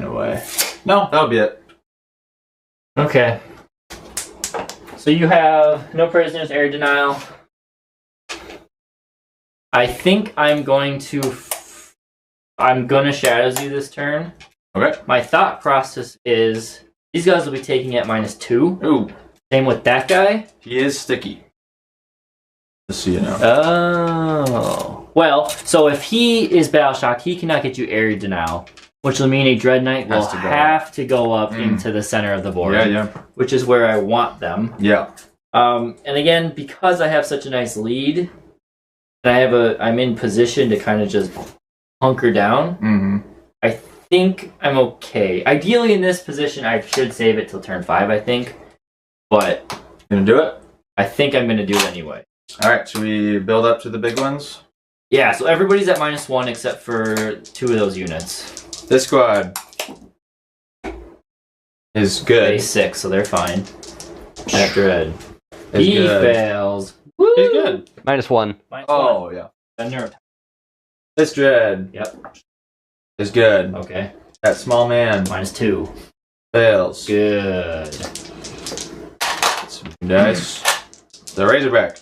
a way. No, that'll be it. Okay. So you have no prisoners, area denial. I think I'm gonna Shadows you this turn. Okay. My thought process is these guys will be taking at -2. Ooh. Same with that guy. He is sticky. Just so you know. Oh. Well, so if he is battle shocked, he cannot get you area denial, which will mean a Dread Knight will have to go up into the center of the board. Yeah. Which is where I want them. Yeah. And again, because I have such a nice lead, and I'm in position to kind of just hunker down. Mm-hmm. I think I'm okay. Ideally, in this position, I should save it till turn 5. I think, but Gonna do it? I think I'm gonna do it anyway. All right. Should we build up to the big ones? Yeah. So everybody's at -1 except for 2 of those units. This squad is good. Base 6, so they're fine. At Dread. Is He good. fails. Woo! He's good. -1. -1. Oh yeah. A Neuro. This Dread. Yep. Is good. Okay. That small man -2. fails. Good. Nice. The Razorback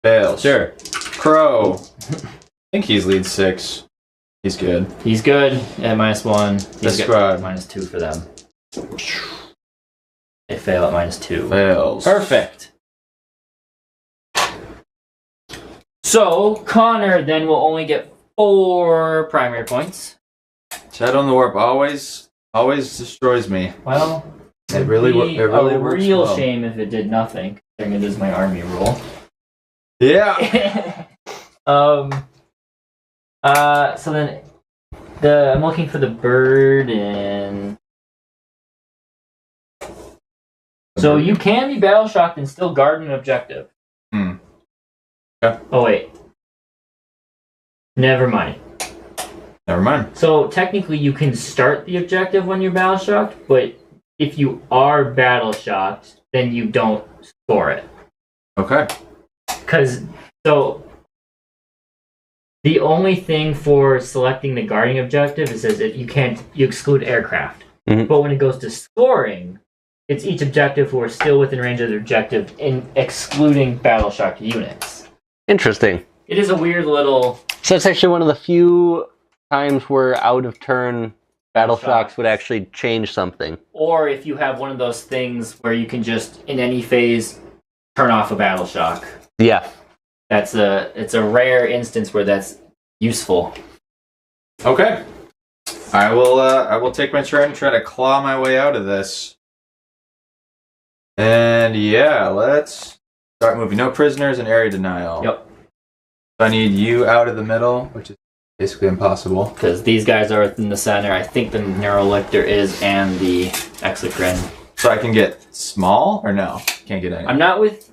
fails. Sure. Crow. I think he's lead 6. He's good. He's good at -1. This He's squad -2 for them. They fail at -2. fails. Perfect. So Connor then will only get 4 primary points. Shadow on the Warp always destroys me. Well, It really be works a real well. shame if it did nothing. Considering it is my army rule. Yeah. So then I'm looking for the bird and so you can be battle shocked and still guard an objective. Okay. Oh wait. Never mind. Never mind. So technically you can start the objective when you're battle shocked, but if you are battle shocked, then you don't score it. Okay. So the only thing for selecting the guarding objective is that you exclude aircraft. Mhm. But when it goes to scoring, it's each objective who are still within range of the objective, in excluding battle shocked units. Interesting. It is a weird little. So it's actually one of the few times where out of turn battle shocks would actually change something. Or if you have one of those things where you can just in any phase turn off a battle shock. Yeah. It's a rare instance where that's useful. Okay. I will take my turn and try to claw my way out of this. And yeah, let's start moving. No prisoners and area denial. Yep. So I need you out of the middle, which is basically impossible. Because these guys are in the center. I think the Neurolictor is and the Exocrine. So I can get small or no? Can't get any. I'm not with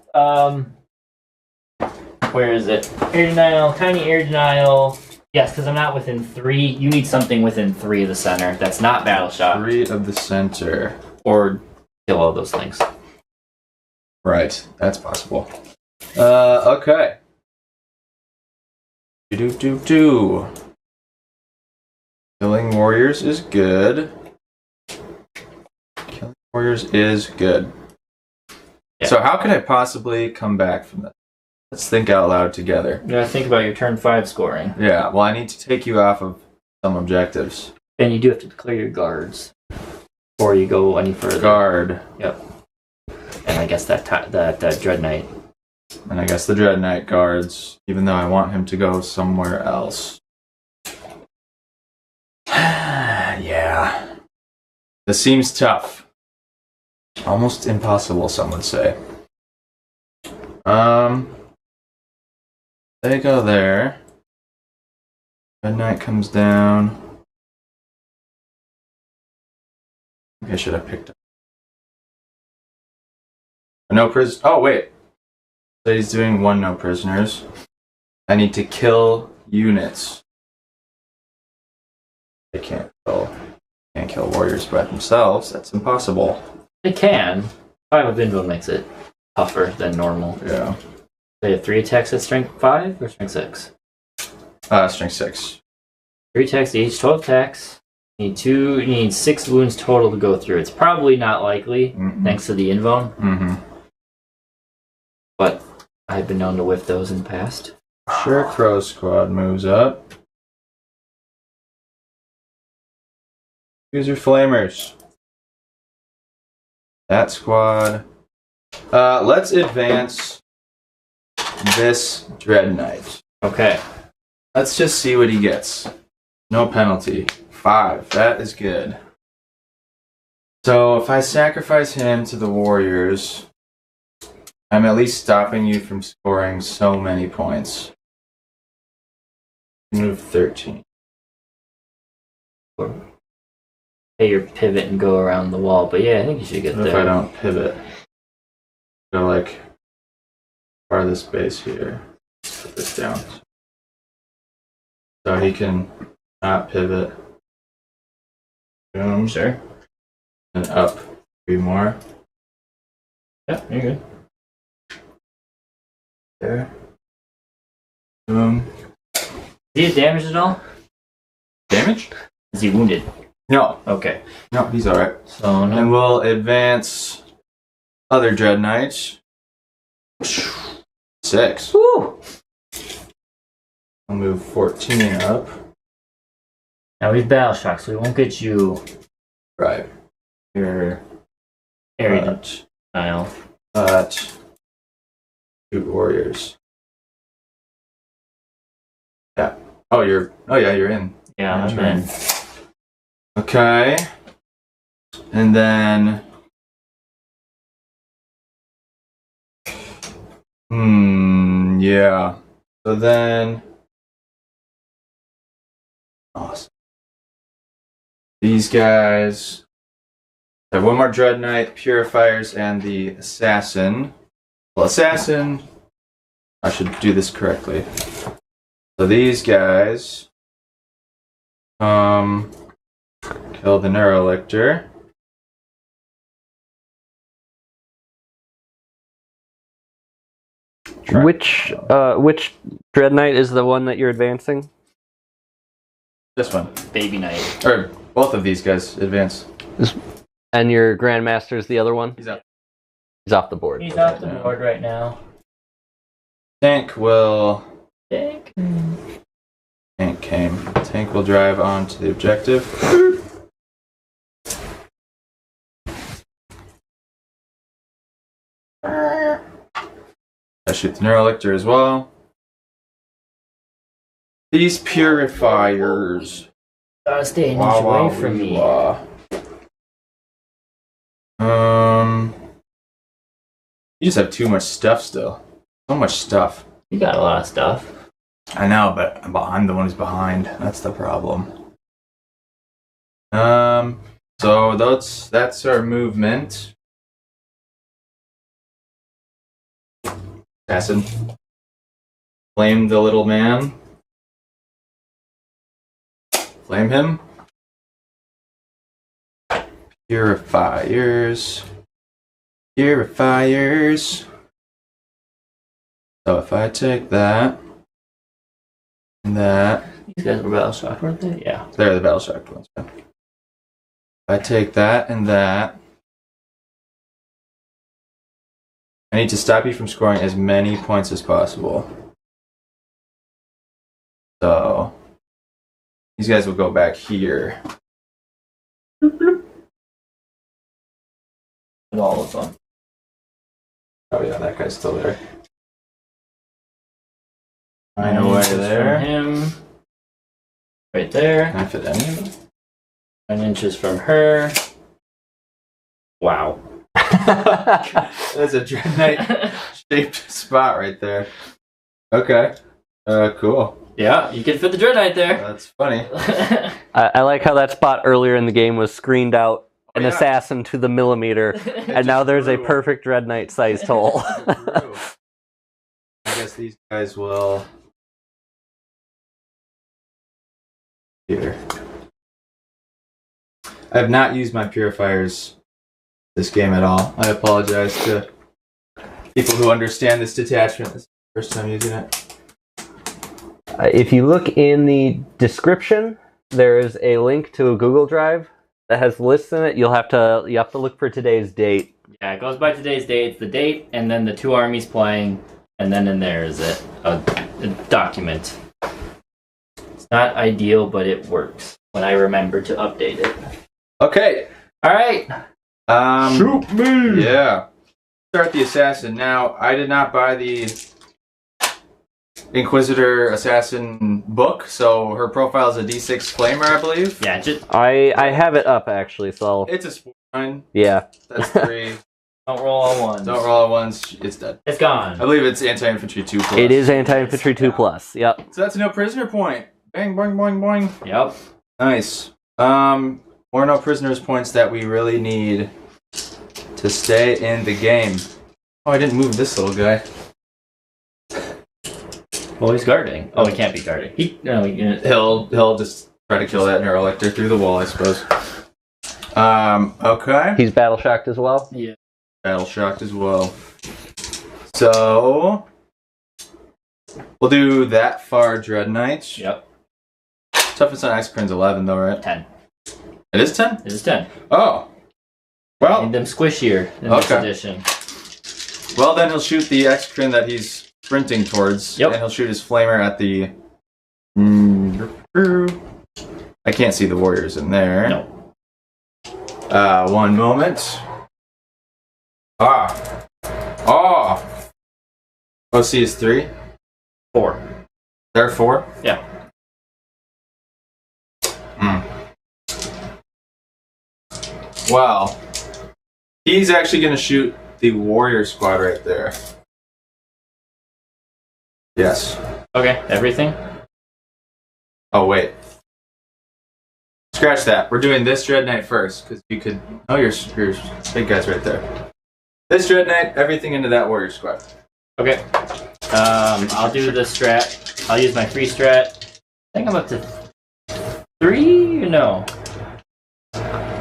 where is it? Air denial, tiny air denial. Yes, because I'm not within 3. You need something within 3 of the center. That's not battle shot. 3 of the center. Or kill all those things. Right, that's possible. Okay. Do. Killing warriors is good. Killing warriors is good. Yeah. So how could I possibly come back from this? Let's think out loud together. You gotta think about your turn 5 scoring. Yeah, well I need to take you off of some objectives. And you do have to clear your guards. Before you go any further. Guard. Yep. And I guess that Dread Knight. And I guess the Dread Knight guards, even though I want him to go somewhere else. Yeah. This seems tough. Almost impossible, some would say. They go there. Red Knight comes down. I should have picked up. No prisoners. Oh, wait. So he's doing one no prisoners. I need to kill units. They can't kill warriors by themselves. That's impossible. They can. 5 of Invo makes it tougher than normal. Yeah. They have 3 attacks at strength 5 or strength 6? Strength 6. 3 attacks each, 12 attacks. You need 6 wounds total to go through. It's probably not likely, thanks to the Invo. But I've been known to whiff those in the past. Sure, Crow Squad moves up. Use your flamers. That squad. Let's advance this Dread Knight. Okay. Let's just see what he gets. No penalty. 5. That is good. So if I sacrifice him to the warriors, I'm at least stopping you from scoring so many points. Move 13. Hey, your pivot and go around the wall, but yeah, I think you should get What there. if I don't pivot? Go like farthest base here. Put this down. So he can not pivot. Boom. Sure. And up 3 more. Yeah, you're good. There. Boom. Is he damaged at all? Damage? Is he wounded? No. Okay. No, he's alright. So no. And we'll advance other Dread Knights. 6. Woo! I'll move 14 up. Now we've battle shock, so we won't get you Right. Here. area denial. But 2 warriors. Yeah. Oh, you're in. Yeah, I'm That's in. Okay. And then yeah. So then awesome. These guys have 1 more Dread Knight, Purifiers, and the Assassin. Well, Assassin, I should do this correctly. So these guys kill the Neurolictor. Which Dread Knight is the one that you're advancing? This one. Baby Knight. Or both of these guys advance. And your Grandmaster's the other one? He's up. He's off the board. He's off the board right now. Tank will... Dick. Tank came. Tank will drive on to the objective. I shoot the Neurolictor as well. These Purifiers. Gotta stay an inch away from me. You just have too much stuff still. So much stuff. You got a lot of stuff. I know, but I'm the one who's behind. That's the problem. So that's our movement. Assassin. Flame the little man. Flame him. Purifiers. Purifiers. So if I take that and that. These guys were battle shock, weren't they? Yeah. They're the battle shocked ones. Yeah. If I take that and that. I need to stop you from scoring as many points as possible. So these guys will go back here. And all of them. Oh yeah, that guy's still there. 9 9 away inches there. from him. Right there. Can I fit any of them? 9 inches from her. Wow. That's a Dread Knight shaped spot right there. Okay. Cool. Yeah, you can fit the Dread Knight there. That's funny. I like how that spot earlier in the game was screened out an assassin to the millimeter, and now there's a perfect Dread Knight sized hole. I guess these guys will. Here. I have not used my purifiers this game at all. I apologize to people who understand this detachment. This is the first time using it. If you look in the description, there is a link to a Google Drive that has lists in it. You have to look for today's date. Yeah, it goes by today's date. It's the date, and then the 2 armies playing, and then in there is a document. It's not ideal, but it works when I remember to update it. Okay. All right. Shoot me. Yeah. Start the assassin now. I did not buy the Inquisitor Assassin book, so her profile is a D6 flamer, I believe. Yeah, I have it up actually, so It's a sport line. yeah. That's 3. don't roll all ones. Don't roll at once. It's dead. It's gone. I believe it's anti-infantry 2 plus. It is anti-infantry 2+. Yep. So that's a no prisoner point. Bang, boing, boing, boing. Yep. Nice. More no prisoners points that we really need to stay in the game. Oh, I didn't move this little guy. Well, he's guarding. Oh, he can't be guarding. He'll just try to kill that Neurolector through the wall, I suppose. Okay. He's battle shocked as well. Yeah. Battle shocked as well. So we'll do that far Dread Knights. Yep. Toughness on Exocrine's 11 though, right? 10. It is 10? It is 10. Oh. Well. Made them squishier in this edition. Well, then he'll shoot the Exocrine that he's sprinting towards. Yep. And he'll shoot his flamer at the. I can't see the warriors in there. No. One moment. OC is 3. 4. There are 4? Yeah. Wow. He's actually going to shoot the warrior squad right there. Yes. Okay, everything? Oh, wait. Scratch that. We're doing this Dread Knight first, because you could... Oh, your big guy's right there. This Dread Knight, everything into that warrior squad. Okay. I'll do the strat. I'll use my free strat. I think I'm up to 3 or no?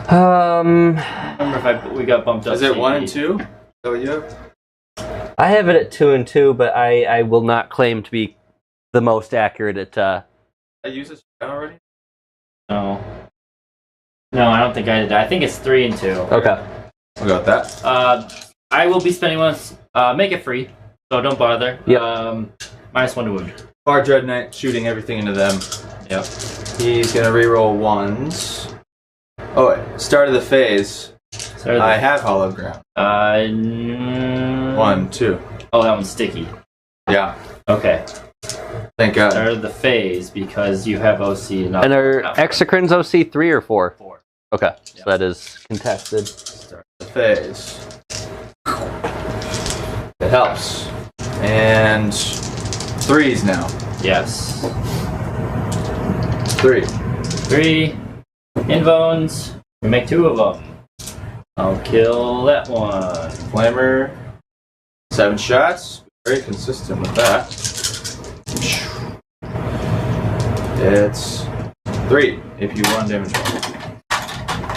I remember if we got bumped up. Is it 1 and 2? Is that what you have? I have it at 2 and 2, but I will not claim to be the most accurate at. I use this already? No. No, I don't think I did. I think it's 3 and 2. Okay. We'll go with that. I will be spending once. Make it free, so don't bother. Yep. -1 to wound. Far Dread Knight shooting everything into them. Yep. He's gonna reroll 1s. Oh, wait. Start of the phase. I have hollow ground. 1, 2. Oh, that one's sticky. Yeah. Okay. Thank God. Start of the phase because you have OC. And are Exocrine's OC 3 or 4? 4. Okay, so Yep. that is contested. Start the phase. It helps. And 3s now. Yes. 3. 3 invones. We make 2 of them. I'll kill that one. Flamer. 7 shots. Very consistent with that. It's 3 if you 1 damage.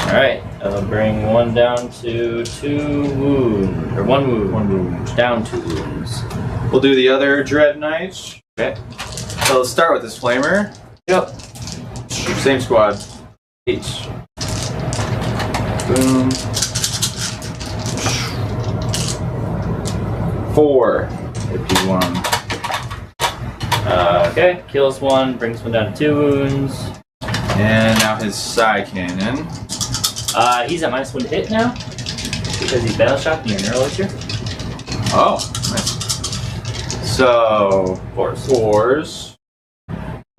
Alright, I'll bring 1 down to 2 wounds. Or 1 wound. 1 wound. Down 2 wounds. We'll do the other Dread Knights. Okay. So let's start with this Flamer. Yep. Same squad. Each. Boom. 4 if you 1. Okay, kills 1, brings 1 down to 2 wounds. And now his Psy Cannon. He's at -1 to hit now. Because he's battle shocked and you're Neurolector. Oh, nice. So, 4s.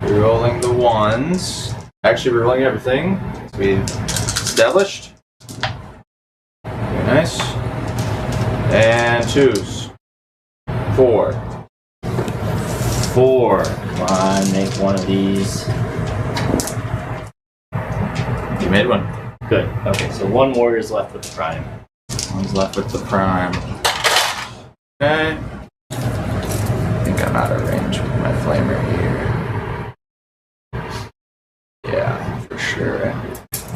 Rerolling the 1s. Actually, rerolling everything. We established. Very nice. And 2s. 4. 4. Come on, make one of these. You made one. Good. Okay, so one warrior's left with the prime. One's left with the prime. Okay. I think I'm out of range with my flamer here. Yeah, for sure.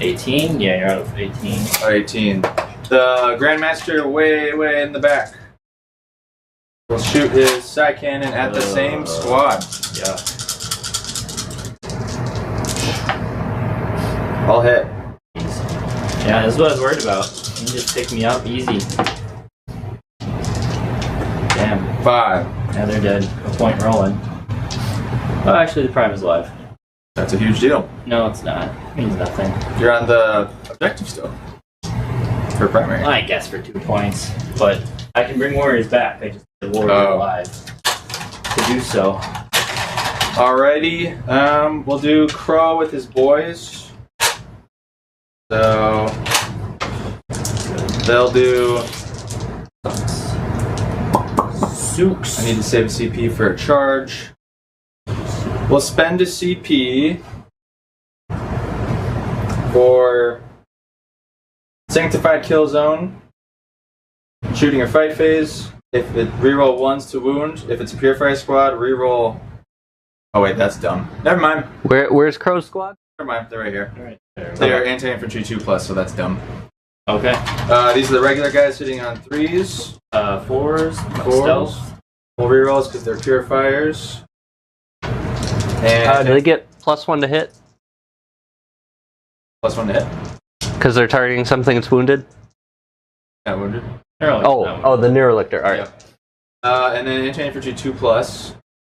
18? Yeah, you're out of 18. 18. The Grandmaster way in the back. We'll shoot his side cannon at the same squad. Yeah. I'll hit. Yeah, that's what I was worried about. You just pick me up easy. Damn. 5. Yeah, they're dead. No point rolling. Oh, actually, the prime is alive. That's a huge deal. No, it's not. It means nothing. You're on the objective still. For primary. I guess for 2 points. But I can bring warriors back. I just need the warrior alive to do so. Alrighty. We'll do Crow with his boys. So they'll do. Sooks. I need to save a CP for a charge. We'll spend a CP for Sanctified Kill Zone, shooting or fight phase. If it reroll 1s to wound, if it's a Purifier squad, reroll. Oh wait, that's dumb. Never mind. Where's Crow's squad? Never mind. They're right here. Right there. They are anti-infantry 2+, so that's dumb. Okay. These are the regular guys sitting on 3s. 4s. Stealth. Full rerolls because they're Purifiers. And Do they get +1 to hit? +1 to hit. Because they're targeting something that's wounded? Not wounded. Oh, the Neurolictor. Alright. Yeah. And then anti-infantry 2+. So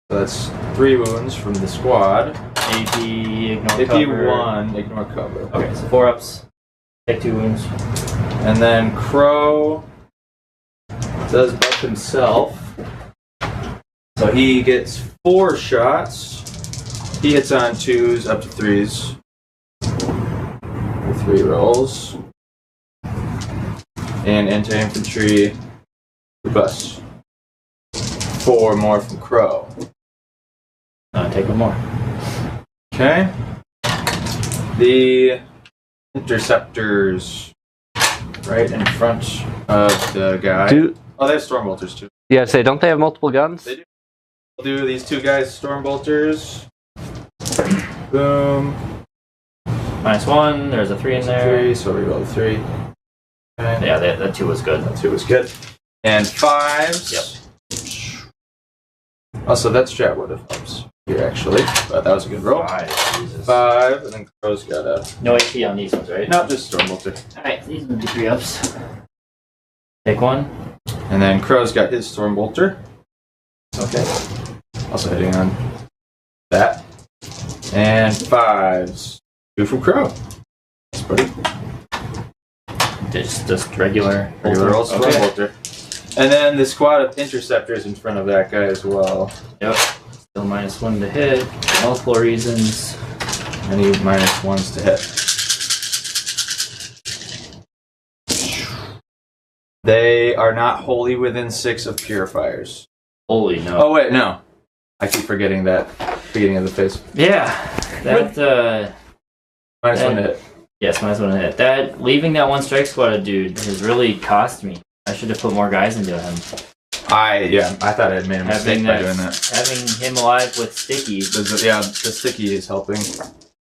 that's 3 wounds from the squad. AP, ignore AP cover. 1, ignore cover. Okay, so 4 ups. Take 2 wounds. And then Crow does buff himself. So he gets 4 shots. He hits on 2s up to 3s. 3 rolls. And anti-infantry 2+. 4 more from Crow. Take 1 more. Okay. The interceptors right in front of the guy. Oh, they have stormbolters too. Yeah, say, don't they have multiple guns? They do. We'll do these 2 guys stormbolters. Boom. -1. There's a 3 in there. 3, so we roll 3. Okay. Yeah, that 2 was good. That 2 was good. And 5s. Yep. Also, that strat would have helped here actually, but that was a good roll. 5. Jesus. 5, and then Crow's got a. No AP on these ones, right? No, just stormbolter. Alright, these would be 3 ups. Take 1. And then Crow's got his stormbolter. Okay. Also hitting on that. And 5s. 2 from Crow. That's pretty. Just regular Rolls Okay. stormbolter. And then the squad of interceptors in front of that guy as well. Yep. Still -1 to hit. Multiple reasons. I need -1s to hit. They are not wholly within 6 of Purifiers. Holy no. Oh wait, no. I keep forgetting that beginning of the phase. Yeah. That -1 to hit. yes, -1 to hit. That leaving that 1 strike squad dude has really cost me. I should have put more guys into him. I thought I had made a mistake by doing that. Having him alive with sticky. The sticky is helping.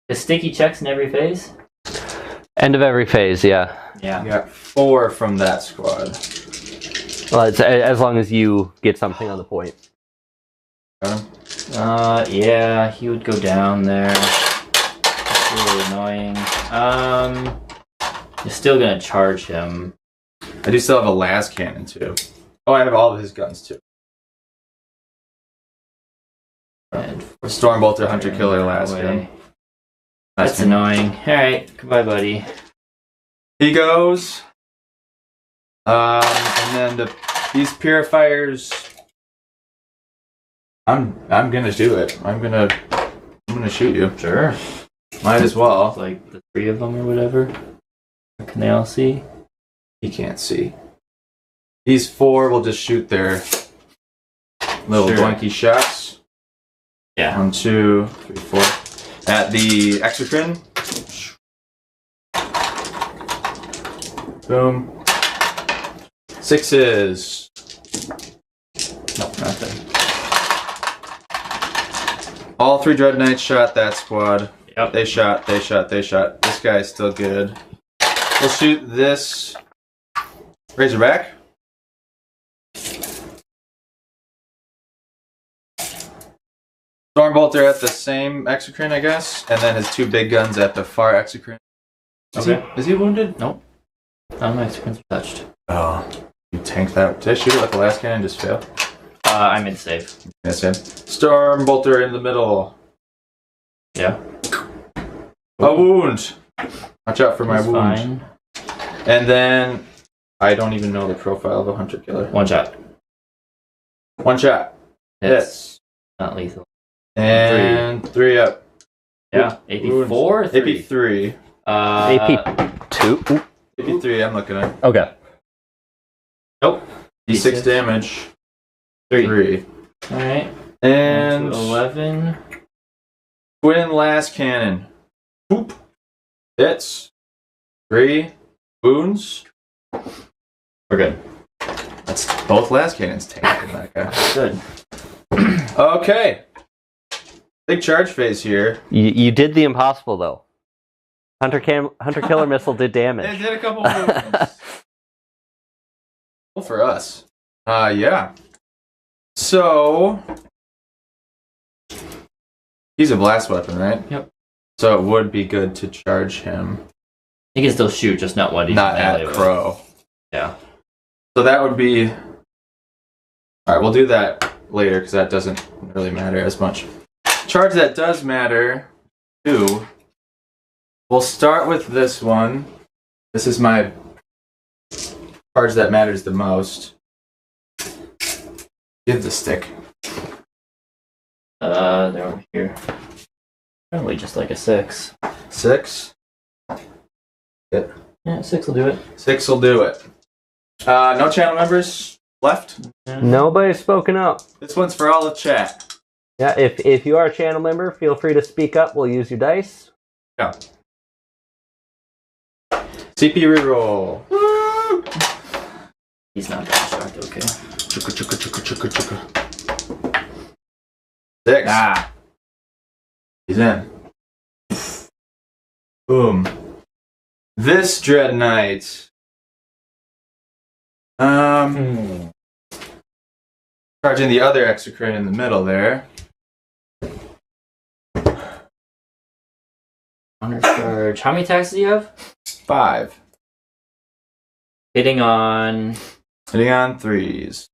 The sticky checks in every phase? End of every phase, yeah. Yeah. I got 4 from that squad. Well, it's as long as you get something on the point. Got him? Yeah, he would go down there. That's really annoying. You're still gonna charge him. I do still have a las cannon too. Oh, I have all of his guns too. And Stormbolter, Hunter Killer, las gun. That's annoying. Alright, goodbye, buddy. He goes. And then these purifiers. I'm gonna do it. I'm gonna shoot you. Sure. Might as well. Like the 3 of them or whatever. Can they all see? He can't see. These 4 will just shoot their little doinky shots. Yeah. 1, 2, 3, 4. At the exocrine. Boom. 6s. Nope, nothing. All 3 Dread Knights shot that squad. Yep. They shot. This guy's still good. We'll shoot this Razorback. Stormbolter at the same exocrine, I guess, and then his 2 big guns at the far exocrine. Is he wounded? Nope. None of my exocrines are touched. Oh, you tanked that. Did I shoot it with the last cannon and just fail? I made save. Yes, yeah. Stormbolter in the middle. Yeah. A wound. Watch out for my wound. Fine. And then I don't even know the profile of a hunter killer. 1 shot. 1 shot. Hits. Not lethal. And 3 up. Yeah. AP 4 or 3? AP 3. AP 2. Ooh. AP 3, I'm looking at. Okay. Nope. D6 damage. 3. Alright. And 11. twin last cannon. Boop. Hits. 3 wounds. We're good. That's both last cannons tanking that guy. Good. Okay. Big charge phase here. You did the impossible though. Hunter killer missile did damage. It did a couple wounds. Well, for us. Yeah. So he's a blast weapon, right? Yep. So it would be good to charge him. He can still shoot, just not what he's Not melee at with. Crow. Yeah. So that would be... Alright, we'll do that later because that doesn't really matter as much. Charge that does matter, too. We'll start with this one. This is my charge that matters the most. Give the stick. They're over here. Probably just like a 6. 6. Yeah, 6 will do it. 6 will do it. No channel members left. Nobody's spoken up. This one's for all the chat. Yeah, if you are a channel member, feel free to speak up. We'll use your dice. Yeah. CP reroll. He's not that shocked, okay. Chuka, chuka, chuka, chuka, chuka. 6. Ah! He's in. Boom. This Dread Knight. Charging the other exocrine in the middle there. Undercharge. How many attacks do you have? 5. Hitting on 3s.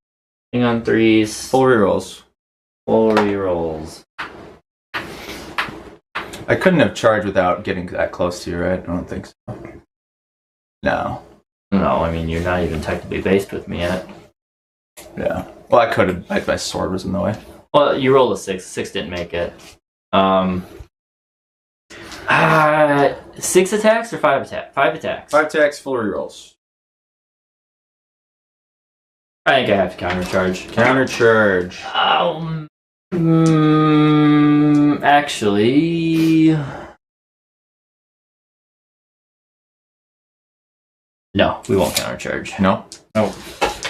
hitting on 3s. Full rerolls. Full rerolls. I couldn't have charged without getting that close to you, right? I don't think so. No. No, I mean you're not even technically based with me yet. Yeah. Well, I could have. My sword was in the way. Well, you rolled a 6. 6 didn't make it. 6 attacks or 5 attacks? 5 attacks. 5 attacks, full rerolls. I think I have to countercharge. Countercharge. Actually, no, we won't countercharge. No? No.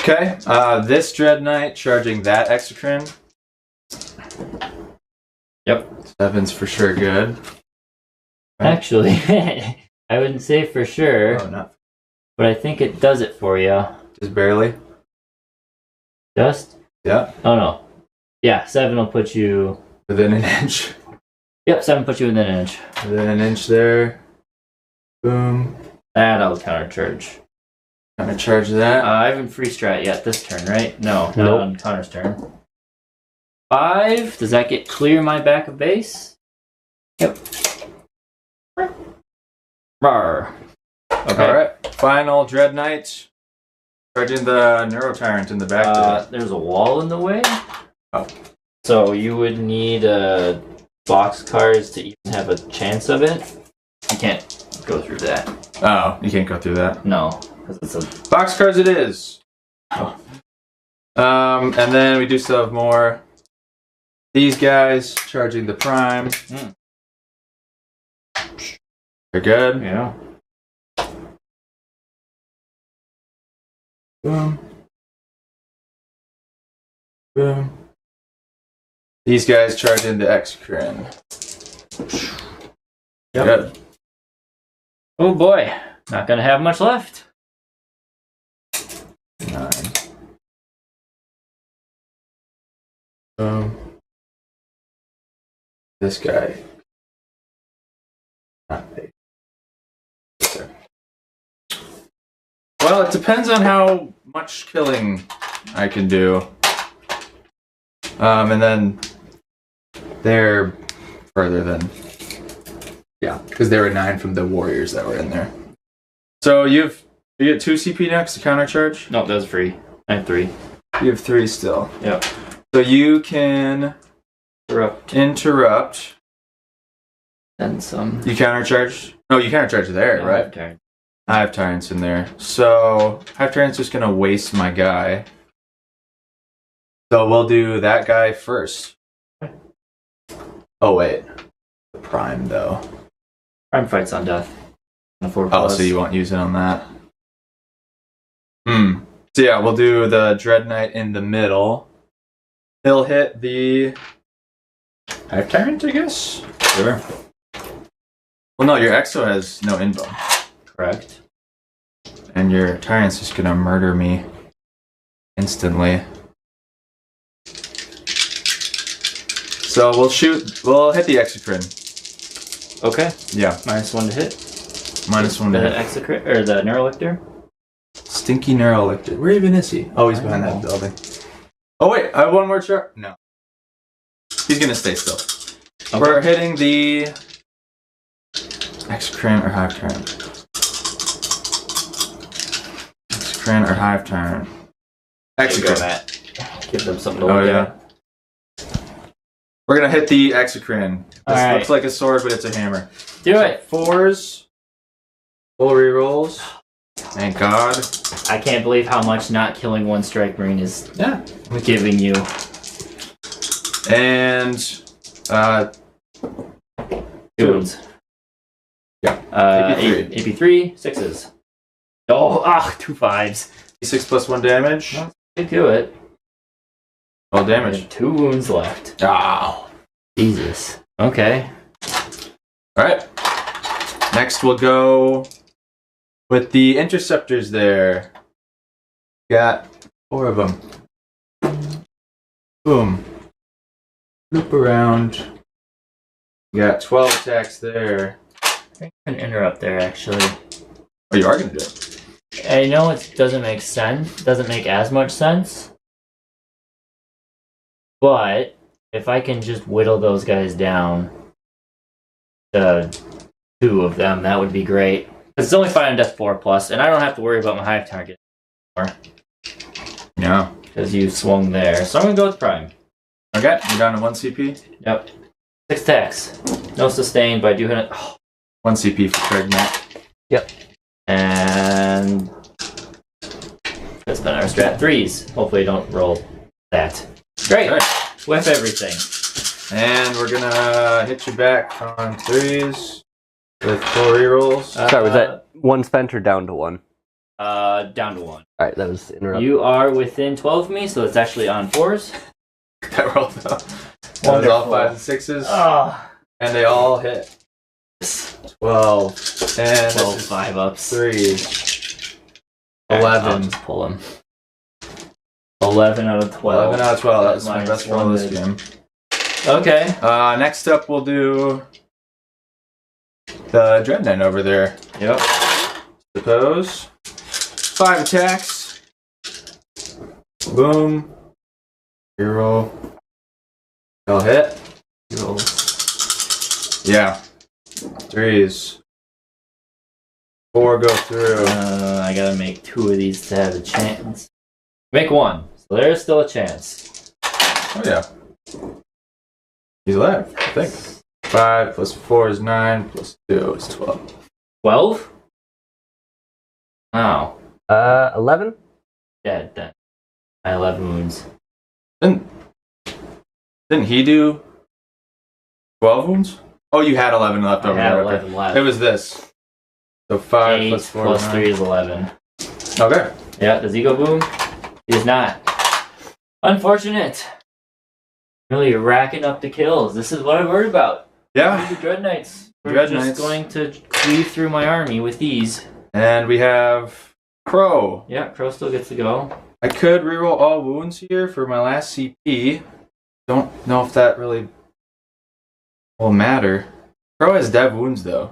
Okay. This Dread Knight charging that exocrine. Yep. 7's for sure good. Actually, I wouldn't say for sure, Oh, not but I think it does it for you. just barely. Just? Yeah. Oh no. Yeah, 7 will put you. Within an inch. Yep, 7 puts you within an inch. Within an inch there. Boom. That I'll countercharge. Countercharge that. I haven't free strat yet this turn, right? No, not Nope. on Connor's turn. 5. Does that get clear my back of base? Yep. Rawr. Okay. Alright. Final Dread Knight. Charging the Neuro Tyrant in the back there. There's a wall in the way. Oh. So you would need box cars to even have a chance of it. You can't go through that. Oh, you can't go through that. No, because it's a Boxcars it is. And then we do still have more. These guys charging the prime. They're good. Yeah. Boom. Boom. These guys charge into Exocrine. Yep. Good. Oh boy, not gonna have much left. 9. Boom. This guy. Not big. Okay. Well, it depends on how much killing I can do. And then they're further than. Yeah, because there were 9 from the warriors that were in there. So you get 2 CP next to counter charge? No, that was free. I have 3. You have 3 still. Yep. So you can interrupt. And some. You counter charge? No, you counter charge there, right? Okay. I have Tyrants in there. So Hive Tyrant's just gonna waste my guy. So we'll do that guy first. Oh wait. The prime though. Prime fights on death. On a 4+. Oh, so you won't use it on that. So yeah, we'll do the Dread Knight in the middle. He'll hit the Hive Tyrant, I guess? Sure. Well no, your Exo has no invuln. Correct. And your Tyrant's just gonna murder me instantly. So we'll hit the Exocrine. Okay. Yeah. -1 to hit. -1 to The hit. Exocrit or the Neurolictor. Stinky Neurolictor. Where even is he? Oh, he's behind that building. Oh wait, I have one more chart. No. He's gonna stay still. Okay. We're hitting the Exocrine or Hive Tyrant. Exocrine or Hive Tyrant. There you go, Exocrine. Matt. Give them something to Oh look yeah. at. We're gonna hit the Exocrine. This All looks right. like a sword, but it's a hammer. Do So it. 4s. Full rerolls. Thank God. I can't believe how much not killing 1 Strike Marine is Yeah. giving you. And 2 wounds. Yeah. AP3. AP3, 6s. Oh, 2 5s. 6 plus 1 damage. You do it. All I damage. have 2 wounds left. Oh. Jesus. Okay. Alright. Next we'll go with the interceptors there. Got 4 of them. Boom. Loop around. Got 12 attacks there. An interrupt there, actually. Oh, you are going to do it. I know it doesn't make sense. Doesn't make as much sense. But if I can just whittle those guys down to 2 of them, that would be great. It's only fight on death 4+, and I don't have to worry about my hive target anymore. No. Because you swung there. So I'm going to go with Prime. Okay, you're down to 1 CP. Yep. 6 attacks. No sustain, but I do hit it. 1 CP for Craig Matt. Yep. And that's been our strat. 3s. Hopefully I don't roll that. Great. Okay. Whip everything. And we're gonna hit you back on 3s with 4 rerolls. Sorry, was that 1 spent or down to 1? Down to 1. Alright, that was interrupt. You are within 12 of me, so it's actually on 4s. That rolled though. That was all Wonderful. 5s and 6s. Oh. And they all hit. 12. And 12 this is 5-ups. 3. I'll 11. just pull them. 11 out of 12. 11 out of 12. That's my Minus best roll of this 1. game. Okay. Next up, we'll do the Dread Knight over there. Yep. Suppose. 5 attacks. Boom. Reroll. They'll hit. Roll. Yeah. 3s. 4 go through. I gotta make 2 of these to have a chance. Make 1. So there's still a chance. Oh, yeah. He's alive, I think. 5 plus 4 is 9, plus 2 is 12. 12? Wow. 11? Dead then. my 11 wounds. Didn't he do 12 wounds? Oh, you had 11 left I over had there. 11 left. It was this. So 5 8 plus 4 plus 9. 3 is 11. Okay. Yeah, does he go boom? He does not. Unfortunate. Really racking up the kills. This is what I'm worried about. Yeah. The Dread Knights. We're Dread just Knights. going to cleave through my army with these. And we have Crow. Yeah, Crow still gets to go. I could reroll all wounds here for my last CP. Don't know if that really will matter. Crow has dev wounds though.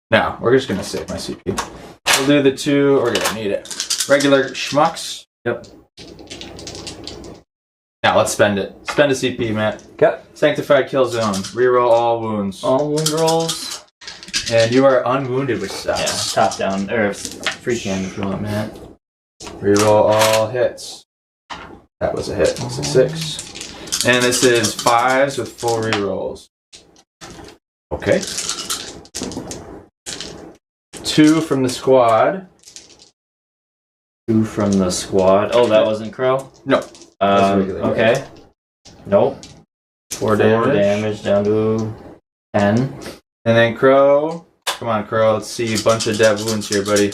No, we're just gonna save my CP. We'll do the 2. We're gonna need it. Regular schmucks. Yep. Now let's spend it. Spend a CP, Matt. Okay. Sanctified kill zone. Reroll all wounds. All wound rolls. And you are unwounded, which Yeah, sucks. top down, or free hand if you want, Matt. Reroll all hits. That was a hit. It's a 6. And this is 5s with full rerolls. Okay. 2 from the squad. 2 from the squad. Oh, that wasn't Crow? No. That's regular, Okay. Nope. 4 damage down to 10. And then Crow. Come on, Crow. Let's see a bunch of dev wounds here, buddy.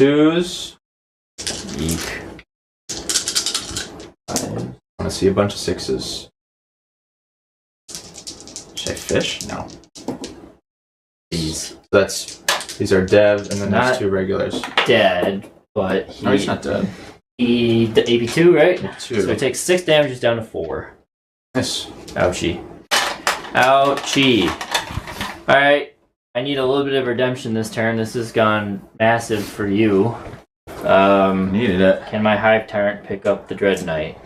2s. Eek. 5. I want to see a bunch of 6s. Should I fish? No. He's These are dev, and then Not there's 2 regulars. dead, but No, he's not dead. he AP2, right? 2. So he takes 6 damages down to 4. Nice. Ouchie. Ouchie. Alright. I need a little bit of redemption this turn. This has gone massive for you. Needed it. Can my Hive Tyrant pick up the Dread Knight?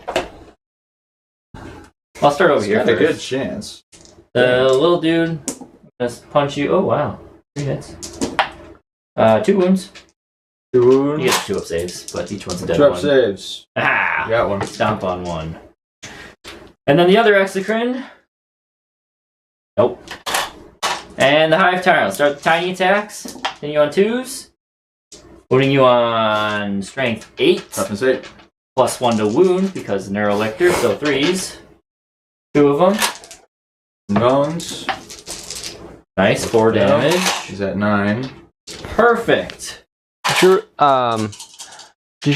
I'll start over here Got a first. good chance. The little dude just punch you. Oh wow. 3 hits. 2 wounds. 2 You wounds. get 2 up saves, but each one's a dead 2 up one. saves. Ah! You got one. Stomp on 1. And then the other Exocrine. Nope. And the Hive Tyrant. Start the tiny attacks. Continue on 2s. Putting you on strength 8. Toughness 8. Plus 1 to wound because Neurolictor, so 3s. 2 of them. Bones. Nice, 4 damage. He's at 9. Perfect. Did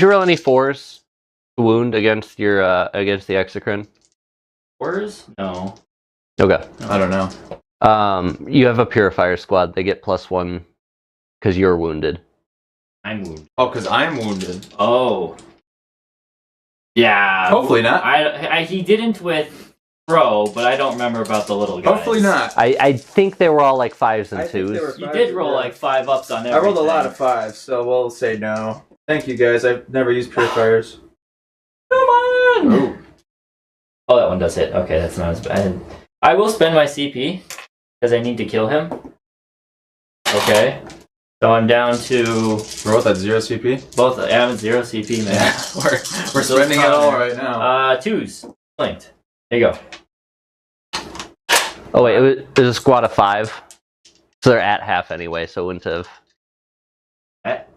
you roll any 4s to wound against your against the Exocrine? 4s? No. Okay. I don't know. You have a Purifier squad. They get +1 because you're wounded. I'm wounded. Oh, because I'm wounded. Oh. Yeah. Hopefully not. He didn't with Pro, but I don't remember about the little guys. Hopefully not. I think they were all like 5s and I think 2s. they were You did roll like 5 ups on everything. I rolled a lot of 5s, so we'll say no. Thank you, guys. I've never used purifiers. Come on! Oh. Oh, that one does hit. Okay, that's not as bad. I will spend my CP because I need to kill him. Okay. So I'm down to We're both at 0 CP. both. I'm at 0 CP, man. Yeah, we're spending it all right now. 2s. Linked. There you go. Oh wait, it was a squad of 5, so they're at half anyway. So it wouldn't have.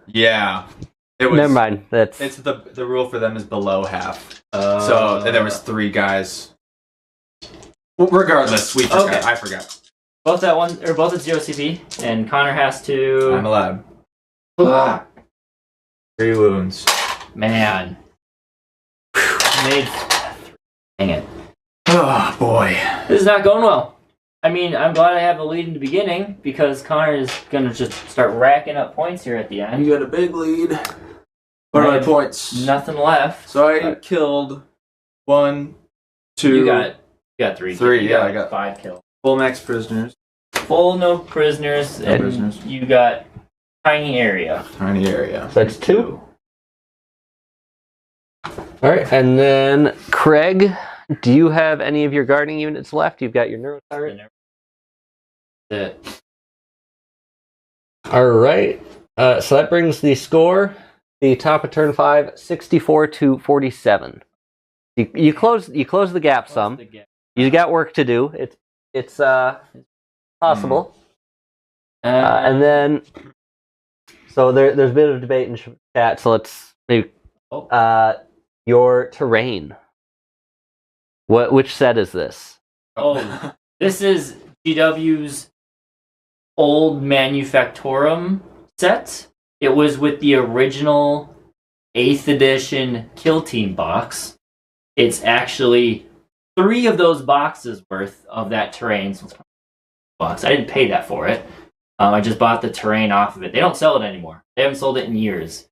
Yeah. It was, Never mind. That's It's the rule for them is below half. So and there was 3 guys. Well, regardless, we forgot. Okay. I forgot. both at 1 or both at 0 CP, and Connor has to. I'm allowed. Ah, 3 wounds. man. Made. Dang it. Oh boy. This is not going well. I mean, I'm glad I have the lead in the beginning because Connor is gonna just start racking up points here at the end. You got a big lead. What are my points? Nothing left. So I killed 1, 2. You got 3. 3, You yeah, I got 5 kills. full max prisoners. Full no prisoners, No and prisoners. you got tiny area. Tiny area. that's 2. All right, and then Craig, do you have any of your guarding units left? You've got your Neuro Tyrant. It. All right. So that brings the score, the top of turn 5, 64 to 47. You close the gap some. You got work to do. It's possible. And then, so there's a bit of debate in chat. So let's Your terrain. Which set is this? Oh, this is GW's old Manufactorum set. It was with the original 8th edition Kill Team box. It's actually 3 of those boxes worth of that terrain. So box. I didn't pay that for it. I just bought the terrain off of it. They don't sell it anymore. They haven't sold it in years.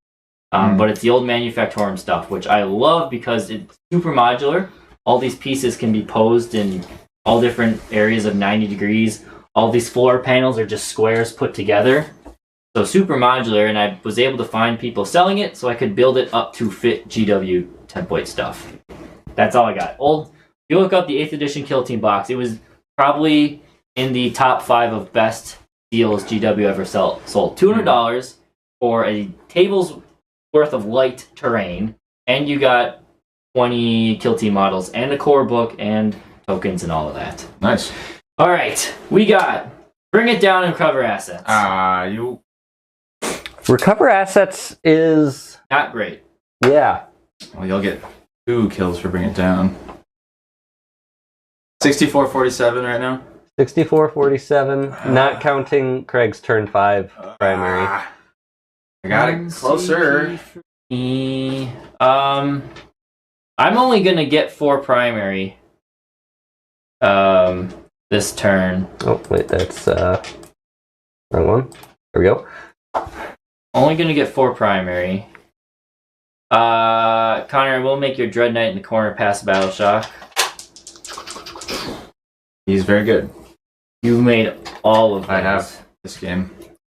But it's the old Manufactorum stuff, which I love because it's super modular. All these pieces can be posed in all different areas of 90 degrees. All these floor panels are just squares put together. So super modular, and I was able to find people selling it so I could build it up to fit GW template stuff. That's all I got. If you look up the 8th edition Kill Team box, it was probably in the top 5 of best deals GW ever sold. $200 for a table's worth of light terrain, and you got 20 Kill Team models and a core book and tokens and all of that. Nice. All right, we got Bring It Down and Recover Assets. Recover assets is not great. Yeah. Well, you'll get 2 kills for Bring It Down. 64-47 right now. 64-47, not counting Craig's turn 5 primary. I got it closer. I'm only gonna get 4 primary. This turn. Oh wait, that's wrong one. There we go. Only gonna get 4 primary. Connor, I will make your Dread Knight in the corner pass Battle Shock. He's very good. You made all of those. I have this game.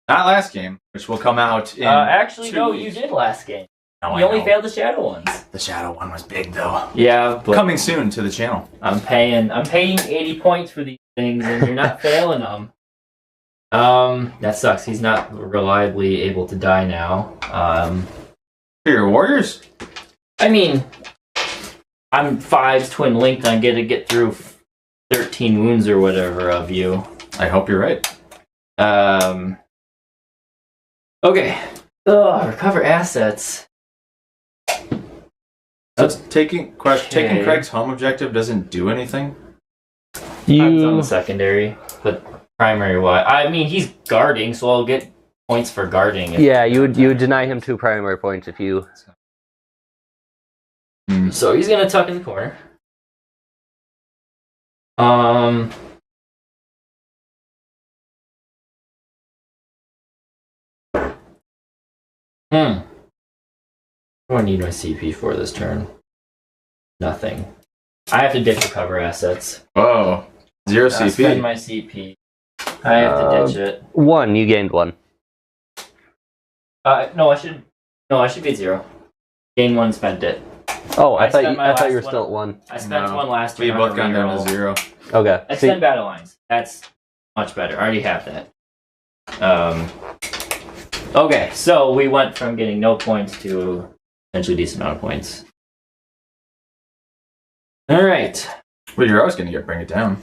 Not last game, which will come out in actually, 2 no, weeks. you did last game. No, you only failed the shadow ones. The shadow one was big though. Yeah, but Coming soon to the channel. I'm paying 80 points for these things, and you're not failing them. That sucks. He's not reliably able to die now. For your warriors? I mean, I'm 5's twin linked. I get to get through 13 wounds or whatever of you. I hope you're right. Okay. Recover assets. So taking Craig's home objective doesn't do anything? Depends on the secondary, but primary wise, I mean, he's guarding, so I'll get points for guarding. Yeah, you would deny him 2 primary points if you. So he's gonna tuck in the corner. What do I need my CP for this turn? Nothing. I have to ditch recover assets. Whoa. 0 CP. Spend my CP. I have to ditch it. 1, you gained 1. No, I should be at 0. Gain 1, spent it. Oh, I thought you were one- still at 1. I spent 1 last turn. We on both a gone down to reroll. 0. Okay. I spent battle lines. That's much better. I already have that. Okay, so we went from getting no points to potentially decent amount of points. All right. Well, you're always going to get Bring It Down.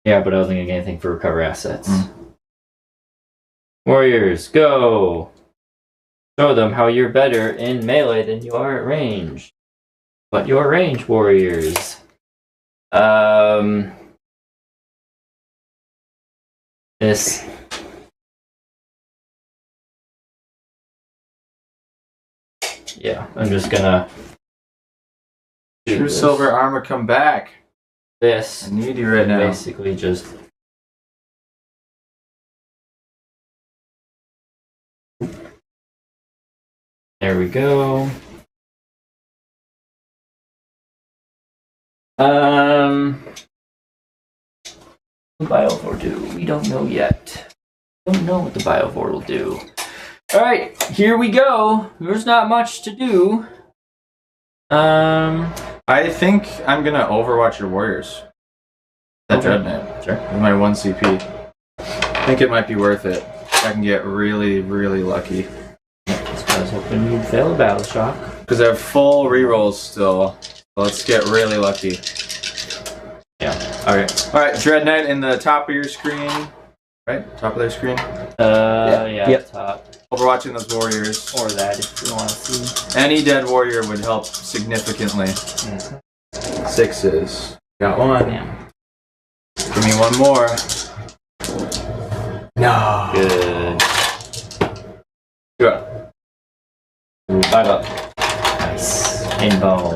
Yeah, but I wasn't gonna get anything for recover assets. Warriors, go! Show them how you're better in melee than you are at range. But you're range warriors. This. Yeah, I'm just gonna. do True this. silver armor, come back. This. I need you right now. Basically, just. There we go. What the Biovore do? We don't know yet. Don't know what the Biovore will do. Alright, here we go. There's not much to do. I think I'm going to overwatch your warriors. That Okay. Dread Knight. Sure. With my 1 CP. I think it might be worth it. I can get really, really lucky. Just I was hoping you'd fail a battle shock. Because I have full rerolls still. So let's get really lucky. Yeah. Alright. Alright, Dread Knight in the top of your screen. Right? Top of their screen. Yeah, Yep. top. overwatching those warriors. Or that, if you want to see. Any dead warrior would help significantly. 6s. Got one. Damn. Give me one more. No. Good. Good. 5 up. Nice. In bone.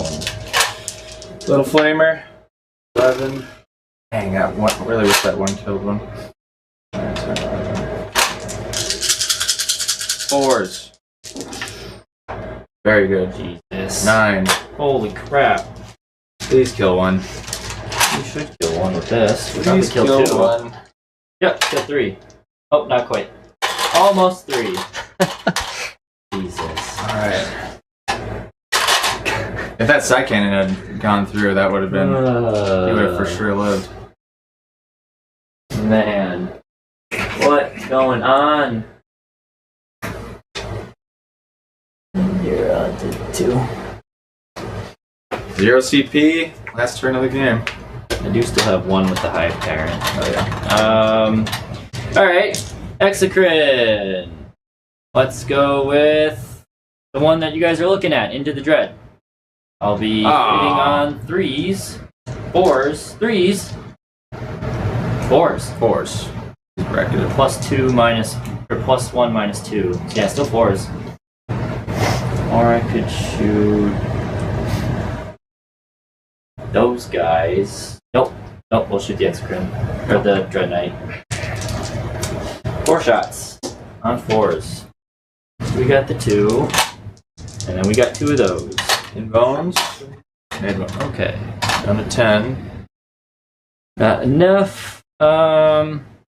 Little flamer. 11. Dang, that one. Really wish that one killed one. 4s. Very good. Jesus. 9. Holy crap. Please kill one. You should kill one with this. We Please kill kill 2. one. Yep, kill 3. Oh, not quite. Almost 3. Jesus. Alright. If that side cannon had gone through, that would have been. He would have for sure lived. Man. What's going on? You're on to 2. 0 CP. Last turn of the game. I do still have 1 with the Hive Tyrant. Oh yeah. Alright. Exocrine. Let's go with the one that you guys are looking at, Into the Dread. I'll be hitting on 3s, 4s, 3s, 4s. 4s. Bracketed. +2 minus, or +1 minus 2. Yeah, still 4s. Or I could shoot those guys. Nope. Nope, we'll shoot the Exocrine. Or the Dread Knight. 4 shots on 4s. We got the 2. And then we got 2 of those. In bones. Made one. Okay. Down to 10. Not enough.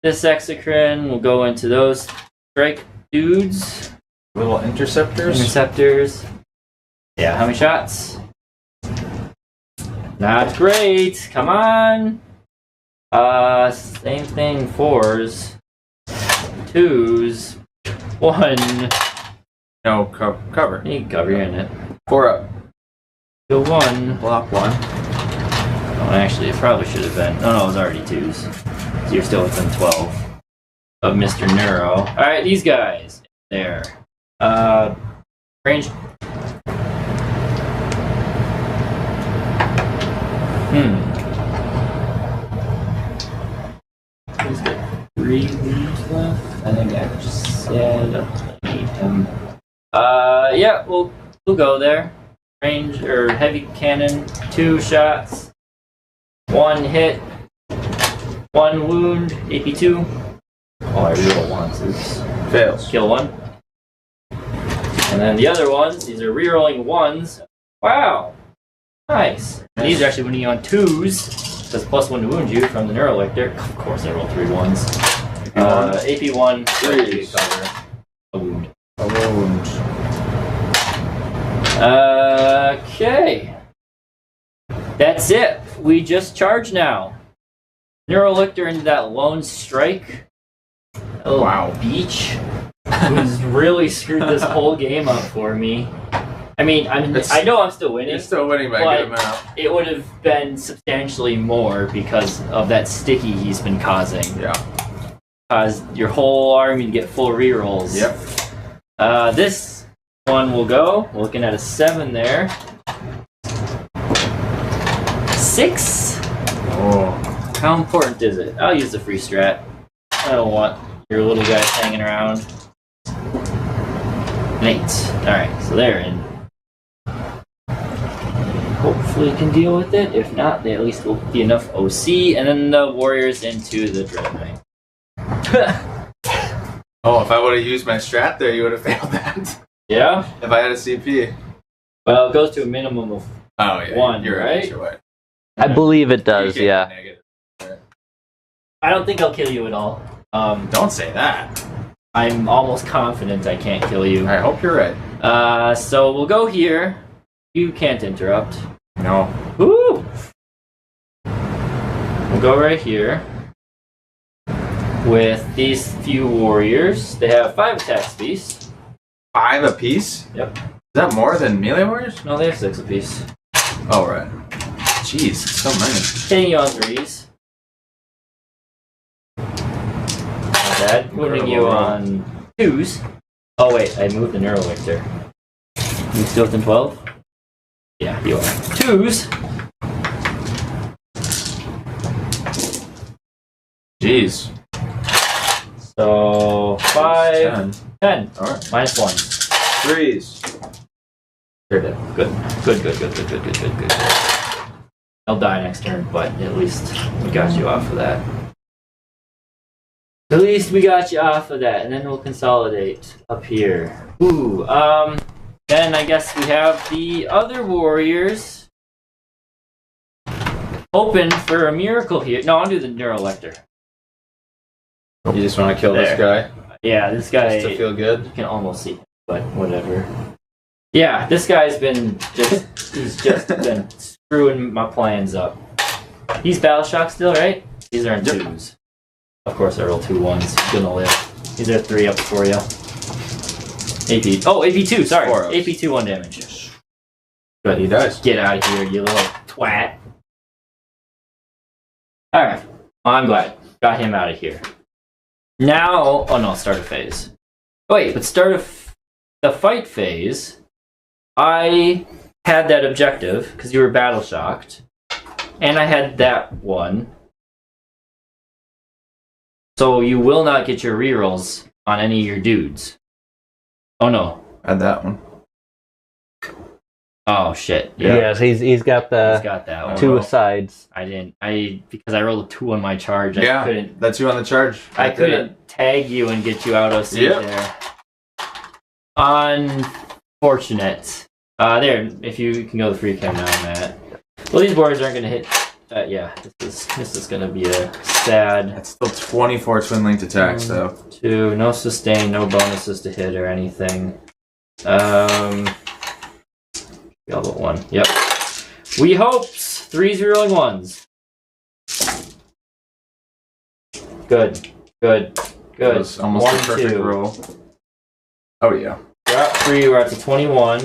This Exocrine will go into those strike dudes. Little interceptors. Interceptors. Yeah, how many shots? Not great. Come on. Same thing. 4s. 2s. 1. No, cover. You can cover, you're in it. 4 up. Kill 1. Block 1. Oh, actually, it probably should have been. Oh no, it was already 2s. So you're still within 12 of Mr. Neuro. Alright, these guys. There. Range. He's got 3 leads left. I think I just said I need him. Yeah, we'll go there. Range or heavy cannon, 2 shots, 1 hit, 1 wound, AP2. Oh, I reroll once. Oops. Fails. Kill 1. And then the other ones, these are rerolling 1s. Wow! Nice. And these are actually winning on 2s. Because +1 to wound you from the Neurolictor. Of course, I rolled 3 1s. AP1, 3s. Cover. A wound. A wound. Okay. That's it. We just charge now. Neurolictor into that lone strike. Oh, Wow. Beach. Who's really screwed this whole game up for me. I mean, I know I'm still winning. You're still winning by a good amount. It would have been substantially more because of that sticky he's been causing. Yeah. Caused your whole army to get full rerolls. Yep. This one will go. We're looking at a 7 there. 6? Oh. How important is it? I'll use the free strat. I don't want your little guys hanging around. An 8. Alright, so they're in. Hopefully can deal with it. If not, they at least will be enough OC. And then the warriors into the Dread Knight. Oh, if I would have used my strat there, you would have failed that. Yeah? If I had a CP. Well, it goes to a minimum of Oh, yeah. 1, you're right? You're right. I believe it does, You get yeah. negative. I don't think I'll kill you at all. Don't say that. I'm almost confident I can't kill you. I hope you're right. So we'll go here. You can't interrupt. No. Woo! We'll go right here. With these few warriors. They have 5 attack apiece. 5 apiece? Yep. Is that more than melee warriors? No, they have 6 apiece. Oh, right. Jeez, so many. Hitting you on 3s. Not bad. Wounding you on 2s. Oh wait, I moved the Neurolictor. You still within 12? Yeah, you are. 2s. Jeez. So 5, 10. Alright. Minus 1. 3s. They're dead. Good. I'll die next turn, but at least we got you off of that. At least we got you off of that, and then we'll consolidate up here. Ooh, then I guess we have the other warriors hoping for a miracle here. No, I'll do the Neurolector. You just want to kill this guy? Yeah, this guy. Just to feel good? You can almost see him, but whatever. Yeah, this guy's been he's just been screwing my plans up. He's Battle Shock still, right? These are in 2s. Of course I roll 2 1s. He's gonna live. These are 3 ups for you. AP. Oh, AP2, sorry. AP2 1 damage. But he dies. Get out of here, you little twat. Alright. Well, I'm glad. Got him out of here. Now, oh no, start a phase. Wait, but start of the fight phase, I had that objective, because you were battle shocked, and I had that one. So you will not get your rerolls on any of your dudes. Oh no. Had that one. Oh shit. Yeah. Yes, he's got the He's got that one. 2 asides. Because I rolled a 2 on my charge, I couldn't. That's you on the charge. I couldn't tag you and get you out of seat there. Unfortunate. There, if you can go the free cam now, Matt. Well, these boards aren't gonna hit. Yeah, this is gonna be a sad. That's still 24 twin linked attacks, though. 2, no sustain, no bonuses to hit or anything. We all but 1. Yep. We hopes 3s rolling 1s. Good. That was almost 1, a perfect 2. roll. Oh yeah. We're at 3. We're up to 21.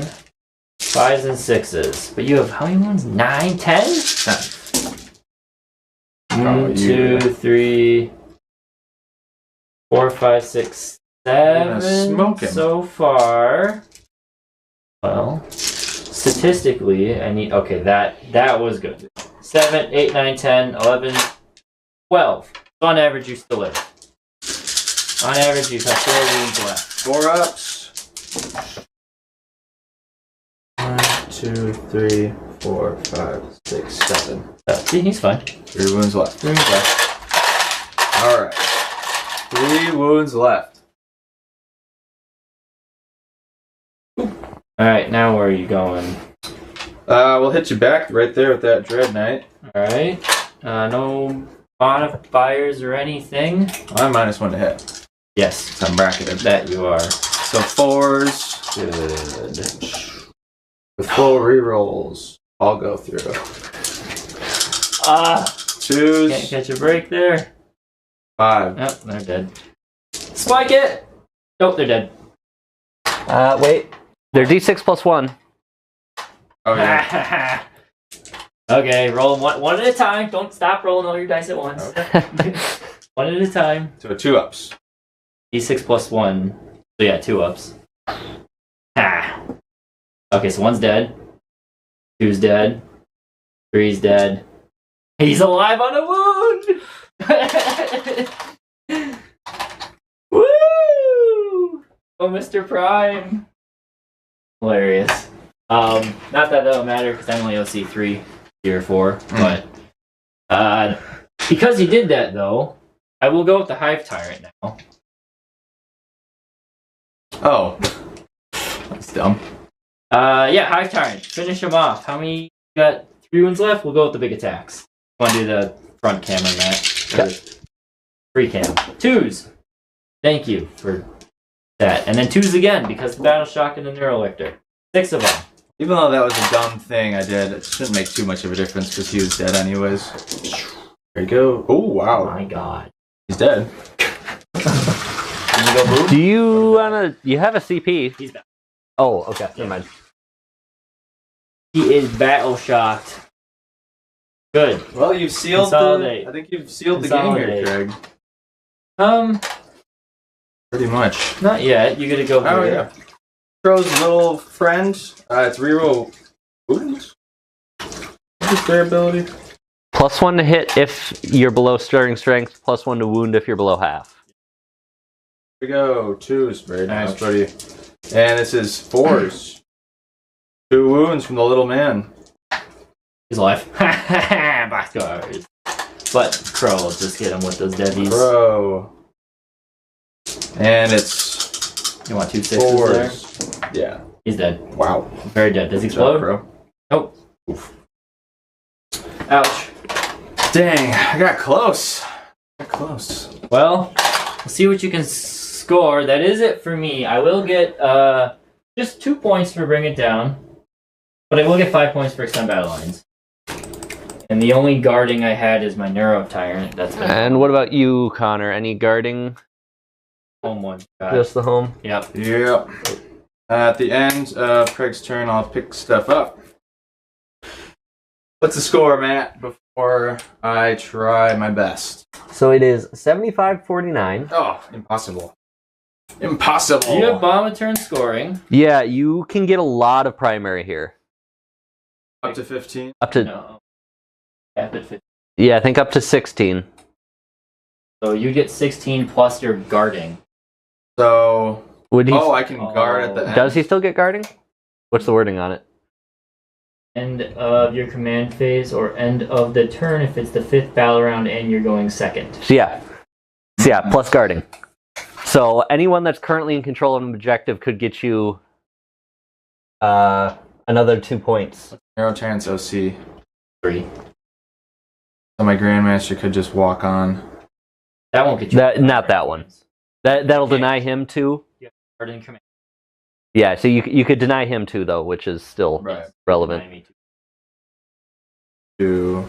5s and 6s. But you have how many ones? 9, 10? 1, 2, 3, 4, 5, 6, 7 so far. Well, statistically, I need. Okay, that was good. 7, 8, 9, 10, 11, 12. So on average, you still live. On average, you have 4 wounds left. 4 ups. 1, 2, 3, 4, 5, 6, 7. See, he's fine. 3 wounds left. 3 wounds left. Alright. 3 wounds left. Alright, now where are you going? We'll hit you back right there with that Dread Knight. Alright. No modifiers or anything. I'm -1 to hit. Yes. So I'm bracketed. That you are. So 4s. Good. With full rerolls. I'll go through. 2s. Can't catch a break there. 5. Yep, they're dead. Spike it! Nope, they're dead. Wait. They're D6 plus 1. Oh yeah. Okay, roll them one at a time. Don't stop rolling all your dice at once. Okay. 1 at a time. So 2 ups. D6 plus 1. So yeah, 2 ups. Ha! Okay, so 1's dead. 2's dead. 3's dead. He's alive on a wound! Woo! Oh, Mr. Prime. Hilarious. Not that that'll matter because I'm only OC 3, tier 4. But because he did that though, I will go with the Hive Tyrant now. Oh. That's dumb. Yeah, Hive Tyrant. Finish him off. How many? You got 3 wounds left? We'll go with the big attacks. Want to do the front camera, Matt? Yep. Free cam. 2s. Thank you for that. And then 2s again because the Battle Shock and the Neurolictor. 6 of them. Even though that was a dumb thing I did, it shouldn't make too much of a difference because he was dead anyways. There you go. Oh, wow. Oh my god. He's dead. Can you go boom? Do you wanna? You have a CP? He's back. Oh, okay. Never mind. He is battle shocked. Good. Well, you've sealed Consolidate. I think you've sealed the game here, Consolidate. Craig. Pretty much. Not yet. You get to go. Oh, yeah. Crow's little friend. It's reroll wounds. What is their ability? +1 to hit if you're below starting strength, +1 to wound if you're below half. Here we go. 2s. Very nice, Ouch. buddy. And this is 4s. 2 wounds from the little man. He's alive. Boxcars. But Crow will just get him with those deadies. Crow. And it's You want 2 sixes there? 4s. Yeah. He's dead. Wow. Very dead. Does he Good job, explode? Crow. Oh. Oof. Ouch. Dang, I got close. Well, we'll see what you can score. That is it for me. I will get just 2 points for Bring It Down, but I will get 5 points for Extend Battle Lines. And the only guarding I had is my Neuro Tyrant. That's been And what about you, Connor? Any guarding? home one. Just the home? Yep. Yep. At the end of Craig's turn, I'll pick stuff up. What's the score, Matt, before I try my best? So it is 75-49. Oh, impossible. Impossible. You have bomb a turn scoring. Yeah, you can get a lot of primary here. Up to 15. Up to, No. Cap at 15. yeah, I think up to 16. So you get 16 plus your guarding. So, Would he? I can guard at the end. Does he still get guarding? What's the wording on it? End of your command phase or end of the turn if it's the 5th battle round and you're going second. So yeah, plus guarding. So anyone that's currently in control of an objective could get you another 2 points. Arrow Tyrant's OC. 3. So my Grandmaster could just walk on. That won't get you. Not that one. That'll Okay. deny him 2. Guarding command. Yeah, so you could deny him 2 though, which is still Right. relevant. To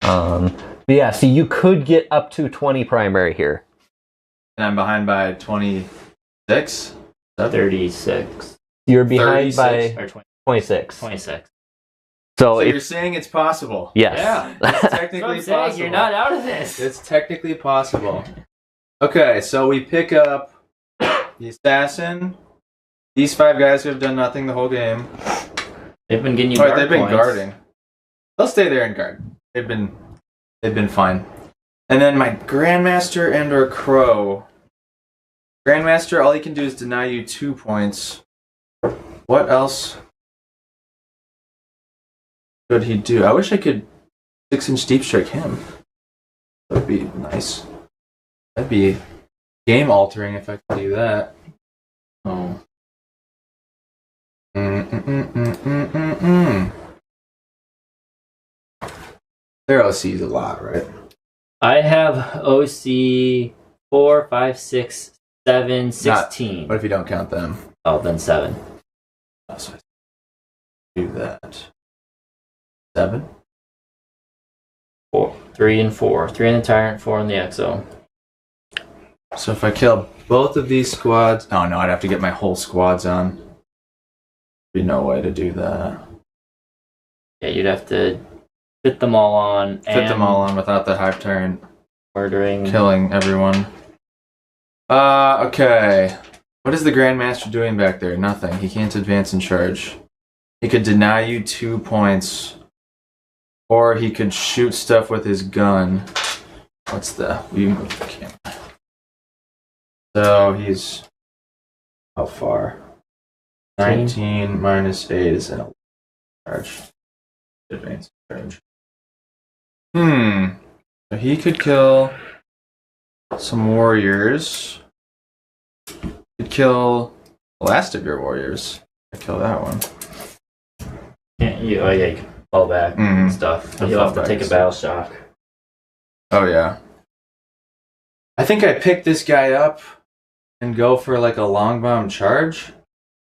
But yeah, so you could get up to 20 primary here. and I'm behind by 26. 36. You're behind 36. by Or 20, 26. 26. So So if you're saying it's possible? yes, Yeah. It's That's what technically I'm saying. possible. You're not out of this. It's technically possible. Okay, so we pick up the assassin. These 5 guys who have done nothing the whole game. They've been getting you Right, guard they've been points. guarding. They'll stay there and guard. They've been fine. And then my Grandmaster and or Crow. Grandmaster, all he can do is deny you 2 points. What else could he do? I wish I could 6-inch deep strike him. That would be nice. That'd be game altering if I could do that. Oh. Their OC is a lot, right? I have OC 4, 5, 6, 7, 16. What if you don't count them? Oh, then 7. Oh, so I do that. 7? 4. 3 and 4. 3 on the Tyrant, 4 on the Exo. So if I kill both of these squads... Oh no, I'd have to get my whole squads on. There'd be no way to do that. Yeah, you'd have to fit them all on. Fit them all on without the Hive Tyrant Murdering. killing everyone. Okay. What is the Grandmaster doing back there? Nothing. He can't advance and charge. He could deny you 2 points. Or he could shoot stuff with his gun. What's the... We move the camera. So he's... How far? 19 minus 8 is an charge. Advance charge. So he could kill some warriors. Could kill the last of your warriors. I kill that one. Yeah, you can fall back and stuff. And You'll have to fall take back a battle shock. Oh yeah. I think I picked this guy up and go for like a long bomb charge.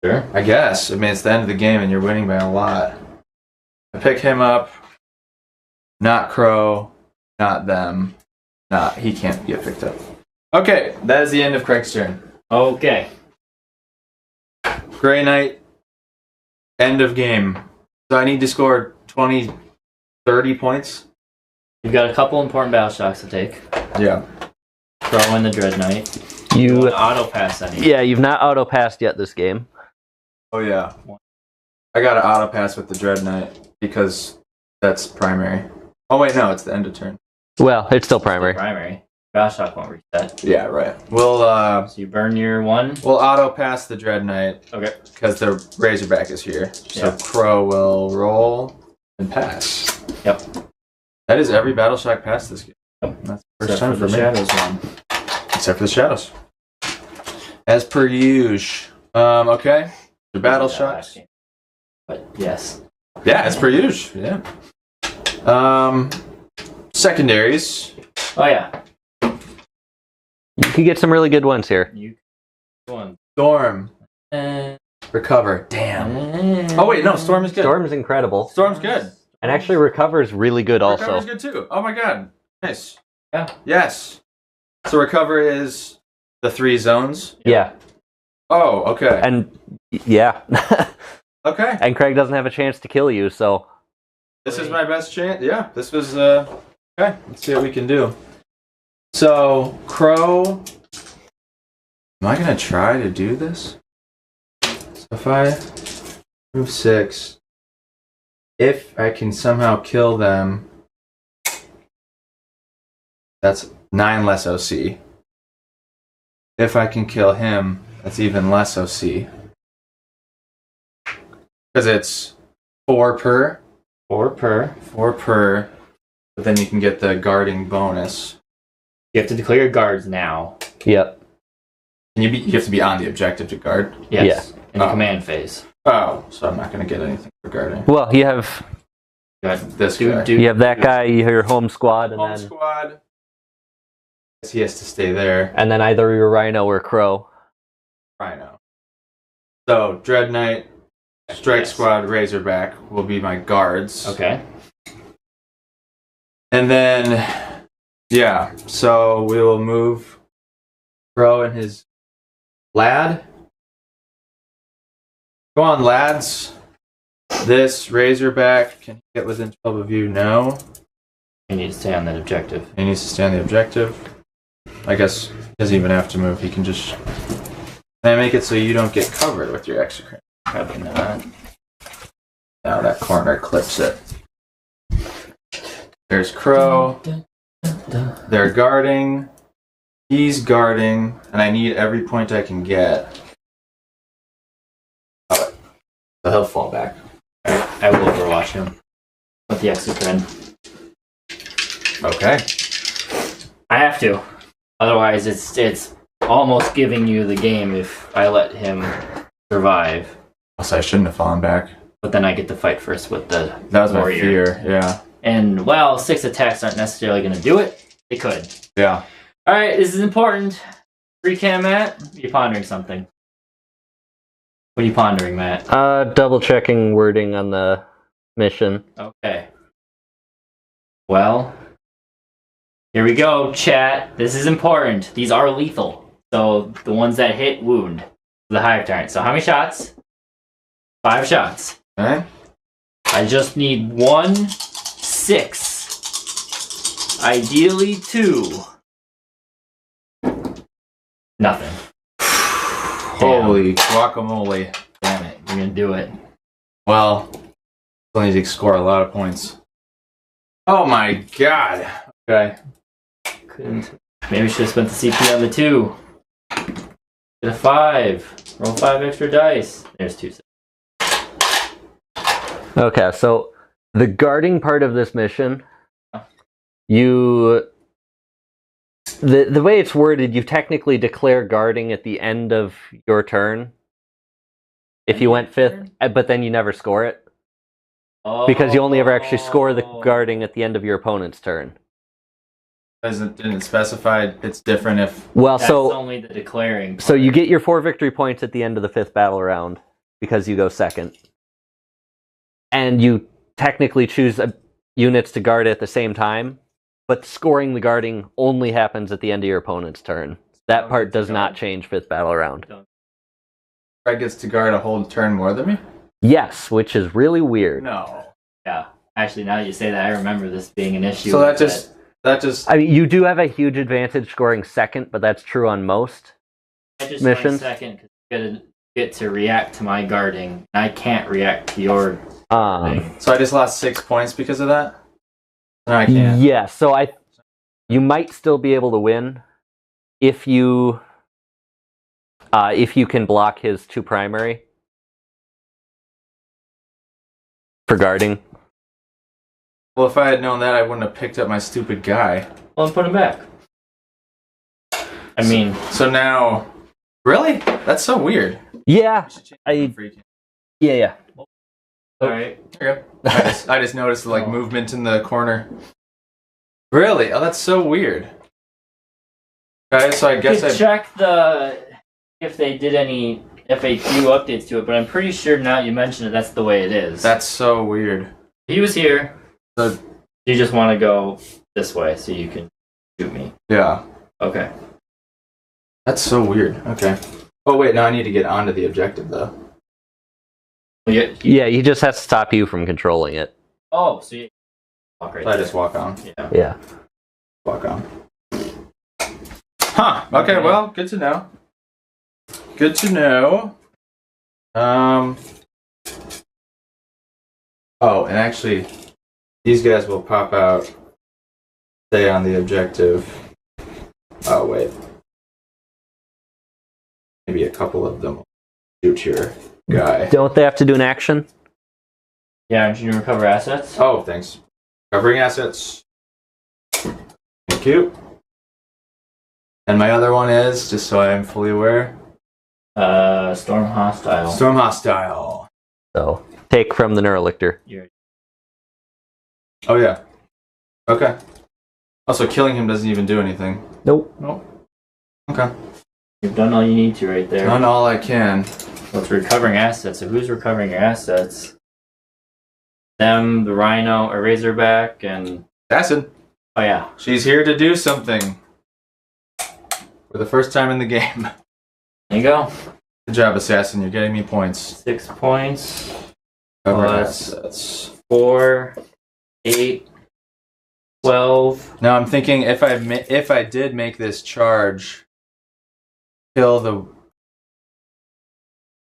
Sure. I guess. I mean, it's the end of the game and you're winning by a lot. I pick him up. Not Crow. Not them. He can't get picked up. Okay, that is the end of Craig's turn. Okay. Grey Knight. End of game. So I need to score 20, 30 points? You've got a couple important battle shocks to take. Yeah. Throw in the Dread Knight. You auto pass anything. Yeah, you've not auto passed yet this game. Oh yeah. I got an auto pass with the Dread Knight because that's primary. Oh wait, no, it's the end of turn. Well, it's still primary. Primary. Battleshock won't reset. Yeah, right. We'll So you burn your one. we'll auto pass the Dread Knight. Okay. Because the Razorback is here. So Yeah. Crow will roll and pass. Yep. That is every Battleshock pass this game. Yep. That's the first Except time for the me. Shadows one. Except for the Shadows. As per usual. Okay. The Battleshocks. But yes. Yeah, as per usual. Yeah. Secondaries. Oh yeah. You can get some really good ones here. You one. Storm. Uh, Recover. Damn. Oh wait, no, Storm is good. Storm's incredible. Storm's good. And actually Recover's really good also. Recover's good too. Oh my god. Nice. Yeah. Yes. So Recover is the 3 zones. Yeah. Oh, okay. And yeah. Okay. And Craig doesn't have a chance to kill you, so This is my best chance. Yeah, this was okay. Let's see what we can do. So Crow. Am I gonna try to do this? So if I move 6, if I can somehow kill them, that's 9 less OC. If I can kill him, that's even less OC. Because it's 4 per. 4 per. 4 per. But then you can get the guarding bonus. You have to declare your guards now. yep. And you have to be on the objective to guard. Yes. In the Oh. command phase. Oh, so I'm not going to get anything for guarding. Well, you have You This guy. you have that guy, your home squad, and Home then squad. Guess he has to stay there. either your Rhino or Crow. Rhino. So Dread Knight, Strike Yes. Squad, Razorback will be my guards. Okay. And then, yeah, so we will move Crow and his lad. Go on, lads. This Razorback can get within 12 of you. No. You need to stay on that objective. He needs to stay on the objective. I guess he doesn't even have to move. He can just. Can I make it so you don't get covered with your exocrine? Probably not. Now that corner clips it. There's Crow. They're guarding. He's guarding. And I need every point I can get. Alright. So he'll fall back. Alright, I will overwatch him. With the exocrine. Okay. I have to. Otherwise, it's almost giving you the game if I let him survive. So I shouldn't have fallen back. But then I get to fight first with the That was my warrior. fear. Yeah. And, well, 6 attacks aren't necessarily going to do it. They could. Yeah. Alright, this is important. Recam, Matt? You're pondering something. What are you pondering, Matt? Double checking wording on the mission. Okay. Well, here we go, chat. This is important. These are lethal. So the ones that hit wound the Hive Tyrant. So how many shots? 5 shots. Okay. I just need 1, 6. Ideally 2. Nothing. Holy guacamole. Damn it. You're gonna do it. Well, still need to score a lot of points. Oh my god. Okay. Couldn't. Maybe we should have spent the CP on the 2. Get a 5. Roll 5 extra dice. There's 2. Okay, so the guarding part of this mission, the way it's worded, you technically declare guarding at the end of your turn. If you went 5th, but then you never score it. Because you only ever actually score the guarding at the end of your opponent's turn. Didn't it specify it's different if. Well, That's so only the declaring. so you get your 4 victory points at the end of the 5th battle round because you go 2nd. And you technically choose units to guard at the same time, but scoring the guarding only happens at the end of your opponent's turn. That part does not change 5th battle round. Craig gets to guard a whole turn more than me? Yes, which is really weird. No. Yeah. Actually, now that you say that, I remember this being an issue. So with that just. I mean, you do have a huge advantage scoring 2nd, but that's true on most. just missions. second because you gotta get to react to my guarding. And I can't react to your thing. So I just lost 6 points because of that? No, I can't. Yeah, so you might still be able to win if you can block his 2 primary for guarding. Well, if I had known that, I wouldn't have picked up my stupid guy. Well, then put him back. I mean... So now... Really? That's so weird. Yeah, yeah. Alright. There you go. I just noticed the movement in the corner. Really? Oh, that's so weird. Okay, so I guess check if they did any FAQ updates to it, but I'm pretty sure now you mentioned it, that's the way it is. That's so weird. He was here. So, you just want to go this way so you can shoot me. Yeah. Okay. That's so weird. Okay. Oh wait, now I need to get onto the objective though. Yeah, he just has to stop you from controlling it. Oh, so you walk right So I there. just walk on. Yeah. Walk on. Huh. Okay, well, good to know. Good to know. Oh, and actually, these guys will pop out, stay on the objective. Oh, wait. Maybe a couple of them will shoot your guy. Don't they have to do an action? Yeah, aren't you to recover assets? Oh, thanks. Covering assets. Thank you. And my other one is, just so I am fully aware, Storm Hostile. Storm Hostile. So, take from the Neurolictor. Oh, yeah. Okay. Also, killing him doesn't even do anything. Nope. Okay. You've done all you need to right there. Done all I can. Well, it's recovering assets, so who's recovering your assets? Them, the Rhino, a Razorback, and... Assassin. Oh, yeah. She's here to do something. For the first time in the game. There you go. Good job, Assassin. You're getting me points. 6 points. Cover Plus assets. 4, 8, 12. Now I'm thinking if I did make this charge, kill the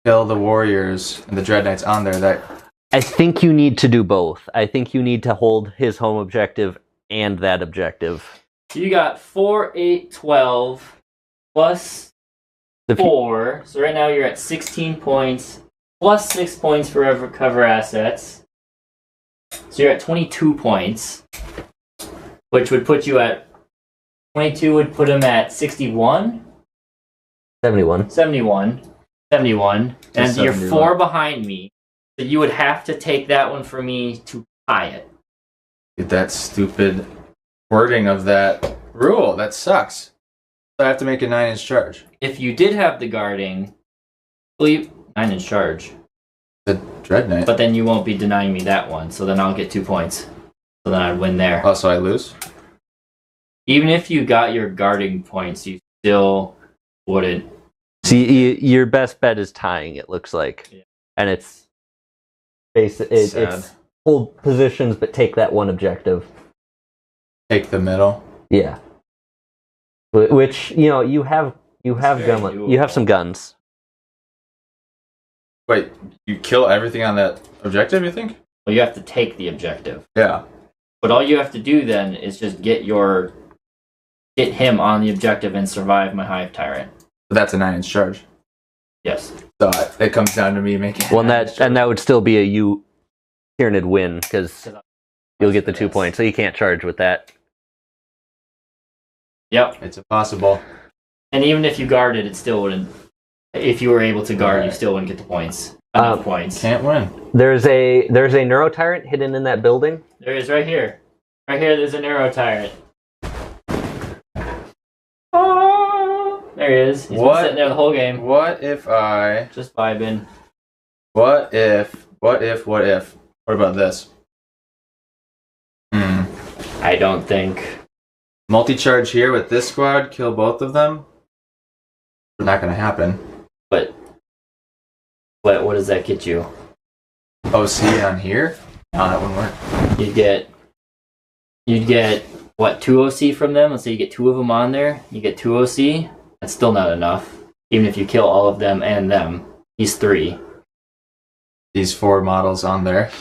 warriors and the Dread Knights on there. That I think you need to do both. I think you need to hold his home objective and that objective. So you got 4, 8, 12, plus 4. So right now you're at 16 points, plus 6 points for recover assets. So you're at 22 points, which would put you at... 22 would put him at 61? 71. 71. And you're 71. 4 behind me. So you would have to take that one for me to tie it. that stupid wording of that rule. That sucks. So I have to make a 9-inch charge. If you did have the guarding, well, 9-inch charge. The Dread Knight. But then you won't be denying me that one, so then I'll get 2 points. So then I'd win there. Oh, so I lose? Even if you got your guarding points, you still wouldn't. See, your best bet is tying, it looks like. Yeah. And it's hold positions, but take that one objective. Take the middle. Yeah. Which, you know, you have some guns. Wait, you kill everything on that objective, you think? Well, you have to take the objective. Yeah. But all you have to do then is just get him on the objective and survive my Hive Tyrant. But that's a 9-inch charge. Yes. So it comes down to me making. Well, that would still be a Tyranid win because you'll get the 2 points, so you can't charge with that. Yep. It's impossible. And even if you guarded, it still wouldn't. If you were able to guard, you still wouldn't get the points. Enough points. Can't win. There's a Neuro Tyrant hidden in that building. There is right here. Right here, there's a Neuro Tyrant. Oh, there he is. He's been sitting there the whole game. What if I... Just vibing. What if... What about this? I don't think. Multi-charge here with this squad, kill both of them? Not gonna happen. But what does that get you? OC on here? No, that wouldn't work. You'd get what, 2 OC from them? Let's say you get 2 of them on there. You get 2 OC. That's still not enough. Even if you kill all of them and them. He's 3. These 4 models on there.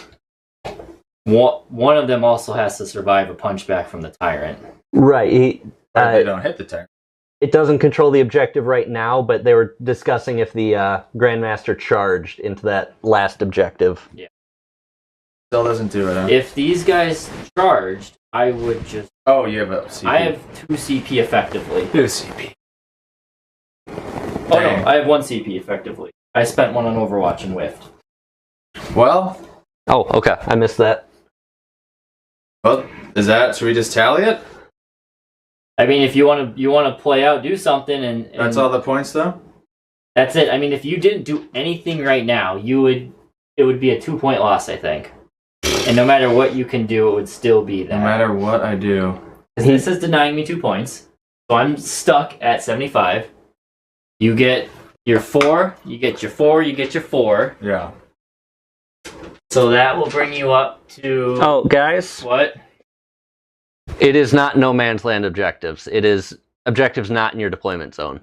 One of them also has to survive a punchback from the Tyrant. Right. They don't hit the Tyrant. It doesn't control the objective right now, but they were discussing if the Grandmaster charged into that last objective. Yeah. Still doesn't do it, huh? If these guys charged, I would just... Oh, you have a CP. I have 2 CP effectively. 2 CP. Oh no, I have 1 CP effectively. I spent 1 on Overwatch and whiffed. Well... Oh, okay. I missed that. Well, should we just tally it? I mean, if you want to play out, do something, and That's all the points, though? That's it. I mean, if you didn't do anything right now, it would be a 2-point loss, I think. And no matter what you can do, it would still be that. No matter what I do. This is denying me 2 points, so I'm stuck at 75. You get your 4, you get your 4, you get your 4. Yeah. So that will bring you up to... Oh, guys. What? It is not no man's land objectives. It is objectives not in your deployment zone.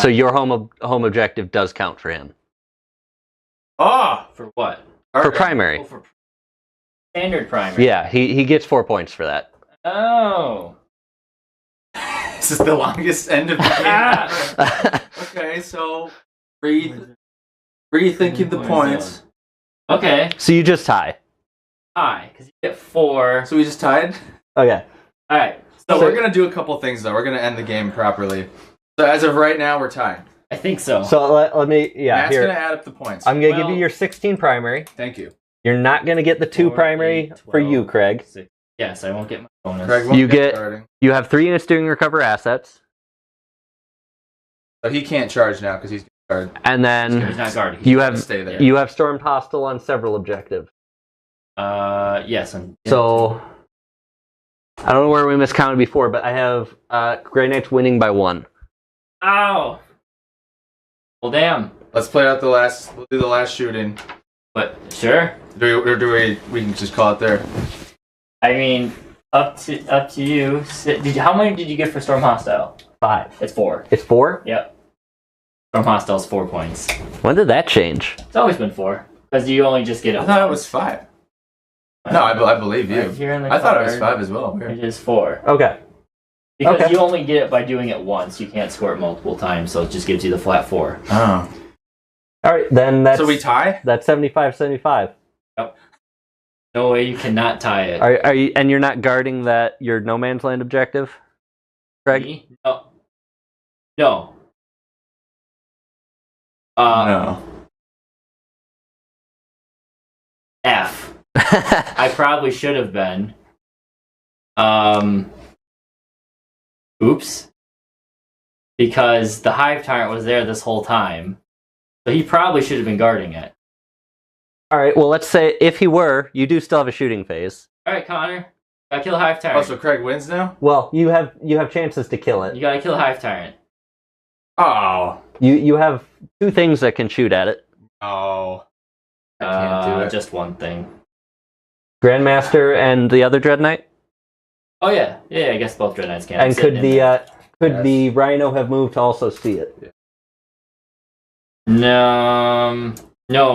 So your home objective does count for him. Oh! For what? For primary. Oh, for standard primary. Yeah, he gets 4 points for that. Oh. This is the longest end of the game. Okay, so rethinking the points. Okay. So you just tie. Tie, because you get 4. So we just tied? Okay. Alright. So we're going to do a couple things, though. We're going to end the game properly. So as of right now, we're tied. I think so. So let me, Matt's here. going to add up the points. I'm going to give you your 16 primary. Thank you. You're not going to get the 2 primary 8, 12, for you, Craig. 6. Yes, I won't get my bonus. Craig won't You get starting. you have 3 units doing recover assets. But he can't charge now because he's guard. And then He's not guarded. you have Stay there. you have stormed hostile on several objectives. Yes. So I don't know where we miscounted before, but I have Grey Knights winning by 1. Ow! Well, damn. Let's play out we'll do the last shooting. But, sure. We can just call it there. I mean, up to you. How many did you get for Storm Hostile? 5. It's 4. It's 4? Yep. Storm Hostile's 4 points. When did that change? It's always been 4. Because you only just get it. I thought it was 5. No, I believe you. Right here in the I thought it was card, 5 as well. Weird. It is 4. Okay. Because you only get it by doing it once. You can't score it multiple times, so it just gives you the flat 4. Oh. All right, then that's... So we tie? That's 75-75. Yep. No way you cannot tie it. Are you, and you're not guarding your no man's land objective, Craig? Me? No. No. No. F. I probably should have been. Oops. Because the Hive Tyrant was there this whole time. So he probably should have been guarding it. All right, well, let's say if he were, you do still have a shooting phase. Alright, Connor. Gotta kill the Hive Oh, Tyrant. so Craig wins now? Well, you have chances to kill it. You gotta kill the Hive Tyrant. Oh. You have 2 things that can shoot at it. Oh. I can't do it. Just one thing. Grandmaster and the other Dread Knight? Oh yeah. Yeah, I guess both Dread Knights can. And could Yes. the Rhino have moved to also see it? No,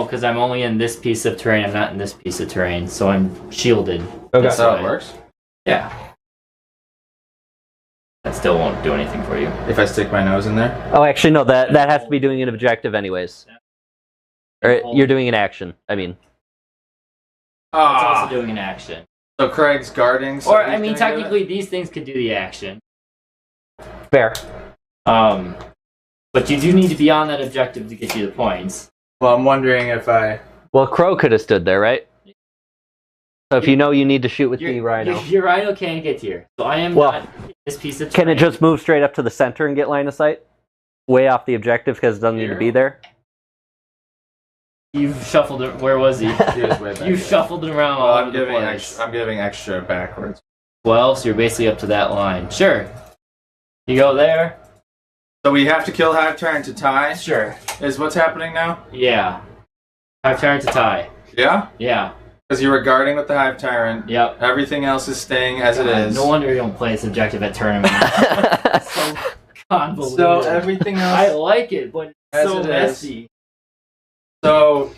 because I'm only in this piece of terrain. I'm not in this piece of terrain, so I'm shielded. Okay. That's how why. it works? Yeah. That still won't do anything for you. If I stick my nose in there? Oh, actually, no, that has to be doing an objective anyways. Or you're doing an action, I mean. It's Ah. also doing an action. So Craig's guarding. So Or, he's I mean, gonna technically, these things could do the action. Fair. But you do need to be on that objective to get you the points. Well, I'm wondering if I... Well, Crow could have stood there, right? So if you know you need to shoot with the Rhino. Your Rhino can't get here. So I am Well, not in this piece of Can terrain. it just move straight up to the center and get line of sight? Way off the objective because it doesn't need to be there? You've shuffled it. Where was he? He was way back You there. shuffled it around Well, all I'm over the giving, place. I'm giving extra backwards. 12, so you're basically up to that line. Sure. You go there. So we have to kill Hive Tyrant to tie? Sure. Is what's happening now? Yeah. Hive Tyrant to tie. Yeah? Yeah. Because you were guarding with the Hive Tyrant. Yep. Everything else is staying as it is. No wonder you don't play this objective at tournament. So convoluted. So everything else, I like it, but it's As so it is. messy. So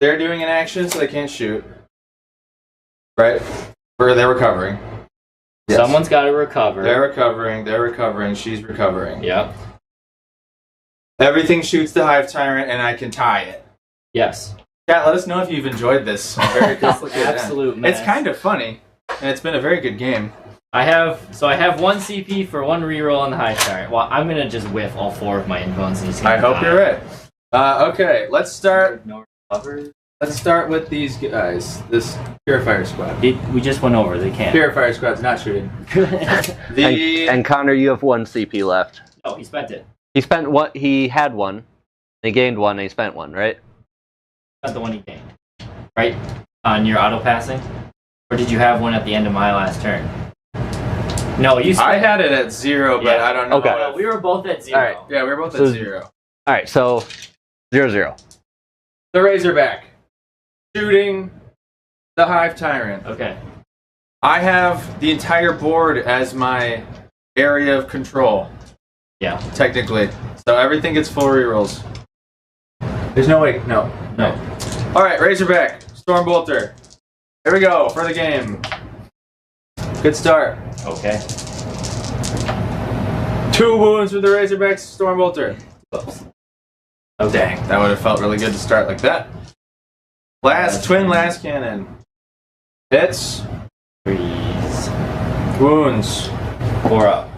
they're doing an action, so they can't shoot. Right? Or they're recovering. Yes. Someone's got to recover. They're recovering, she's recovering. Yep. Everything shoots the Hive Tyrant, and I can tie it. Yes. Chat, let us know if you've enjoyed this very complicated Absolute end. mess. It's kind of funny, and it's been a very good game. I have one CP for one reroll on the Hive Tyrant. Well, I'm gonna just whiff all 4 of my infos and just. I hope you're right. Okay, let's start. No recover. Let's start with these guys. This Purifier Squad. We just went over. They can't. Purifier Squad's not shooting. And Connor, you have 1 CP left. Oh, he spent it. He spent what? He had 1. He gained 1. And he spent 1, right? That's the one he gained. Right on your auto passing, or did you have one at the end of my last turn? No, you. I had it at 0, but Yeah. I don't know. Okay. Well, we were both at 0. All right. Yeah, we were both So- at 0. All right, so 0-0. The Razorback shooting the Hive Tyrant. Okay. I have the entire board as my area of control, Yeah. technically. So everything gets full rerolls. There's no way. No. All right, Razorback, Stormbolter. Here we go for the game. Good start. Okay. 2 wounds for the Razorback Stormbolter. Oops. Oh dang, that would have felt really good to start like that. Twin last cannon. Hits. Freeze. Wounds. 4 up.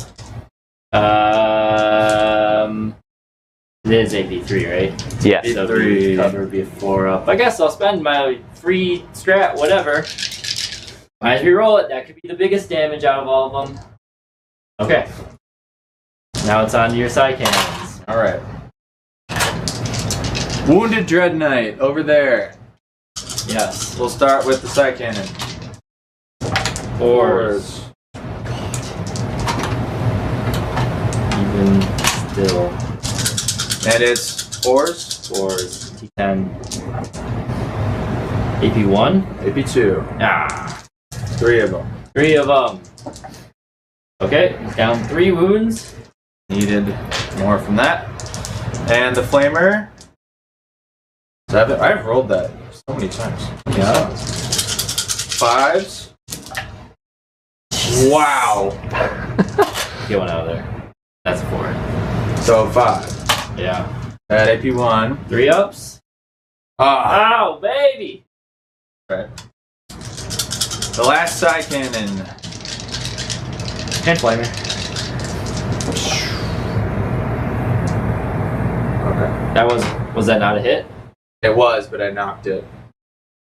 It is AP3, right? Yes. So AP3. cover be 4 up. I guess I'll spend my free strat, whatever. Might as well roll it. That could be the biggest damage out of all of them. Okay. Now it's on to your side cannons. All right. Wounded Dread Knight over there. Yes. We'll start with the side cannon. 4s. Even still. And it's 4s. 4s. T10. AP1? AP2. Ah. 3 of them. 3 of them. Okay. Down 3 wounds. Needed more from that. And the Flamer. 7. I've rolled that so many times. Yeah. 5s. Wow. Get one out of there. That's a 4. So 5. Yeah. At AP1. 3 ups. Ah. Ow, baby! Right. The last side cannon. And flamer. Okay. That was that not a hit? It was, but I knocked it.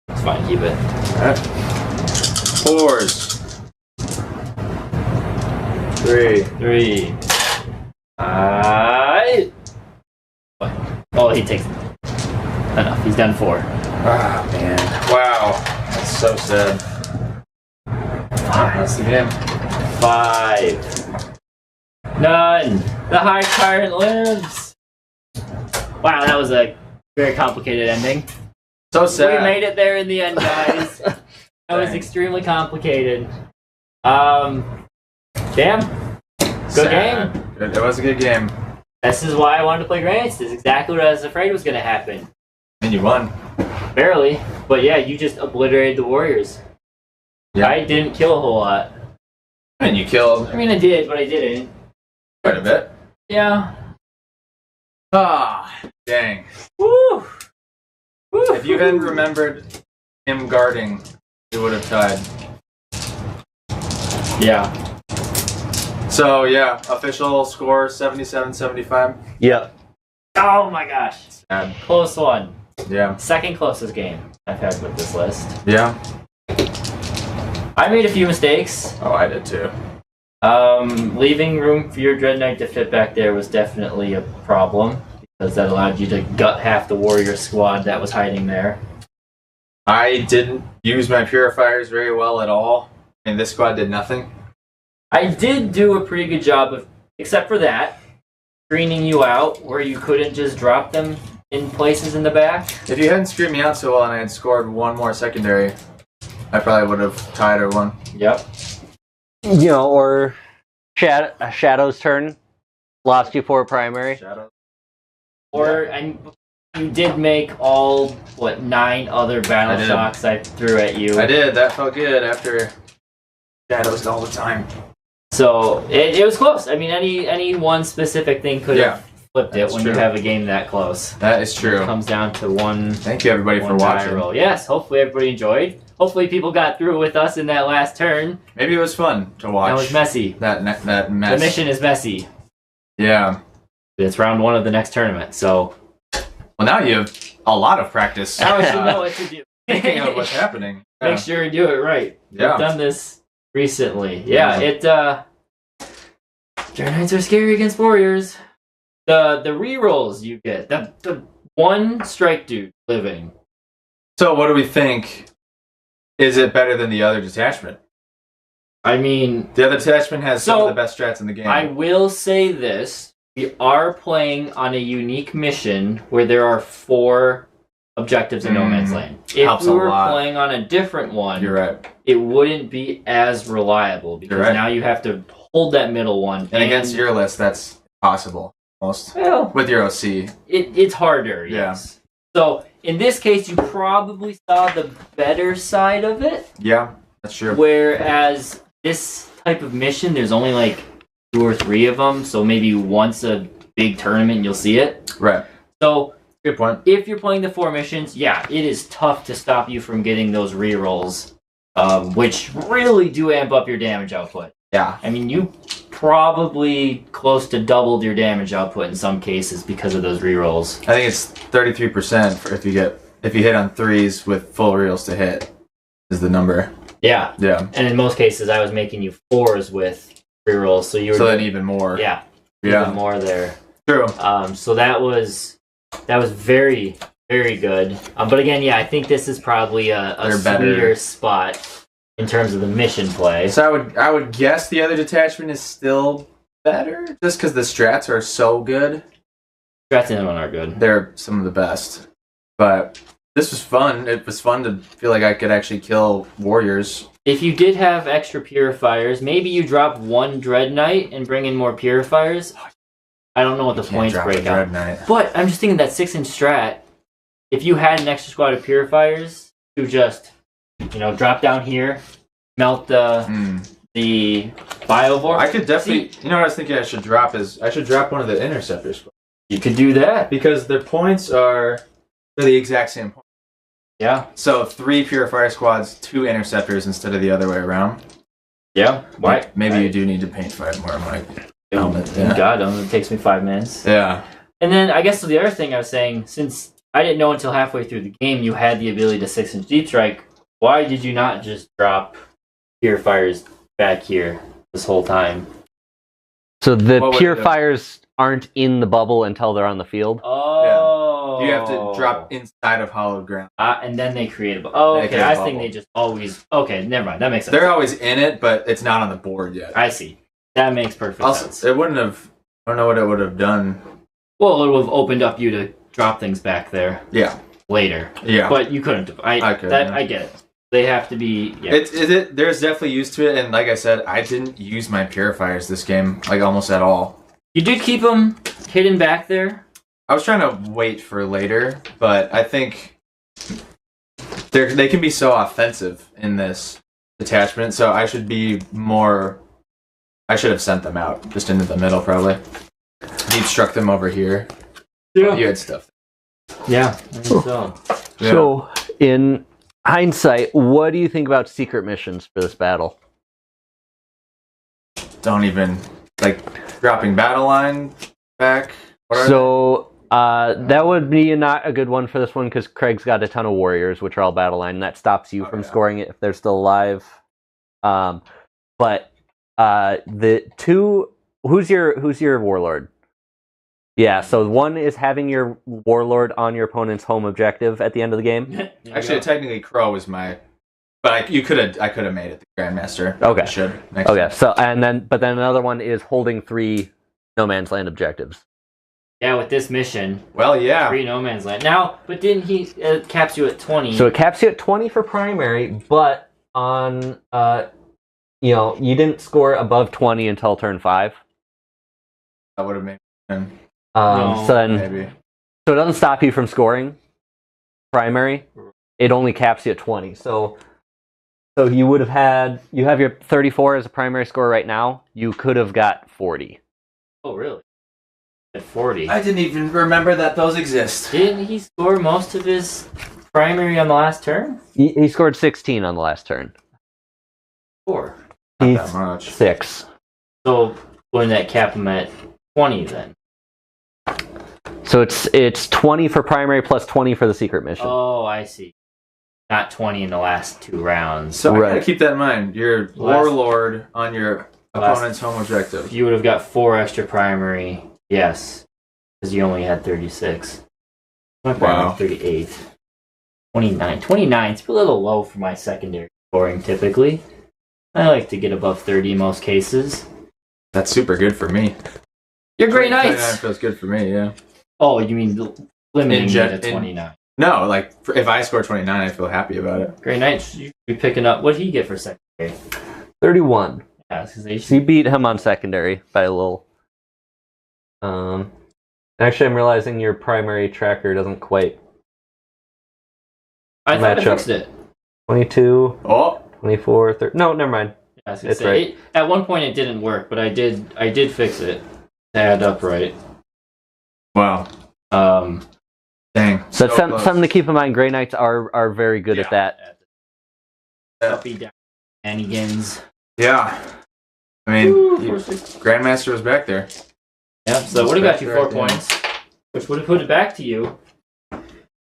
It's fine, keep it. Alright. 4s. 3. 3. Oh, he takes enough. He's done 4. Ah, man. Wow. That's so sad. That's the game. 5. None. The High Tyrant lives. Wow, that was a very complicated ending. So sad. We made it there in the end, guys. That was Dang. extremely complicated. Damn. Good game. It was a good game. This is why I wanted to play Grants. This is exactly what I was afraid was going to happen. And you won. Barely. But yeah, you just obliterated the Warriors. Yeah. I didn't kill a whole lot. And you killed I mean, I did, but I didn't. quite a bit. Yeah. Ah, dang. Woo! Woo! If you hadn't remembered him guarding, you would have tied. Yeah. So, yeah, official score 77-75. Yep. Oh my gosh. Sad. Close one. Yeah. Second closest game I've had with this list. Yeah. I made a few mistakes. Oh, I did too. Leaving room for your Dread Knight to fit back there was definitely a problem because that allowed you to gut half the warrior squad that was hiding there. I didn't use my purifiers very well at all, and this squad did nothing. I did do a pretty good job of, except for that, screening you out where you couldn't just drop them in places in the back. If you hadn't screwed me out so well and I had scored one more secondary, I probably would have tied or won. Yep. You know, or Shadow's turn. Lost you for primary. Shadow. And you did make all, 9 other battle did. shocks I threw at you. I did. That felt good after shadows all the time. So it was close. I mean, any one specific thing could have flipped it That's when true. you have a game that close. That is true. It comes down to one. Thank you everybody for one die watching. roll. Yes, hopefully everybody enjoyed. Hopefully people got through with us in that last turn. Maybe it was fun to watch. That was messy. That The mess. mission is messy. Yeah. It's round 1 of the next tournament, so Well, now you have a lot of practice. now you know what to do. Thinking of what's happening. Make sure you do it right. Yeah. We've done this recently. Yeah, Tyranids are scary against warriors. The rerolls you get. The one strike dude living. So, what do we think? Is it better than the other detachment? I mean, The other detachment has some So, of the best strats in the game. I will say this. We are playing on a unique mission where there are 4 objectives in No Man's Land. If helps we a were lot. playing on a different one, You're right. it wouldn't be as reliable because You're right. now you have to hold that middle one. And against your list, that's possible. Almost. well, With your OC. it's harder, Yeah. yes. So in this case, you probably saw the better side of it, Yeah, that's true. whereas this type of mission, there's only like 2 or 3 of them, so maybe once a big tournament you'll see it. Right. So Good point. if you're playing the 4 missions, yeah, it is tough to stop you from getting those rerolls, which really do amp up your damage output. Yeah. I mean, you probably close to doubled your damage output in some cases because of those rerolls. I think it's 33% for if you hit on 3s with full reels to hit is the number. Yeah, Yeah. and in most cases, I was making you 4s with rerolls, so you were So then even more. yeah, Yeah. even more there. True. So that was very, very good. But again, yeah, I think this is probably a They're better. sweeter spot in terms of the mission play. So I would guess the other detachment is still better just because the strats are so good. Strats in one are good. They're some of the best. But this was fun. It was fun to feel like I could actually kill warriors. If you did have extra purifiers, maybe you drop 1 Dread Knight and bring in more purifiers. I don't know what the points Drop a break out. Dread Knight. But I'm just thinking that 6-inch strat, if you had an extra squad of purifiers to just, drop down here, melt the Biovore. I could definitely. You know what I was thinking I should drop one of the interceptors You could do that. because their points they're the exact same point. Yeah. So 3 purifier squads, 2 interceptors instead of the other way around. Yeah. Why? Maybe you do need to paint 5 more, Mike. Helmet, yeah. God, it takes me 5 minutes. Yeah. And then I guess the other thing I was saying, since I didn't know until halfway through the game you had the ability to 6-inch deep strike, why did you not just drop purifiers back here this whole time? So the What would purifiers aren't in the bubble until they're on the field. Oh. You have to drop inside of hollowed ground. And then they create a Oh, They okay. create a I think bubble. they just always... Okay, never mind. That makes sense. They're always in it, but it's not on the board yet. I see. That makes perfect Also, sense. it wouldn't have. I don't know what it would have done. Well, it would have opened up you to drop things back there Yeah. later. Yeah. But you couldn't have. I could, yeah. I get it. They have to be... Yeah. There's definitely use to it, and like I said, I didn't use my purifiers this game, like almost at all. You did keep them hidden back there? I was trying to wait for later, but I think they can be so offensive in this detachment, so I should be more... I should have sent them out, just into the middle, probably. Deep struck them over here. Yeah. You had stuff. Yeah. I think so. Yeah. So, in hindsight, what do you think about secret missions for this battle? Don't even, dropping battle line back. What are So, that would be not a good one for this one because Craig's got a ton of warriors, which are all battle line, and that stops you from scoring it if they're still alive. But the 2, who's your warlord? Yeah, so 1 is having your warlord on your opponent's home objective at the end of the game. Actually, technically, Crow was my... But I could have made it the Grandmaster. Okay. I should. Next Okay, time. so but then another one is holding 3 No Man's Land objectives. Yeah, with this mission. Well, yeah. 3 No Man's Land. Now, but didn't he caps you at 20? So it caps you at 20 for primary, but on you didn't score above 20 until turn 5. That would have made sense. So then, Maybe. so it doesn't stop you from scoring primary. It only caps you at 20. So you would have had, you have your 34 as a primary score right now. You could have got 40. Oh, really? At 40. I didn't even remember that those exist. Didn't he score most of his primary on the last turn? He scored 16 on the last turn. 4. Not He's that much. 6. So wouldn't that cap him at 20 then? So it's 20 for primary plus 20 for the secret mission. Oh, I see. Not 20 in the last 2 rounds. So I Right. gotta keep that in mind. You're warlord on your Last- opponent's home objective. You would have got 4 extra primary, yes, because you only had 36. My primary Wow. was 38. 29. 29 is a little low for my secondary scoring typically. I like to get above 30 in most cases. That's super good for me. You're Grey 29 Knights! feels good for me, yeah. Oh, you mean limiting In it to 29. No, like if I score 29, I feel happy about it. Grey Knights, you should be picking up. What did he get for secondary? 31. Yeah, because they So you beat him on secondary by a little. Actually, I'm realizing your primary tracker doesn't quite. I thought I match up. fixed it. 22, Oh, 24, 30. No, never mind. I was gonna It's say, right. at one point it didn't work, but I did fix it to add up right. wow. Dang. So So some, close. something to keep in mind. Grey Knights are very good at that. Uppy down shenanigans. Yeah. I mean, Woo, you- 4-6. Grandmaster was back there. Yeah, so would have got you 4 Right there. points, which would have put it back to you.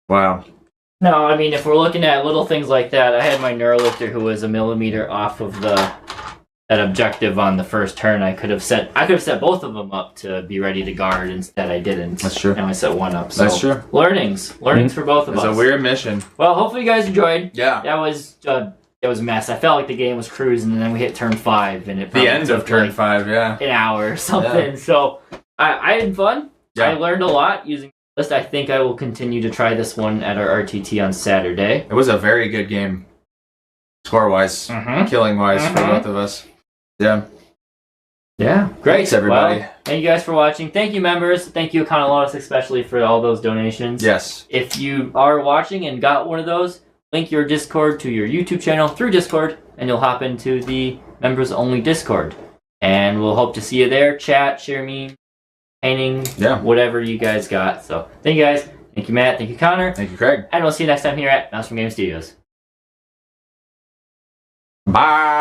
Wow. No, I mean, if we're looking at little things like that, I had my Neuralifter who was a millimeter off of that objective on the first turn. I could have set both of them up to be ready to guard. Instead, I didn't. That's true. And I set one up. So That's true. Learnings for both of It's us. a weird mission. Well, hopefully you guys enjoyed. Yeah. That was a mess. I felt like the game was cruising, and then we hit turn 5, and it The probably end of took, turn like, 5, yeah. an hour or something. So I had fun. Yeah. I learned a lot using the list. I think I will continue to try this one at our RTT on Saturday. It was a very good game. Score-wise. Mm-hmm. Killing-wise for Mhm. both of us. Yeah. Yeah, great. Thanks, everybody. Well, thank you guys for watching. Thank you, members. Thank you, Econolotus, especially for all those donations. Yes. If you are watching and got one of those, link your Discord to your YouTube channel through Discord, and you'll hop into the members-only Discord. And we'll hope to see you there. Chat, share memes, painting, Yeah. whatever you guys got. So, thank you guys. Thank you, Matt. Thank you, Connor. Thank you, Craig. And we'll see you next time here at Mouse from Game Studios. Bye.